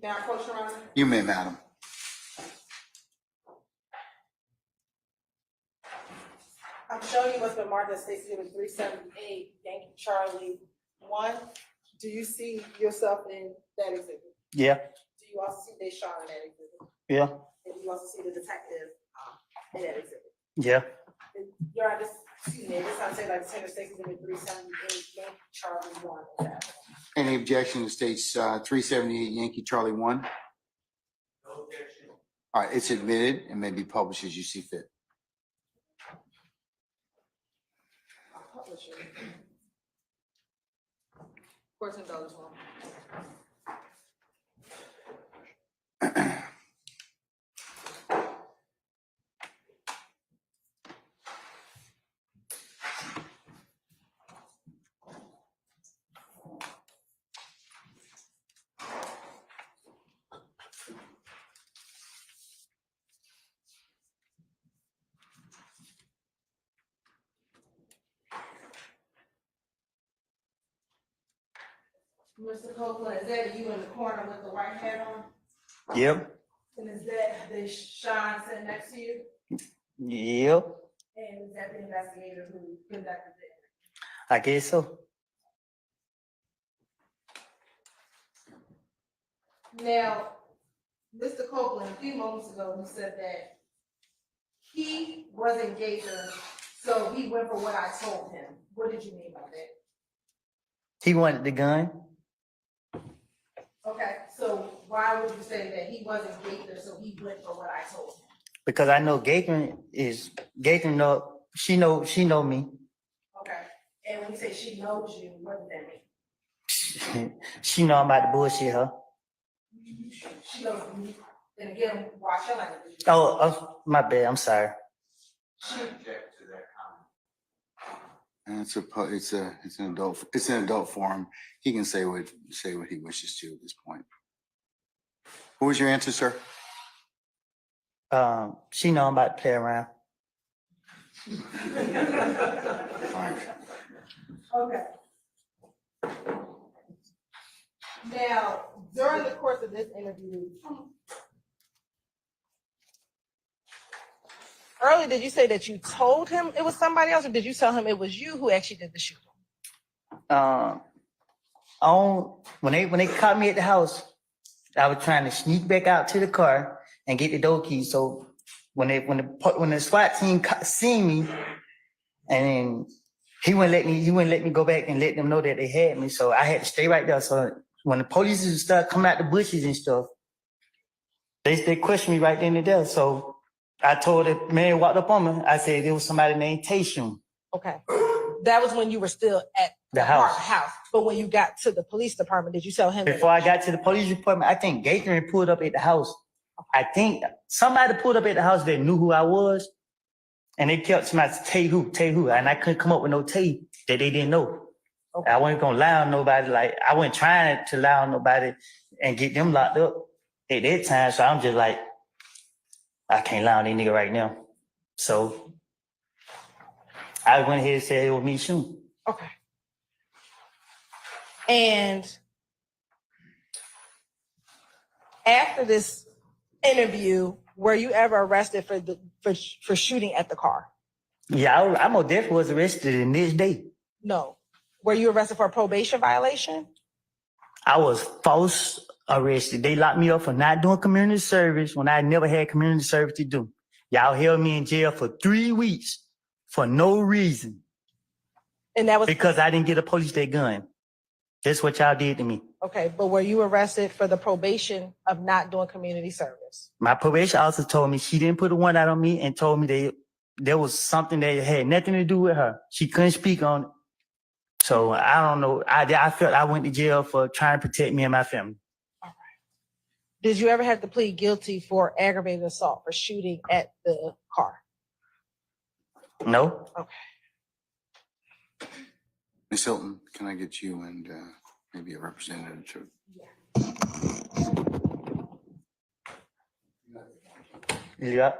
Now, approach your honor. You may, madam. I'm showing you what's been marked as State Exhibit 378, Yankee Charlie 1. Do you see yourself in that exhibit? Yeah, Do you also see Deshaun in that exhibit? yeah, And do you also see the detective in that exhibit? yeah. Your Honor, excuse me, this time say like State Exhibit 378, Yankee Charlie 1. Is that? Any objection to states 378 Yankee Charlie 1? No objection. All right, it's admitted and may be published as you see fit. Publisher. Court's indulgence one. Mr. Copeland, is that you in the corner with the white hat on? Yep, And is that the Sean sitting next to you? yep, And is that the investigator who conducted it? I guess so. Now, Mr. Copeland, a few moments ago, you said that he wasn't Gator, so he went for what I told him. What did you mean by that? He wanted the gun Okay, so why would you say that he wasn't Gator, so he went for what I told him? because I know Gator know, she know me. Okay, and when you say she knows you, what does that mean? She know I'm about to bullshit her. She knows me, and again, watch your language. Oh, my bad, I'm sorry. And it's an adult forum. He can say what he wishes to at this point. What was your answer, sir? She know I'm about to play around. All right. Okay. Now, during the course of this interview, earlier, did you say that you told him it was somebody else, or did you tell him it was you who actually did the shooting? When they caught me at the house, I was trying to sneak back out to the car and get the door key. So when the SWAT team seen me, and then he wouldn't let me go back and let them know that they had me. So I had to stay right there. So when the police started coming out the bushes and stuff, they questioned me right then and there. So I told the man who walked up on me, I said it was somebody named Tayshun. Okay. That was when you were still at The house. But when you got to the police department, did you tell him? Before I got to the police department, I think Gator pulled up at the house. I think somebody pulled up at the house that knew who I was. And they kept saying, Tay who? And I couldn't come up with no Tay that they didn't know. Okay. I wasn't gonna lie on nobody. Like, I wasn't trying to lie on nobody and get them locked up at that time. So I'm just like, I can't lie on these nigga right now. So I went ahead and said it was me shooting. Okay. And after this interview, were you ever arrested for shooting at the car? Yeah, I most definitely was arrested the next day. No. Were you arrested for a probation violation? I was false arrested. They locked me up for not doing community service when I never had community service to do. Y'all held me in jail for 3 weeks for no reason. And that was because I didn't get a police that gun. That's what y'all did to me. Okay, but were you arrested for the probation of not doing community service? My probation officer told me she didn't put a warrant out on me and told me there was something that had nothing to do with her. She couldn't speak on it. So I don't know. I felt I went to jail for trying to protect me and my family. All right. Did you ever have to plead guilty for aggravated assault for shooting at the car? No. Okay. Ms. Hilton, can I get you and maybe a representative to? Yeah.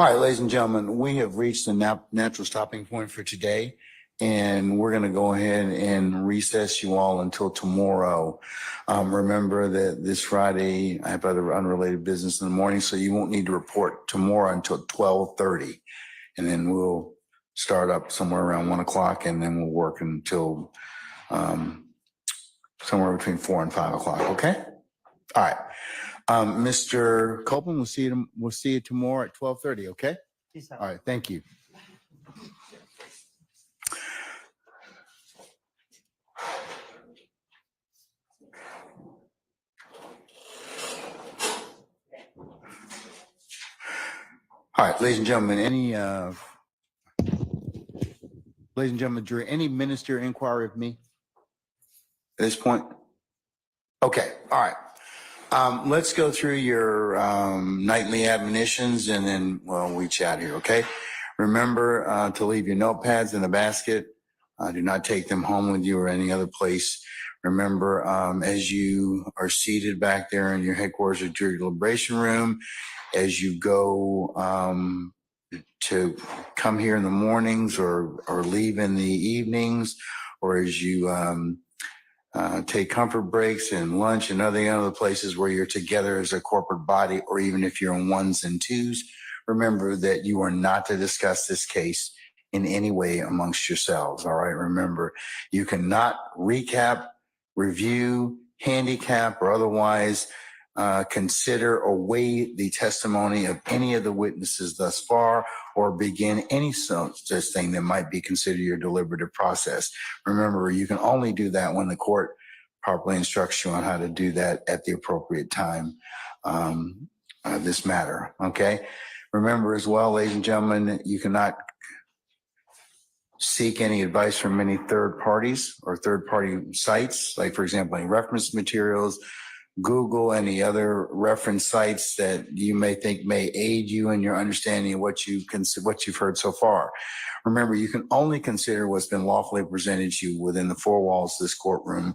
All right, ladies and gentlemen, we have reached the natural stopping point for today, and we're going to go ahead and recess you all until tomorrow. Remember that this Friday, I have other unrelated business in the morning, so you won't need to report tomorrow until 12:30. And then we'll start up somewhere around 1 o'clock, and then we'll work until somewhere between 4 and 5 o'clock, okay? All right. Mr. Copeland, we'll see you tomorrow at 12:30, okay? Peace out. All right, thank you. All right, ladies and gentlemen, jury, any ministerial inquiry of me at this point? Okay, all right. Let's go through your nightly admonitions, and then, well, we chat here, okay? Remember to leave your notepads in the basket. Do not take them home with you or any other place. Remember, as you are seated back there in your headquarters or jury deliberation room, as you go to come here in the mornings or leave in the evenings, or as you take comfort breaks and lunch and other places where you're together as a corporate body, or even if you're in ones and twos, remember that you are not to discuss this case in any way amongst yourselves. All right. Remember, you cannot recap, review, handicap, or otherwise consider or weigh the testimony of any of the witnesses thus far, or begin any such thing that might be considered your deliberative process. Remember, you can only do that when the court properly instructs you on how to do that at the appropriate time, this matter, okay? Remember as well, ladies and gentlemen, you cannot seek any advice from any third parties or third party sites, like, for example, any reference materials, Google, any other reference sites that you may think may aid you in your understanding of what you've heard so far. Remember, you can only consider what's been lawfully presented to you within the four walls of this courtroom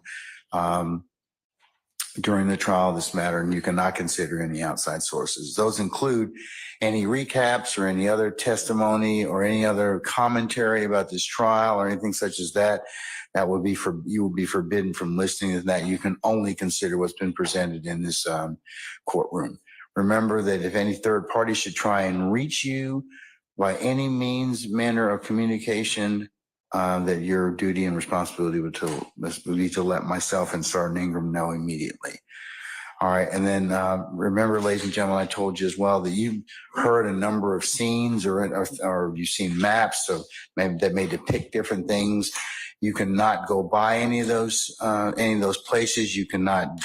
during the trial of this matter, and you cannot consider any outside sources. Those include any recaps or any other testimony or any other commentary about this trial or anything such as that. That would be you will be forbidden from listening to that. You can only consider what's been presented in this courtroom. Remember that if any third party should try and reach you by any means, manner of communication, that your duty and responsibility would be to let myself and Sergeant Ingram know immediately. All right. And then remember, ladies and gentlemen, I told you as well that you've heard a number of scenes or you've seen maps that may depict different things. You cannot go by any of those places. You cannot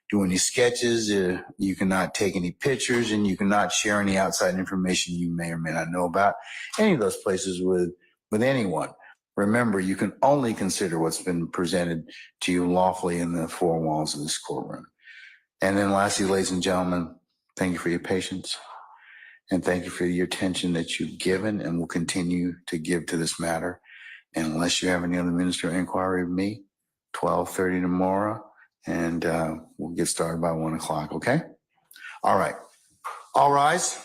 do any sketches. You cannot take any pictures, and you cannot share any outside information you may or may not know about any of those places with anyone. Remember, you can only consider what's been presented to you lawfully in the four walls of this courtroom. And then lastly, ladies and gentlemen, thank you for your patience, and thank you for your attention that you've given and will continue to give to this matter. And unless you have any other ministerial inquiry of me, 12:30 tomorrow, and we'll get started by 1 o'clock, okay? All right. All rise.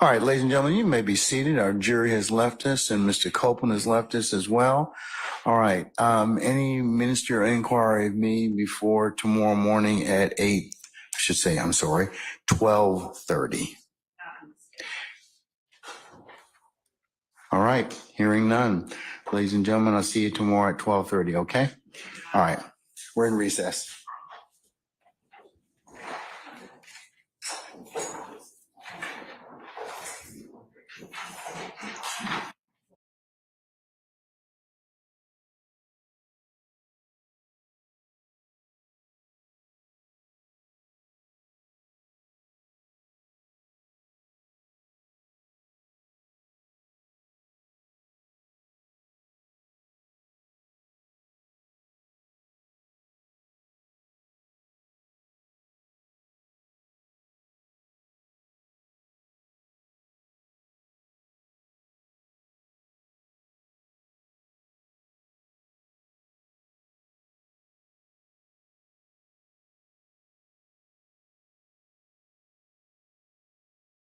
All right, ladies and gentlemen, you may be seated. Our jury has left us, and Mr. Copeland has left us as well. All right. Any ministerial inquiry of me before tomorrow morning at 12:30. All right. Hearing none. Ladies and gentlemen, I'll see you tomorrow at 12:30, okay? All right. We're in recess.